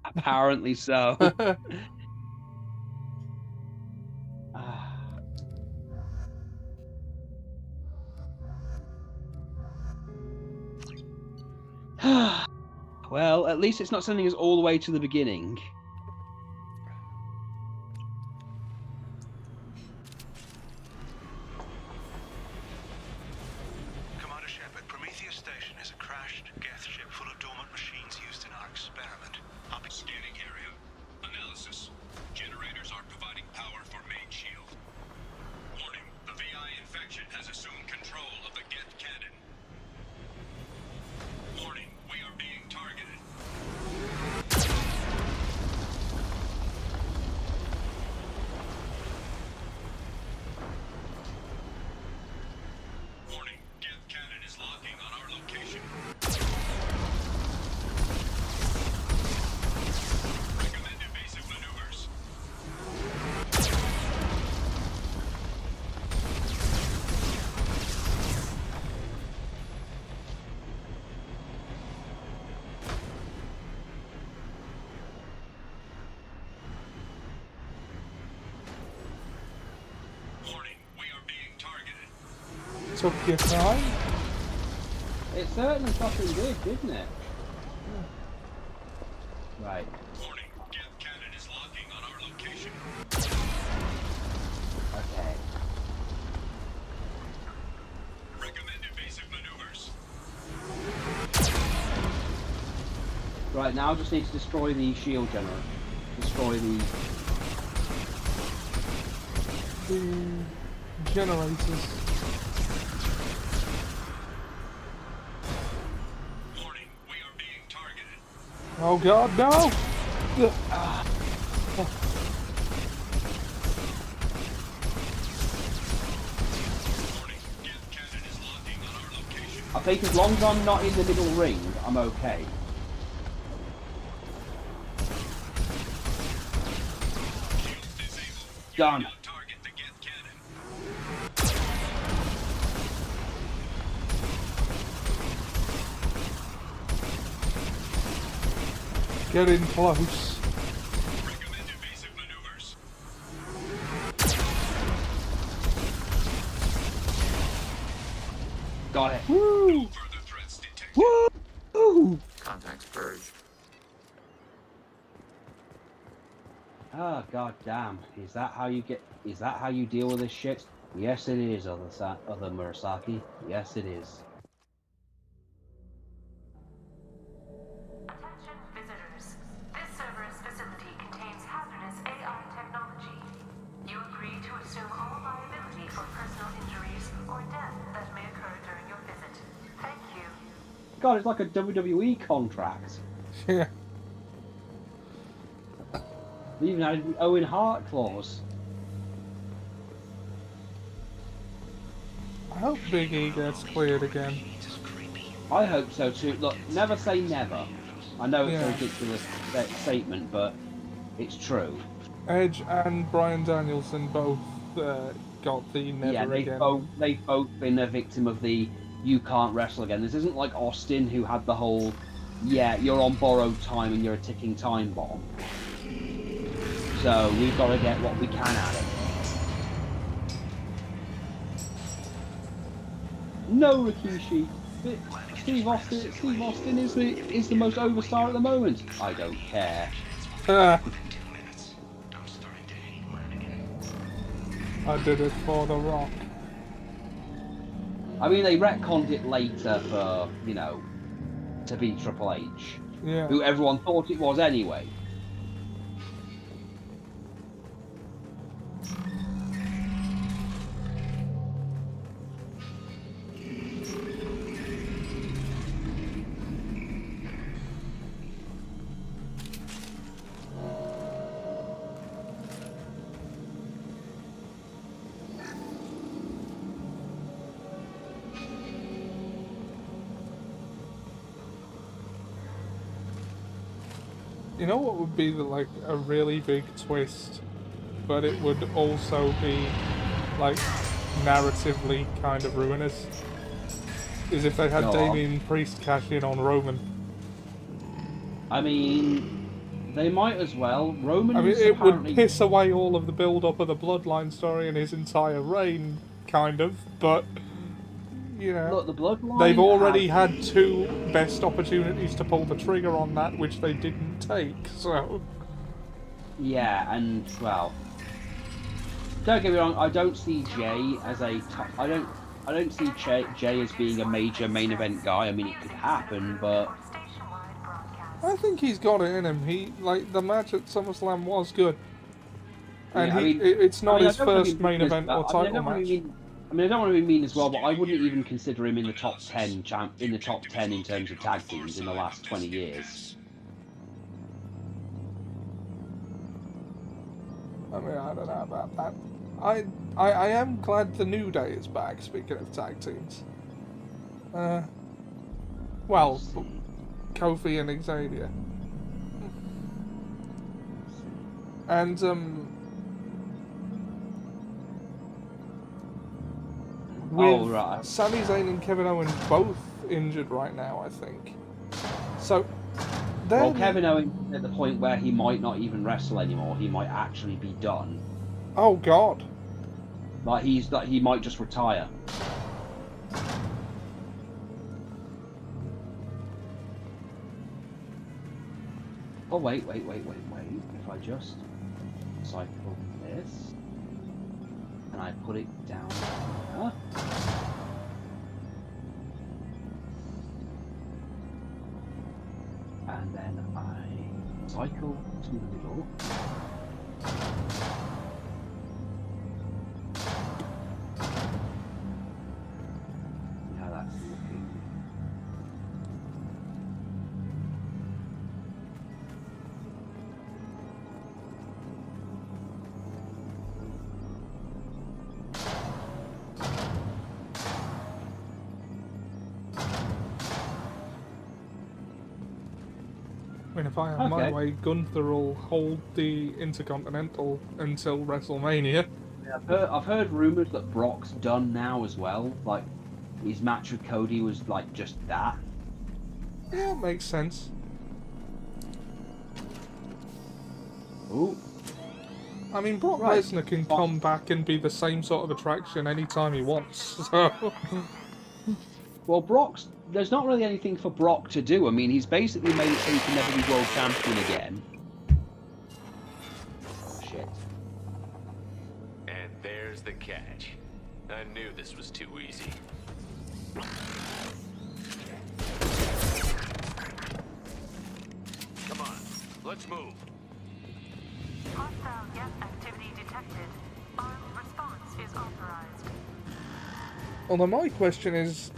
S2: Apparently so. Well, at least it's not sending us all the way to the beginning.
S12: Commander Shepard, Prometheus Station is a crashed Geth ship full of dormant machines used in our experiment. I'll be scanning area. Analysis. Generators are providing power for main shield. Warning, the VI infection has assumed control of the Geth cannon. Warning, we are being targeted. Warning, Geth cannon is locking on our location. Recommend evasive maneuvers. Warning, we are being targeted.
S1: Took your time.
S2: It certainly fucking did, didn't it? Right.
S12: Warning, Geth cannon is locking on our location.
S2: Okay.
S12: Recommend evasive maneuvers.
S2: Right, now I just need to destroy the shield generator. Destroy the...
S1: generators.
S12: Warning, we are being targeted.
S1: Oh god, no!
S2: I think as long as I'm not in the middle ring, I'm okay. Done.
S1: Get in close.
S12: Recommend evasive maneuvers.
S2: Got it.
S1: Woo!
S12: Further threats detected.
S2: Woo!
S12: Contacts purged.
S2: Ah, god damn. Is that how you deal with this shit? Yes it is, other Murasaki. Yes it is.
S18: Attention visitors. This server's facility contains hazardous AI technology. You agree to assume all liability for personal injuries or death that may occur during your visit. Thank you.
S2: God, it's like a WWE contract.
S1: Yeah.
S2: They even had an Owen Hart clause.
S1: I hope Big E gets cleared again.
S2: I hope so too. Look, never say never. I know it's a ridiculous statement, but it's true.
S1: Edge and Bryan Danielson both got the never again.
S2: They've both been a victim of the you can't wrestle again. This isn't like Austin, who had the whole, yeah, you're on borrowed time and you're a ticking time bomb. So we've got to get what we can out of it. No, Rikishi. Steve Austin is the most overstar at the moment. I don't care.
S1: I did it for The Rock.
S2: I mean, they retconned it later for, you know, to be Triple H.
S1: Yeah.
S2: Who everyone thought it was anyway.
S1: You know what would be like a really big twist, but it would also be like narratively kind of ruinous, is if they had Damien Priest cash in on Roman.
S2: I mean, they might as well. Roman.
S1: I mean, it would piss away all of the build-up of the Bloodline story and his entire reign, kind of. But you know,
S2: look, the Bloodline.
S1: They've already had two best opportunities to pull the trigger on that, which they didn't take. So.
S2: Yeah, and well, don't get me wrong. I don't see Jay as a. I don't see Jay as being a major main event guy. I mean, it could happen, but.
S1: I think he's got it in him. He like the match at SummerSlam was good, and
S2: yeah,
S1: it's not his first main event or title match.
S2: I mean, I don't want to be mean as well, but I wouldn't even consider him in the top 10 in terms of tag teams in the last 20 years.
S1: I mean, I don't know about that. I am glad the New Day is back. Speaking of tag teams, well, Kofi and Xavier, and with Sami Zayn and Kevin Owens both injured right now, I think. So,
S2: well, Kevin Owens is at the point where he might not even wrestle anymore. He might actually be done.
S1: Oh God!
S2: Like he might just retire. Oh wait! If I just cycle this. And I put it down here. And then I cycle to the middle. See how that's looking.
S1: I mean, if I have my way, Gunther will hold the Intercontinental until WrestleMania.
S2: Yeah, I've heard rumours that Brock's done now as well. Like, his match with Cody was like just that.
S1: Yeah, it makes sense.
S2: Ooh.
S1: I mean, Brock Lesnar can come back and be the same sort of attraction anytime he wants, so...
S2: Well, there's not really anything for Brock to do. I mean, he's basically made it so he can never be world champion again. Oh, shit.
S4: And there's the catch. I knew this was too easy. Come on, let's move.
S18: Hostile gas activity detected. Armed response is authorized.
S1: Although my question is,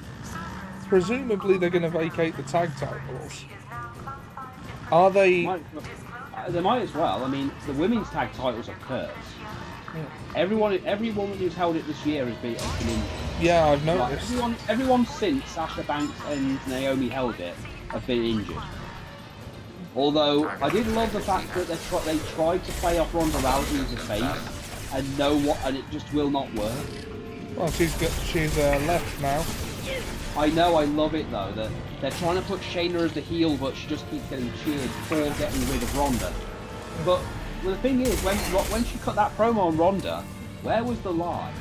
S1: presumably they're going to vacate the tag titles. Are they...
S2: They might as well. I mean, the women's tag titles are cursed.
S1: Yeah.
S2: Every woman who's held it this year has been injured.
S1: Yeah, I've noticed.
S2: Like, everyone since Sasha Banks and Naomi held it have been injured. Although, I did love the fact that they tried to play off Ronda Rousey as a face, and it just will not work.
S1: Well, she's left now.
S2: I know, I love it though, that they're trying to put Shayna as the heel, but she just keeps getting cheered for getting rid of Ronda. But the thing is, when she cut that promo on Ronda, where was the lie?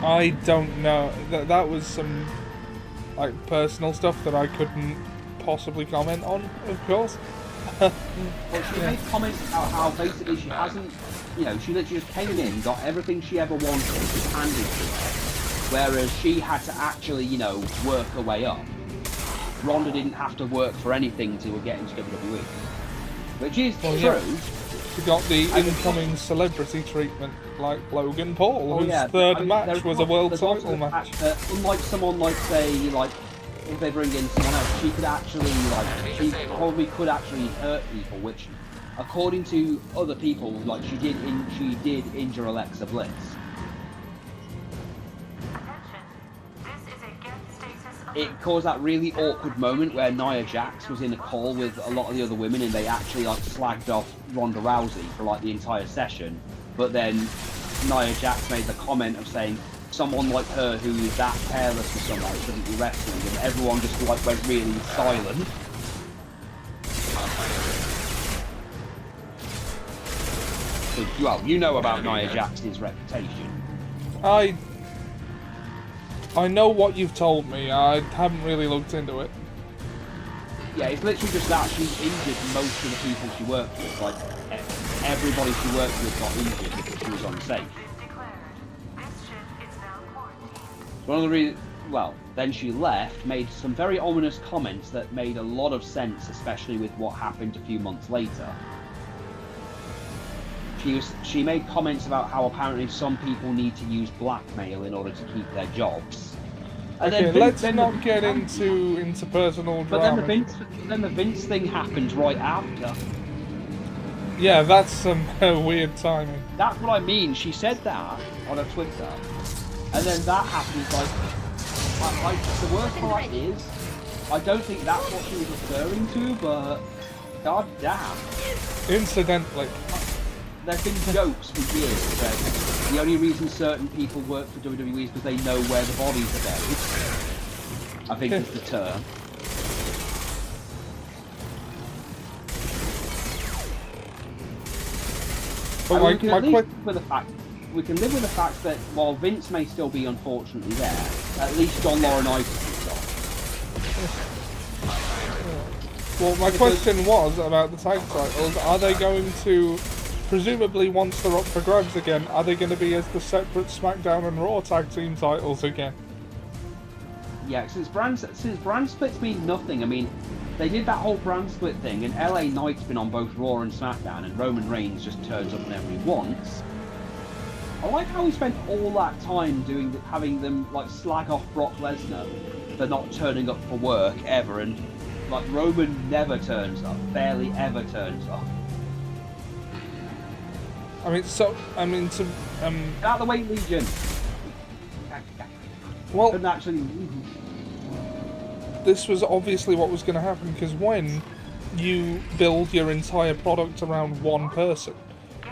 S1: I don't know. That was some like personal stuff that I couldn't possibly comment on, of course.
S2: Well, she made comments about how basically she hasn't, you know, she literally just came in, got everything she ever wanted, just handed to her, whereas she had to actually, you know, work her way up. Ronda didn't have to work for anything to get into WWE, which is true.
S1: Yeah. She got the incoming celebrity treatment, like Logan Paul, whose third match was a world title match.
S2: Unlike someone like, say, like, if they bring in someone else, she could actually, like, she probably could actually hurt people, which, according to other people, like, she did injure Alexa Bliss. It caused that really awkward moment where Nia Jax was in a call with a lot of the other women and they actually like slagged off Ronda Rousey for like the entire session, but then Nia Jax made the comment of saying someone like her who is that careless with somebody shouldn't be wrestling, and everyone just like went really silent. Well, you know about Nia Jax's reputation.
S1: I know what you've told me. I haven't really looked into it.
S2: Yeah, it's literally just that she's injured most of the people she worked with. Like, everybody she worked with got injured because she was unsafe. One of the reasons, well, then she left, made some very ominous comments that made a lot of sense, especially with what happened a few months later. She made comments about how apparently some people need to use blackmail in order to keep their jobs. And
S1: okay,
S2: then
S1: let's not get into personal drama.
S2: But then the Vince thing happened right after.
S1: Yeah, that's some weird timing.
S2: That's what I mean. She said that on her Twitter, and then that happens. Like the worst part is, I don't think that's what she was referring to, but god damn.
S1: Incidentally.
S2: There's been jokes for years that the only reason certain people work for WWE is because they know where the bodies are buried. I think is the term.
S1: But
S2: we can live with the fact that while Vince may still be unfortunately there, at least John Laurinaitis is off.
S1: Well, my question was about the tag titles. Are they going to... Presumably, once they're up for grabs again, are they going to be as the separate SmackDown and Raw tag team titles again?
S2: Yeah, since brand splits mean nothing. I mean, they did that whole brand split thing, and LA Knight's been on both Raw and SmackDown, and Roman Reigns just turns up whenever he wants. I like how we spent all that time having them like slag off Brock Lesnar for not turning up for work ever, and like Roman never turns up, barely ever turns up. Get out of the way, Legion.
S1: Well,
S2: couldn't actually.
S1: This was obviously what was going to happen, because when you build your entire product around one person,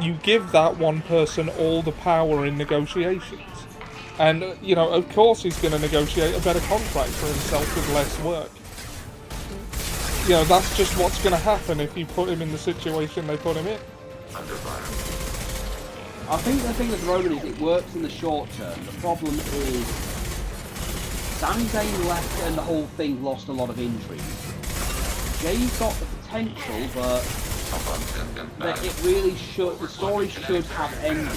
S1: you give that one person all the power in negotiations. And, you know, of course he's going to negotiate a better contract for himself with less work. You know, that's just what's going to happen if you put him in the situation they put him in.
S2: I think the thing with Roman is it works in the short term. The problem is Sami Zayn left and the whole thing lost a lot of intrigue. Jay's got the potential, but it really should. The story should have ended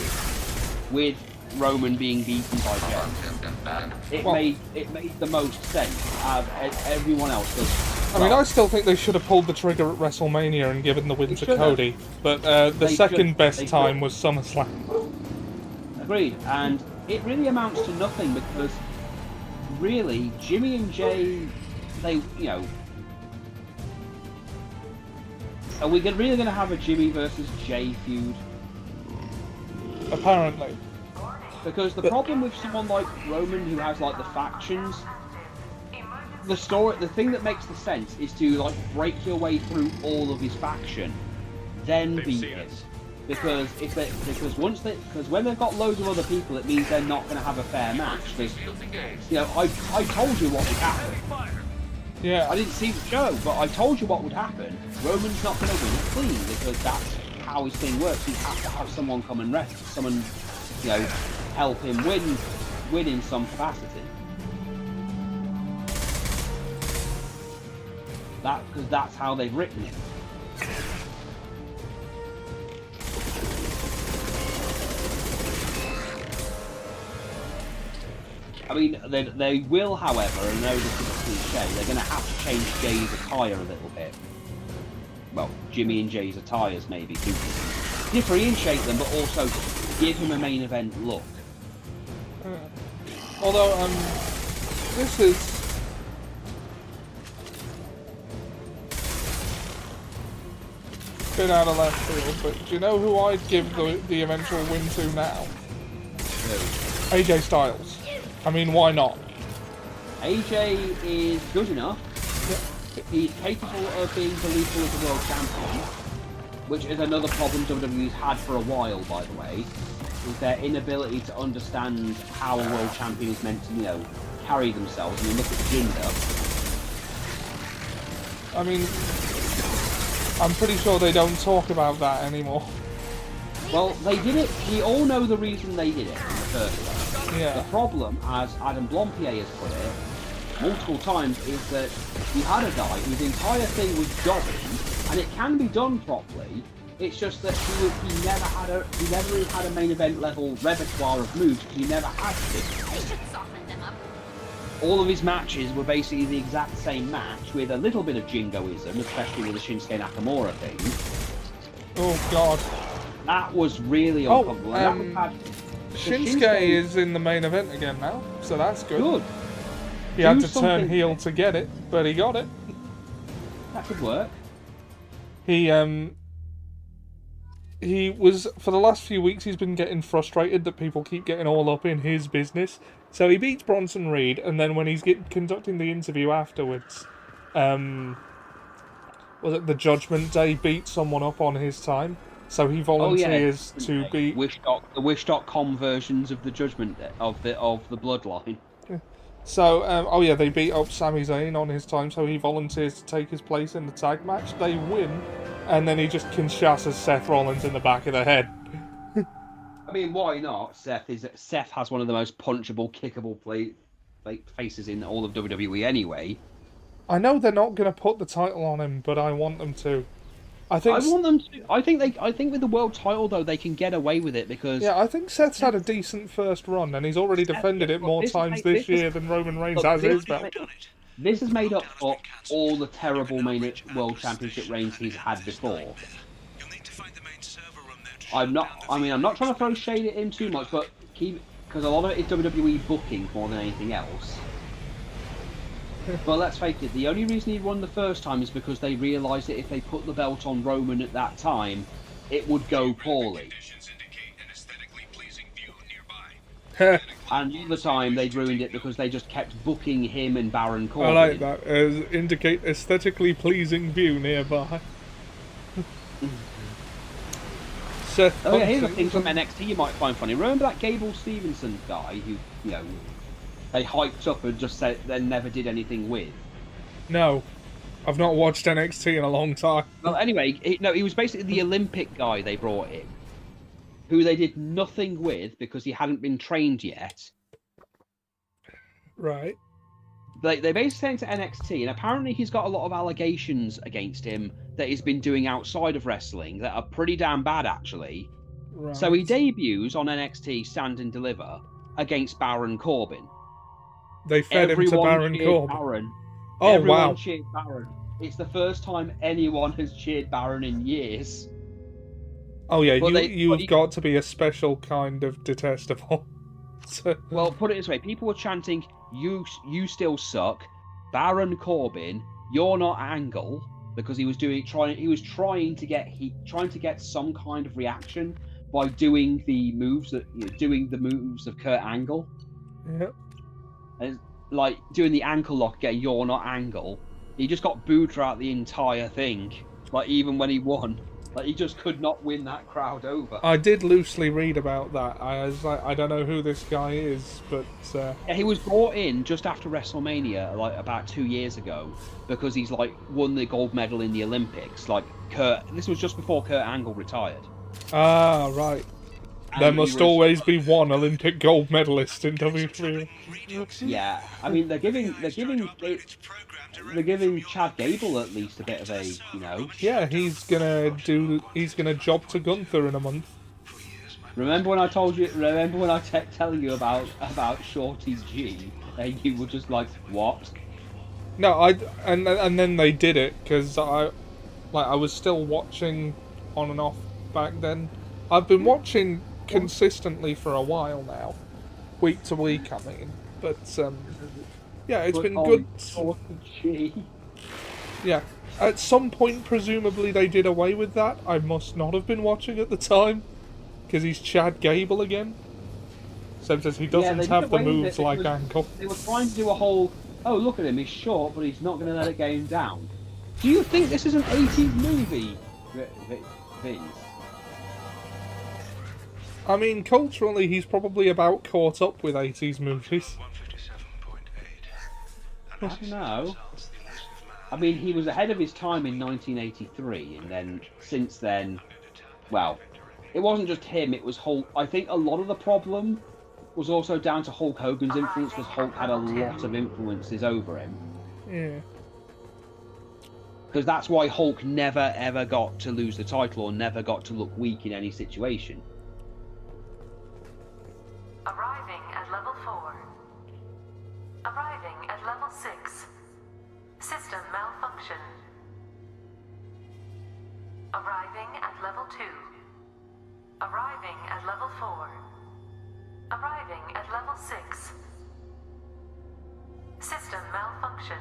S2: with Roman being beaten by Jay. It made the most sense. Everyone else does.
S1: I mean, I still think they should have pulled the trigger at WrestleMania and given the win to Cody, but the second best time was SummerSlam.
S2: Agreed, and it really amounts to nothing because, really, Jimmy and Jay, are we really going to have a Jimmy versus Jay feud?
S1: Apparently.
S2: Because the problem with someone like Roman who has like the factions, the thing that makes the sense is to like break your way through all of his faction, then beat it. Because when they've got loads of other people, it means they're not going to have a fair match. Because, you know, I told you what would happen.
S1: Yeah.
S2: I didn't see the show, but I told you what would happen. Roman's not going to win it clean because that's how his thing works. You have to have someone come and someone, you know, help him win in some capacity. because that's how they've written it. I mean, they will, however, and I know this is a cliche, they're going to have to change Jay's attire a little bit. Well, Jimmy and Jay's attires, maybe, to differentiate them, but also give him a main event look.
S1: Although, this is... bit out of left field, but do you know who I'd give the eventual win to now?
S2: Who?
S1: AJ Styles. I mean, why not?
S2: AJ is good enough.
S1: Yeah.
S2: He's capable of being the lethal as a world champion, which is another problem WWE's had for a while, by the way, is their inability to understand how a world champion is meant to, you know, carry themselves. I mean, look at Jinder.
S1: I mean, I'm pretty sure they don't talk about that anymore.
S2: Well, they did it. We all know the reason they did it in the first place.
S1: Yeah.
S2: The problem, as Adam Blompier has put it multiple times, is that you had a guy whose entire thing was jobbing, and it can be done properly. It's just that he never really had a main event level repertoire of moves because he never had to. All of his matches were basically the exact same match with a little bit of jingoism, especially with the Shinsuke Nakamura thing.
S1: Oh god.
S2: That was really uncomfortable.
S1: Shinsuke is in the main event again now, so that's good.
S2: Good.
S1: He had to turn heel to get it, but he got it.
S2: That could work.
S1: He was, for the last few weeks, he's been getting frustrated that people keep getting all up in his business. So he beats Bronson Reed, and then when he's conducting the interview afterwards, was it the Judgment Day beat someone up on his time? So he volunteers to be
S2: the Wish.com versions of the Judgment of the Bloodline.
S1: Yeah. So they beat up Sami Zayn on his time, so he volunteers to take his place in the tag match. They win, and then he just Kinshasas Seth Rollins in the back of the head.
S2: I mean, why not? Seth has one of the most punchable, kickable faces in all of WWE anyway.
S1: I know they're not going to put the title on him, but I want them to. I
S2: want them to. I think with the world title though, they can get away with it because.
S1: Yeah, I think Seth's had a decent first run, and he's already defended it more times this year than Roman Reigns has his belt.
S2: This has made up for all the terrible world championship reigns he's had before. I'm not trying to throw shade at him too much, but because a lot of it is WWE booking more than anything else. But let's face it, the only reason he won the first time is because they realised that if they put the belt on Roman at that time, it would go poorly. And the other time they'd ruined it because they just kept booking him and Baron Corbin.
S1: I like that. Indicate aesthetically pleasing view nearby. Seth
S2: here's a thing from NXT you might find funny. Remember that Gable Stevenson guy who, they hyped up and just said they never did anything with?
S1: No. I've not watched NXT in a long time.
S2: Well, anyway, he was basically the Olympic guy they brought in, who they did nothing with because he hadn't been trained yet.
S1: Right.
S2: They basically sent him to NXT, and apparently he's got a lot of allegations against him that he's been doing outside of wrestling that are pretty damn bad, actually.
S1: Right.
S2: So he debuts on NXT Stand and Deliver against Baron Corbin.
S1: They fed him to Baron Corbin.
S2: Everyone cheered Baron. It's the first time anyone has cheered Baron in years.
S1: Oh yeah, you've got to be a special kind of detestable.
S2: Well, put it this way: people were chanting, "You still suck, Baron Corbin. You're not Angle," because he was trying to get some kind of reaction by doing the moves of Kurt Angle.
S1: Yep.
S2: And, like doing the ankle lock, getting "You're not Angle." He just got booed throughout the entire thing. Like even when he won. Like, he just could not win that crowd over.
S1: I did loosely read about that. I was like, I don't know who this guy is, but...
S2: Yeah, he was brought in just after WrestleMania, like, about 2 years ago, because he's, like, won the gold medal in the Olympics. Like, this was just before Kurt Angle retired.
S1: Ah, right. There
S2: he
S1: must
S2: was-
S1: always be one Olympic gold medalist in WWE.
S2: Yeah, I mean they're giving Chad Gable at least a bit of a, you know.
S1: Yeah, he's gonna job to Gunther in a month.
S2: Remember when I told you? Remember when I telling you about Shorty G, and you were just like, what?
S1: No, and then they did it because I was still watching on and off back then. I've been watching consistently for a while now, week to week. I mean, but yeah, it's been good.
S2: Shorty G.
S1: Yeah, at some point, presumably they did away with that. I must not have been watching at the time because he's Chad Gable again. Except that he doesn't have the moves like Ankle.
S2: They were trying to do a whole. Oh, look at him, he's short, but he's not going to let it get him down. Do you think this is an 80s movie, Vince?
S1: I mean, culturally, he's probably about caught up with 80s movies.
S2: I don't know. I mean, he was ahead of his time in 1983, and then, since then, well, it wasn't just him, it was Hulk. I think a lot of the problem was also down to Hulk Hogan's influence, because Hulk had a lot of influences over him.
S1: Yeah.
S2: Because that's why Hulk never ever got to lose the title or never got to look weak in any situation.
S18: Arriving at level 4. Arriving at level 6. System malfunction. Arriving at level 2. Arriving at level 4. Arriving at level 6. System malfunction.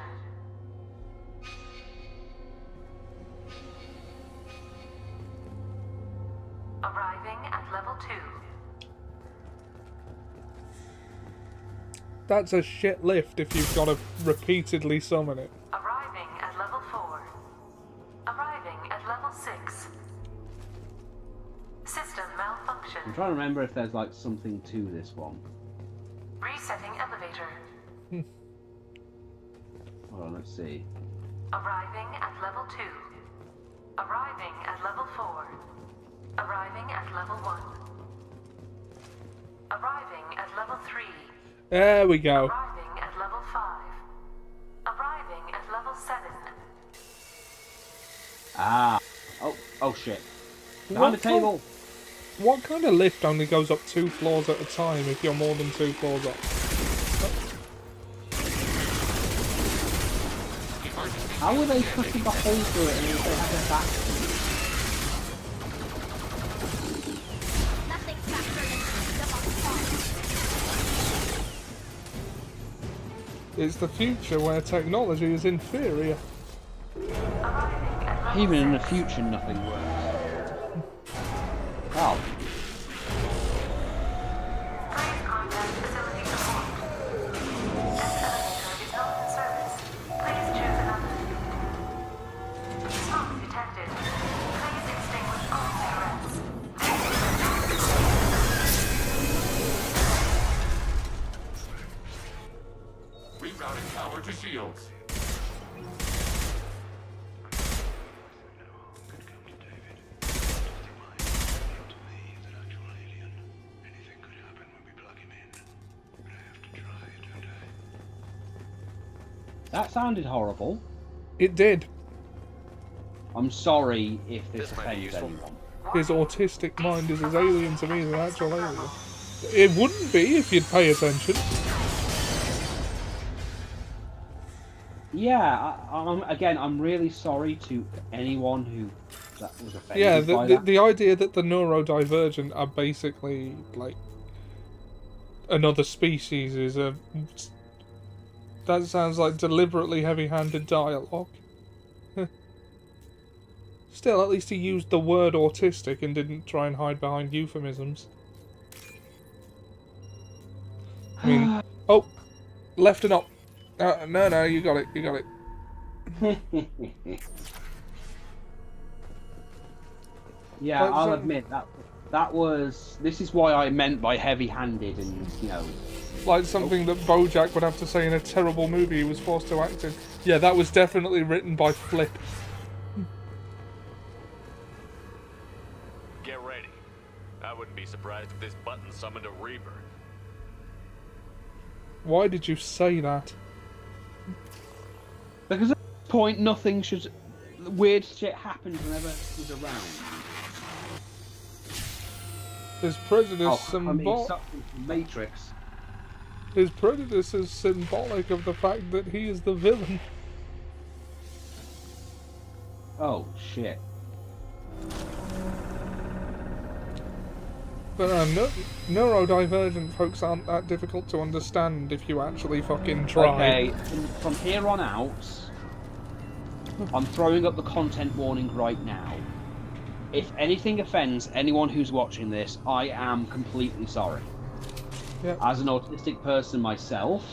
S18: Arriving at level 2.
S1: That's a shit lift if you've got to repeatedly summon it.
S18: Arriving at level 4. Arriving at level 6. System malfunction.
S2: I'm trying to remember if there's like something to this one.
S18: Resetting elevator.
S2: Hold on, let's see.
S18: Arriving at level 2. Arriving at level 4. Arriving at level 1. Arriving at level 3.
S1: There we go.
S18: Arriving at level 5. Arriving at level 7.
S2: Ah. Oh shit. Behind the table.
S1: What kind of lift only goes up 2 floors at a time if you're more than 2 floors up?
S2: How were they cutting the hole through it if they had a back?
S1: It's the future where technology is inferior.
S2: Even in the future, nothing works. Wow.
S15: Rerouting power to shields.
S2: That sounded horrible.
S1: It did.
S2: I'm sorry if this offends anyone.
S1: His autistic mind is as alien to me as an actual alien. It wouldn't be if you'd pay attention.
S2: Yeah, again, I'm really sorry to anyone who that was offended
S1: Yeah,
S2: by
S1: the idea that the neurodivergent are basically like another species is a... That sounds like deliberately heavy-handed dialogue. Still, at least he used the word autistic and didn't try and hide behind euphemisms. I mean... Oh! Left and up. No, you got it, you got it.
S2: Yeah, I'll admit that was... This is why I meant by heavy-handed and, you know...
S1: Like something that Bojack would have to say in a terrible movie he was forced to act in. Yeah, that was definitely written by Flip.
S4: Get ready. wouldn't be surprised if this button summoned a Reaper.
S1: Why did you say that?
S2: Because at this point, nothing should... Weird shit happens whenever he's around.
S1: His prejudice
S2: Matrix.
S1: His prejudice is symbolic of the fact that he is the villain.
S2: Oh, shit.
S1: But neurodivergent folks aren't that difficult to understand if you actually fucking try.
S2: Okay, from here on out, I'm throwing up the content warning right now. If anything offends anyone who's watching this, I am completely sorry.
S1: Yep.
S2: As an autistic person myself,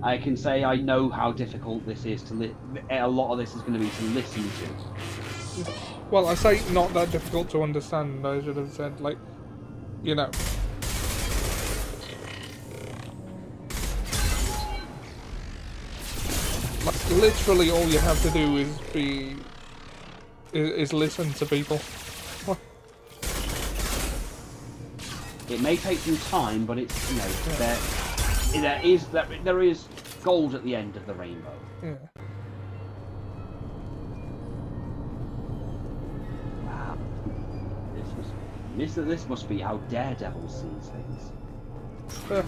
S2: I can say I know how difficult this is to a lot of this is going to be to listen to.
S1: Well, I say not that difficult to understand. I should have said, like, you know. Like, literally all you have to do is listen to people.
S2: It may take some time, but it's, you know, there is gold at the end of the rainbow.
S1: Yeah.
S2: Wow. This must be how Daredevil sees things. Here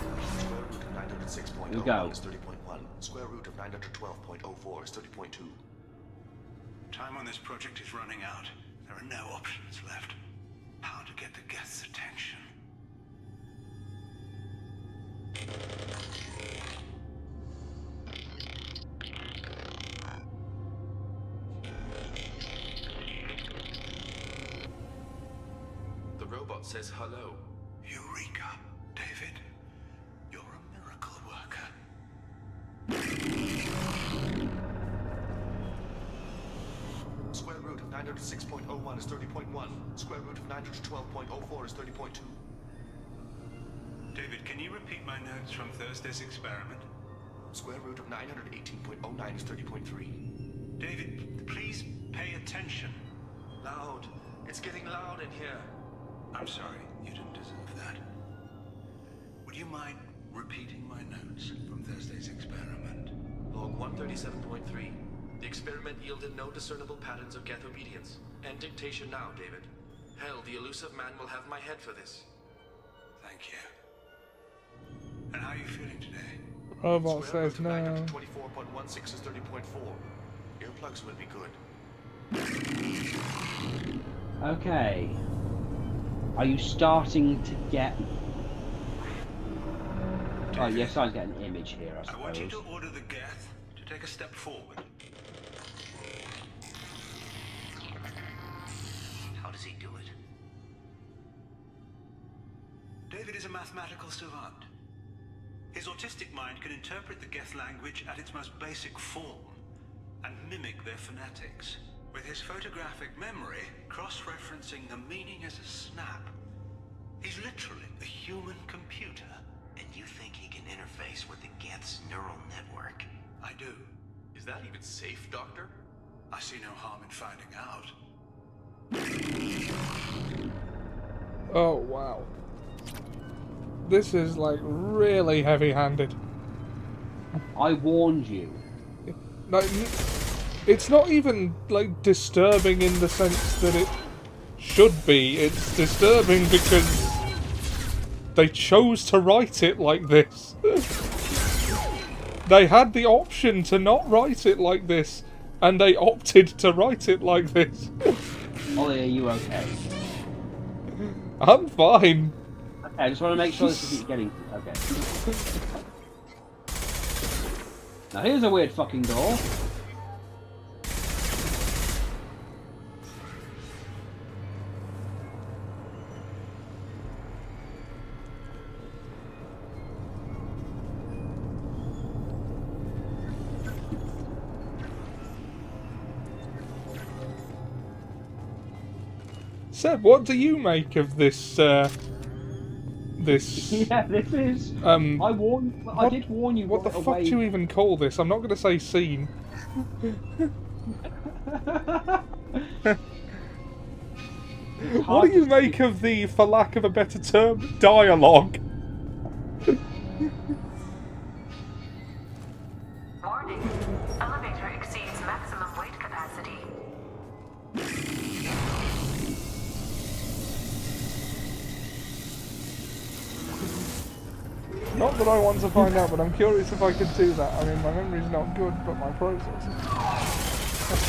S2: we go.
S12: 30.1. Square root of 912.04 is 30.2. Time on this project is running out. There are no options left. How to get the Geth's attention?
S15: The robot says hello.
S12: Eureka, David. You're a miracle worker.
S15: Square root of 906.01 is 30.1. Square root of 912.04 is 30.2.
S12: David, can you repeat my notes from Thursday's experiment?
S15: Square root of 918.09 is 30.3.
S12: David, please pay attention.
S15: Loud. It's getting loud in here.
S12: I'm sorry, you didn't deserve that. Would you mind repeating my notes from Thursday's experiment?
S15: Log 137.3. The experiment yielded no discernible patterns of Geth obedience. End dictation now, David. Hell, the elusive man will have my head for this.
S12: Thank you. And how are you feeling today?
S1: Robot says no.
S15: 24.16 is 30.4. Earplugs would be good.
S2: Okay. Are you starting to get... Oh, you're starting to get an image here, I suppose.
S12: I want you to order the Geth to take a step forward.
S15: How does he do it?
S12: David is a mathematical savant. His autistic mind can interpret the Geth language at its most basic form and mimic their phonetics. With his photographic memory, cross-referencing the meaning as a snap. He's literally a human computer.
S19: And you think he can interface with the Geth's neural network?
S12: I do.
S15: Is that even safe, Doctor?
S12: I see no harm in finding out.
S1: Oh, wow. This is, like, really heavy-handed.
S2: I warned you.
S1: Like, it's not even, like, disturbing in the sense that it should be. It's disturbing because they chose to write it like this. They had the option to not write it like this, and they opted to write it like this.
S2: Ollie, are you okay?
S1: I'm fine.
S2: Okay, I just want to make sure this isn't getting... Okay. Now here's a weird fucking door.
S1: Seb, what do you make of this, this...
S2: Yeah, this is... I did warn you.
S1: What the fuck do you even call this? I'm not going to say scene. What do you make of the, for lack of a better term, dialogue?
S18: Warning. Elevator exceeds maximum weight capacity.
S1: Not that I want to find out, but I'm curious if I could do that. I mean, my memory's not good, but my processing.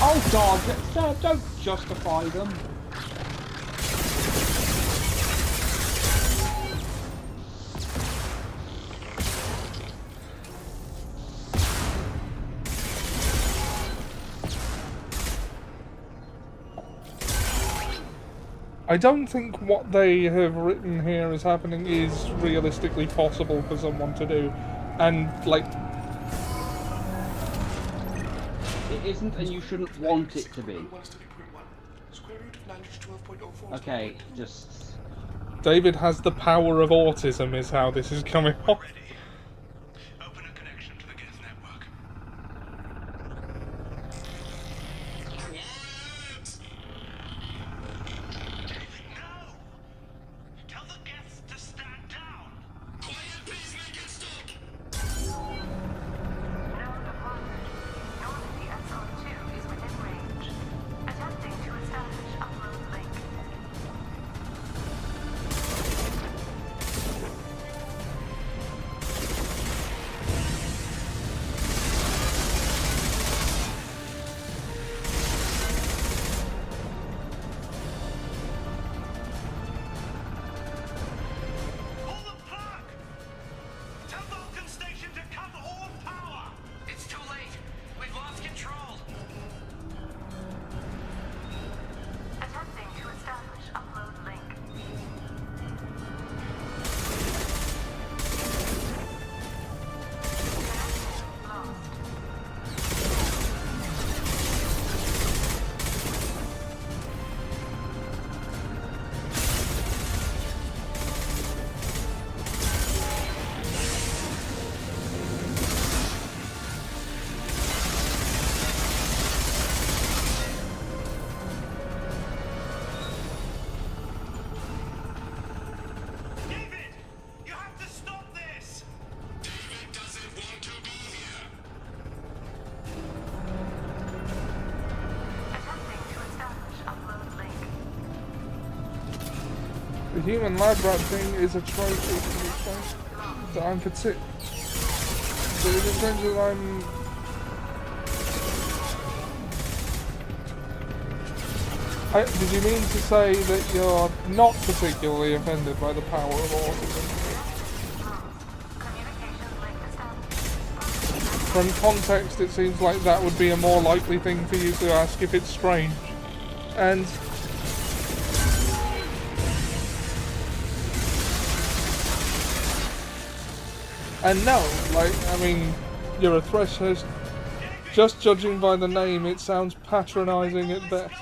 S2: Oh God, don't justify them.
S1: I don't think what they have written here as happening is realistically possible for someone to do. And, like...
S2: It isn't, and you shouldn't want it to be. Okay, just...
S1: David has the power of autism is how this is coming off.
S12: Open a connection to the Geth network. Tell the Geths to stand down! Quiet, please make it stop!
S18: Known acquired. Normandy SR2 is within range. Attempting to establish upload link.
S12: Tell Vulcan Station to cut all power!
S14: It's too late. We've lost control.
S18: Attempting to establish upload link. Connection lost.
S12: David! You have to stop this! David doesn't want to be here!
S18: Attempting to establish upload link.
S1: The human lab rat thing is a trophy that I'm particular. So is it strange that I'm... did you mean to say that you're not particularly offended by the power of autism? From context, it seems like that would be a more likely thing for you to ask if it's strange. And... And no, like, I mean, you're a threshold. Just judging by the name, it sounds patronising at best.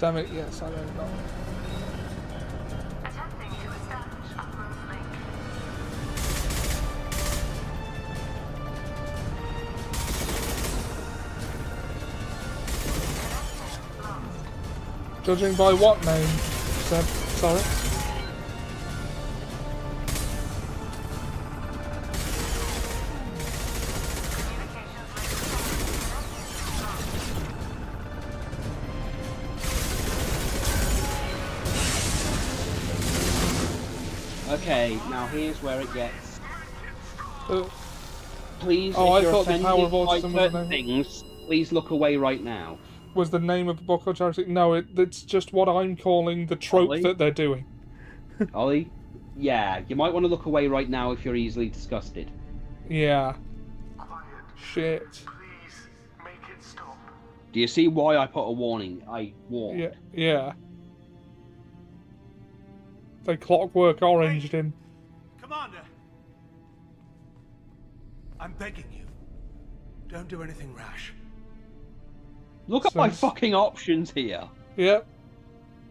S1: Damn it, yes, I don't know.
S18: Attempting to establish upload link.
S1: Judging by what name? Seb, sorry?
S2: Okay, now here's where it gets. Please,
S1: Oh,
S2: if
S1: I
S2: you're
S1: thought the
S2: offended
S1: power of
S2: by
S1: autism was the
S2: certain
S1: name.
S2: things, please look away right now.
S1: Was the name of the book or charity? No, it's just what I'm calling the trope
S2: Ollie?
S1: that they're doing.
S2: Ollie? Yeah, you might want to look away right now if you're easily disgusted.
S1: Yeah. Shit.
S12: Please, make it stop.
S2: Do you see why I put a warning? I warned.
S1: Yeah. Yeah. They clockwork oranged him.
S12: Commander! I'm begging you. Don't do anything rash.
S2: Look at my fucking options here.
S1: Yep.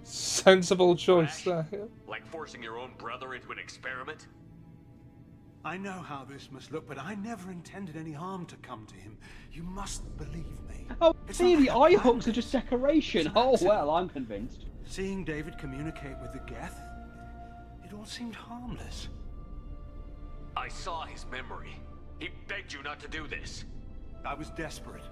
S1: Sensible choice there. Yeah.
S4: Like forcing your own brother into an experiment?
S12: I know how this must look, but I never intended any harm to come to him. You must believe me.
S2: Oh,
S12: It's
S2: see,
S12: not
S2: the
S12: like I
S2: eye hooks are
S12: planned
S2: just
S12: this.
S2: decoration.
S12: It's an
S2: Oh,
S12: accident.
S2: well, I'm convinced.
S12: Seeing David communicate with the Geth, it all seemed harmless.
S4: I saw his memory. He begged you not to do this.
S12: I was desperate.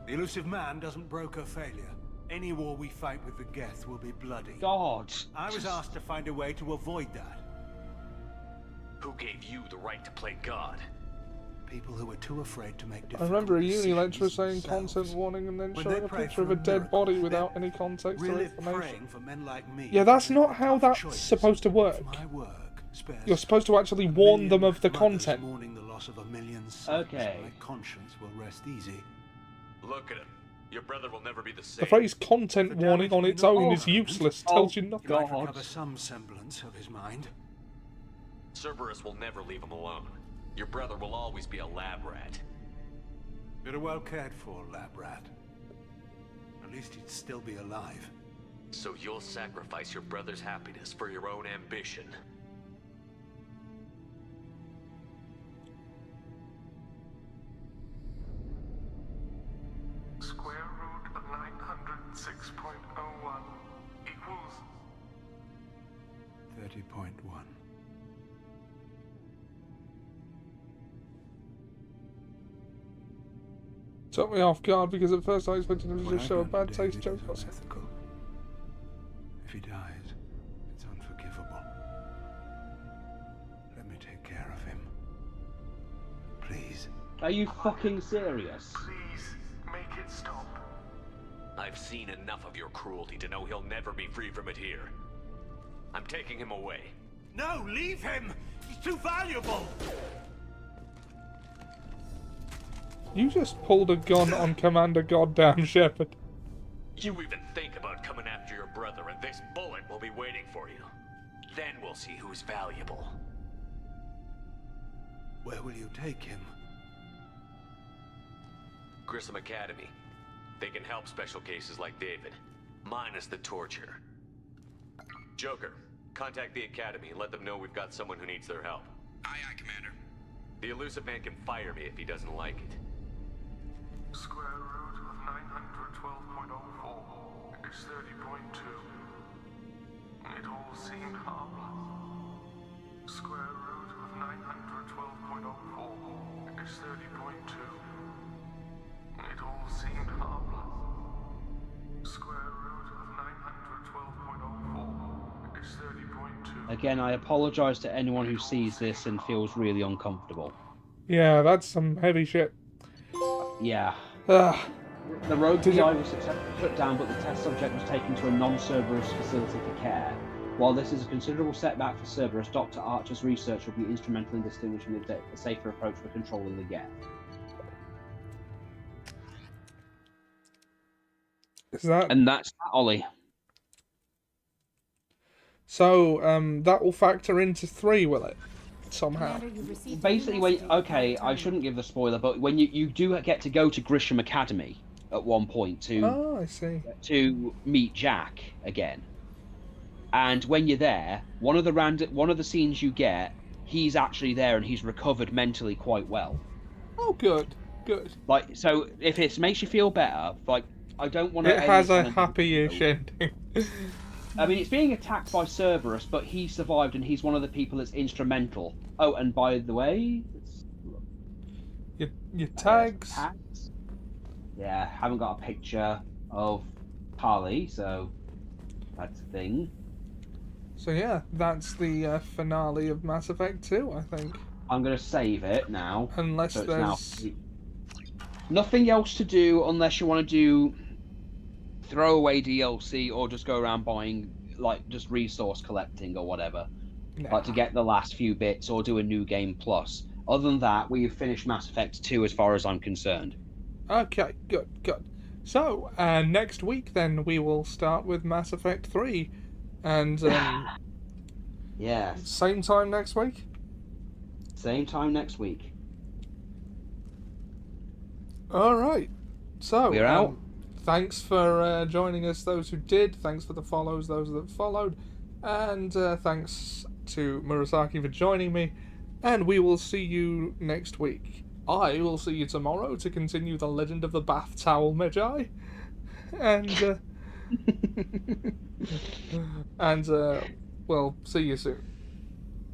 S12: The elusive man doesn't broker failure. Any war we fight with the Geth will be bloody.
S2: God.
S12: I was asked to find a way to avoid that.
S4: Who gave you the right to play God?
S12: People who were too afraid to make
S1: I
S12: difficult
S1: remember a uni lecturer
S12: decisions
S1: saying
S12: themselves.
S1: content warning and then
S12: When
S1: showing
S12: they
S1: a
S12: pray
S1: picture of
S12: for
S1: a dead
S12: miracle,
S1: body
S12: they're
S1: without any context or
S12: really
S1: information.
S12: praying for men like me.
S1: Yeah, that's not how that's
S12: choices.
S1: supposed to work.
S12: My work spares
S1: You're supposed to actually warn them of the
S12: mothers
S1: content.
S12: mourning the loss of a million sons.
S2: Okay.
S12: My conscience will rest easy.
S4: Look at him. Your brother will never be the same.
S1: The phrase content warning on its own is useless, tells you
S12: He
S1: nothing.
S12: might recover some semblance of his mind.
S4: Cerberus will never leave him alone. Your brother will always be a lab rat.
S12: You're a well cared for lab rat. At least he'd still be alive.
S4: So you'll sacrifice your brother's happiness for your own ambition.
S18: Square root of 906.01 equals
S12: 30.1.
S1: Took me off guard because at first I expected him to
S12: What
S1: just show a
S12: happened
S1: bad
S12: to
S1: taste
S12: David
S1: joke.
S12: is unethical. If he dies, it's unforgivable. Let me take care of him. Please.
S2: Are you fucking serious?
S18: Please make it stop.
S4: I've seen enough of your cruelty to know he'll never be free from it here. I'm taking him away.
S12: No, leave him! He's too valuable!
S1: You just pulled a gun on Commander Goddamn Shepard.
S4: You even think about coming after your brother, and this bullet will be waiting for you. Then we'll see who's valuable.
S12: Where will you take him?
S4: Grissom Academy. They can help special cases like David, minus the torture. Joker, contact the Academy and let them know we've got someone who needs their help.
S15: Aye, aye, Commander.
S4: The elusive man can fire me if he doesn't like it.
S18: Square root of 912.04 is 30.2. It all seemed harmless. Square root of 912.04 is 30.2. It all seemed harmless. Square root of 912.04 is 30.2.
S2: Again, I apologise to anyone who sees this and feels really uncomfortable.
S1: Yeah, that's some heavy shit.
S2: Yeah.
S1: Ugh.
S2: The rogue PI was successfully shut down, but the test subject was taken to a non-Cerberus facility for care. While this is a considerable setback for Cerberus, Dr. Archer's research will be instrumental in distinguishing a safer approach for controlling the Geth.
S1: Is that...
S2: And that's that, Ollie.
S1: So, that will factor into 3, will it? Somehow.
S2: Basically, okay, I shouldn't give the spoiler, but when you do get to go to Grisham Academy at one point
S1: Oh, I see.
S2: to meet Jack again, and when you're there, one of the scenes you get, he's actually there and he's recovered mentally quite well.
S1: Oh, good, good.
S2: Like, so if it makes you feel better, like, I don't want to.
S1: It has a happy-ish ending.
S2: I mean, it's being attacked by Cerberus, but he survived, and he's one of the people that's instrumental. Oh, and by the way,
S1: your tags.
S2: Yeah, haven't got a picture of Harley, so that's a thing.
S1: So yeah, that's the finale of Mass Effect 2, I think.
S2: I'm gonna save it now.
S1: Unless
S2: so
S1: there's
S2: nothing else to do, unless you want to do throwaway DLC or just go around buying, like, just resource collecting or whatever, like to get the last few bits or do a new game plus. Other than that, we've finished Mass Effect 2 as far as I'm concerned.
S1: Okay, good, good. So, next week then we will start with Mass Effect 3. And,
S2: yeah.
S1: Same time next week?
S2: Same time next week.
S1: Alright. So,
S2: we're out.
S1: Thanks for joining us, those who did. Thanks for the follows, those that followed. And thanks to Murasaki for joining me. And we will see you next week. I will see you tomorrow to continue the legend of the bath towel Magi. And, well, see you soon.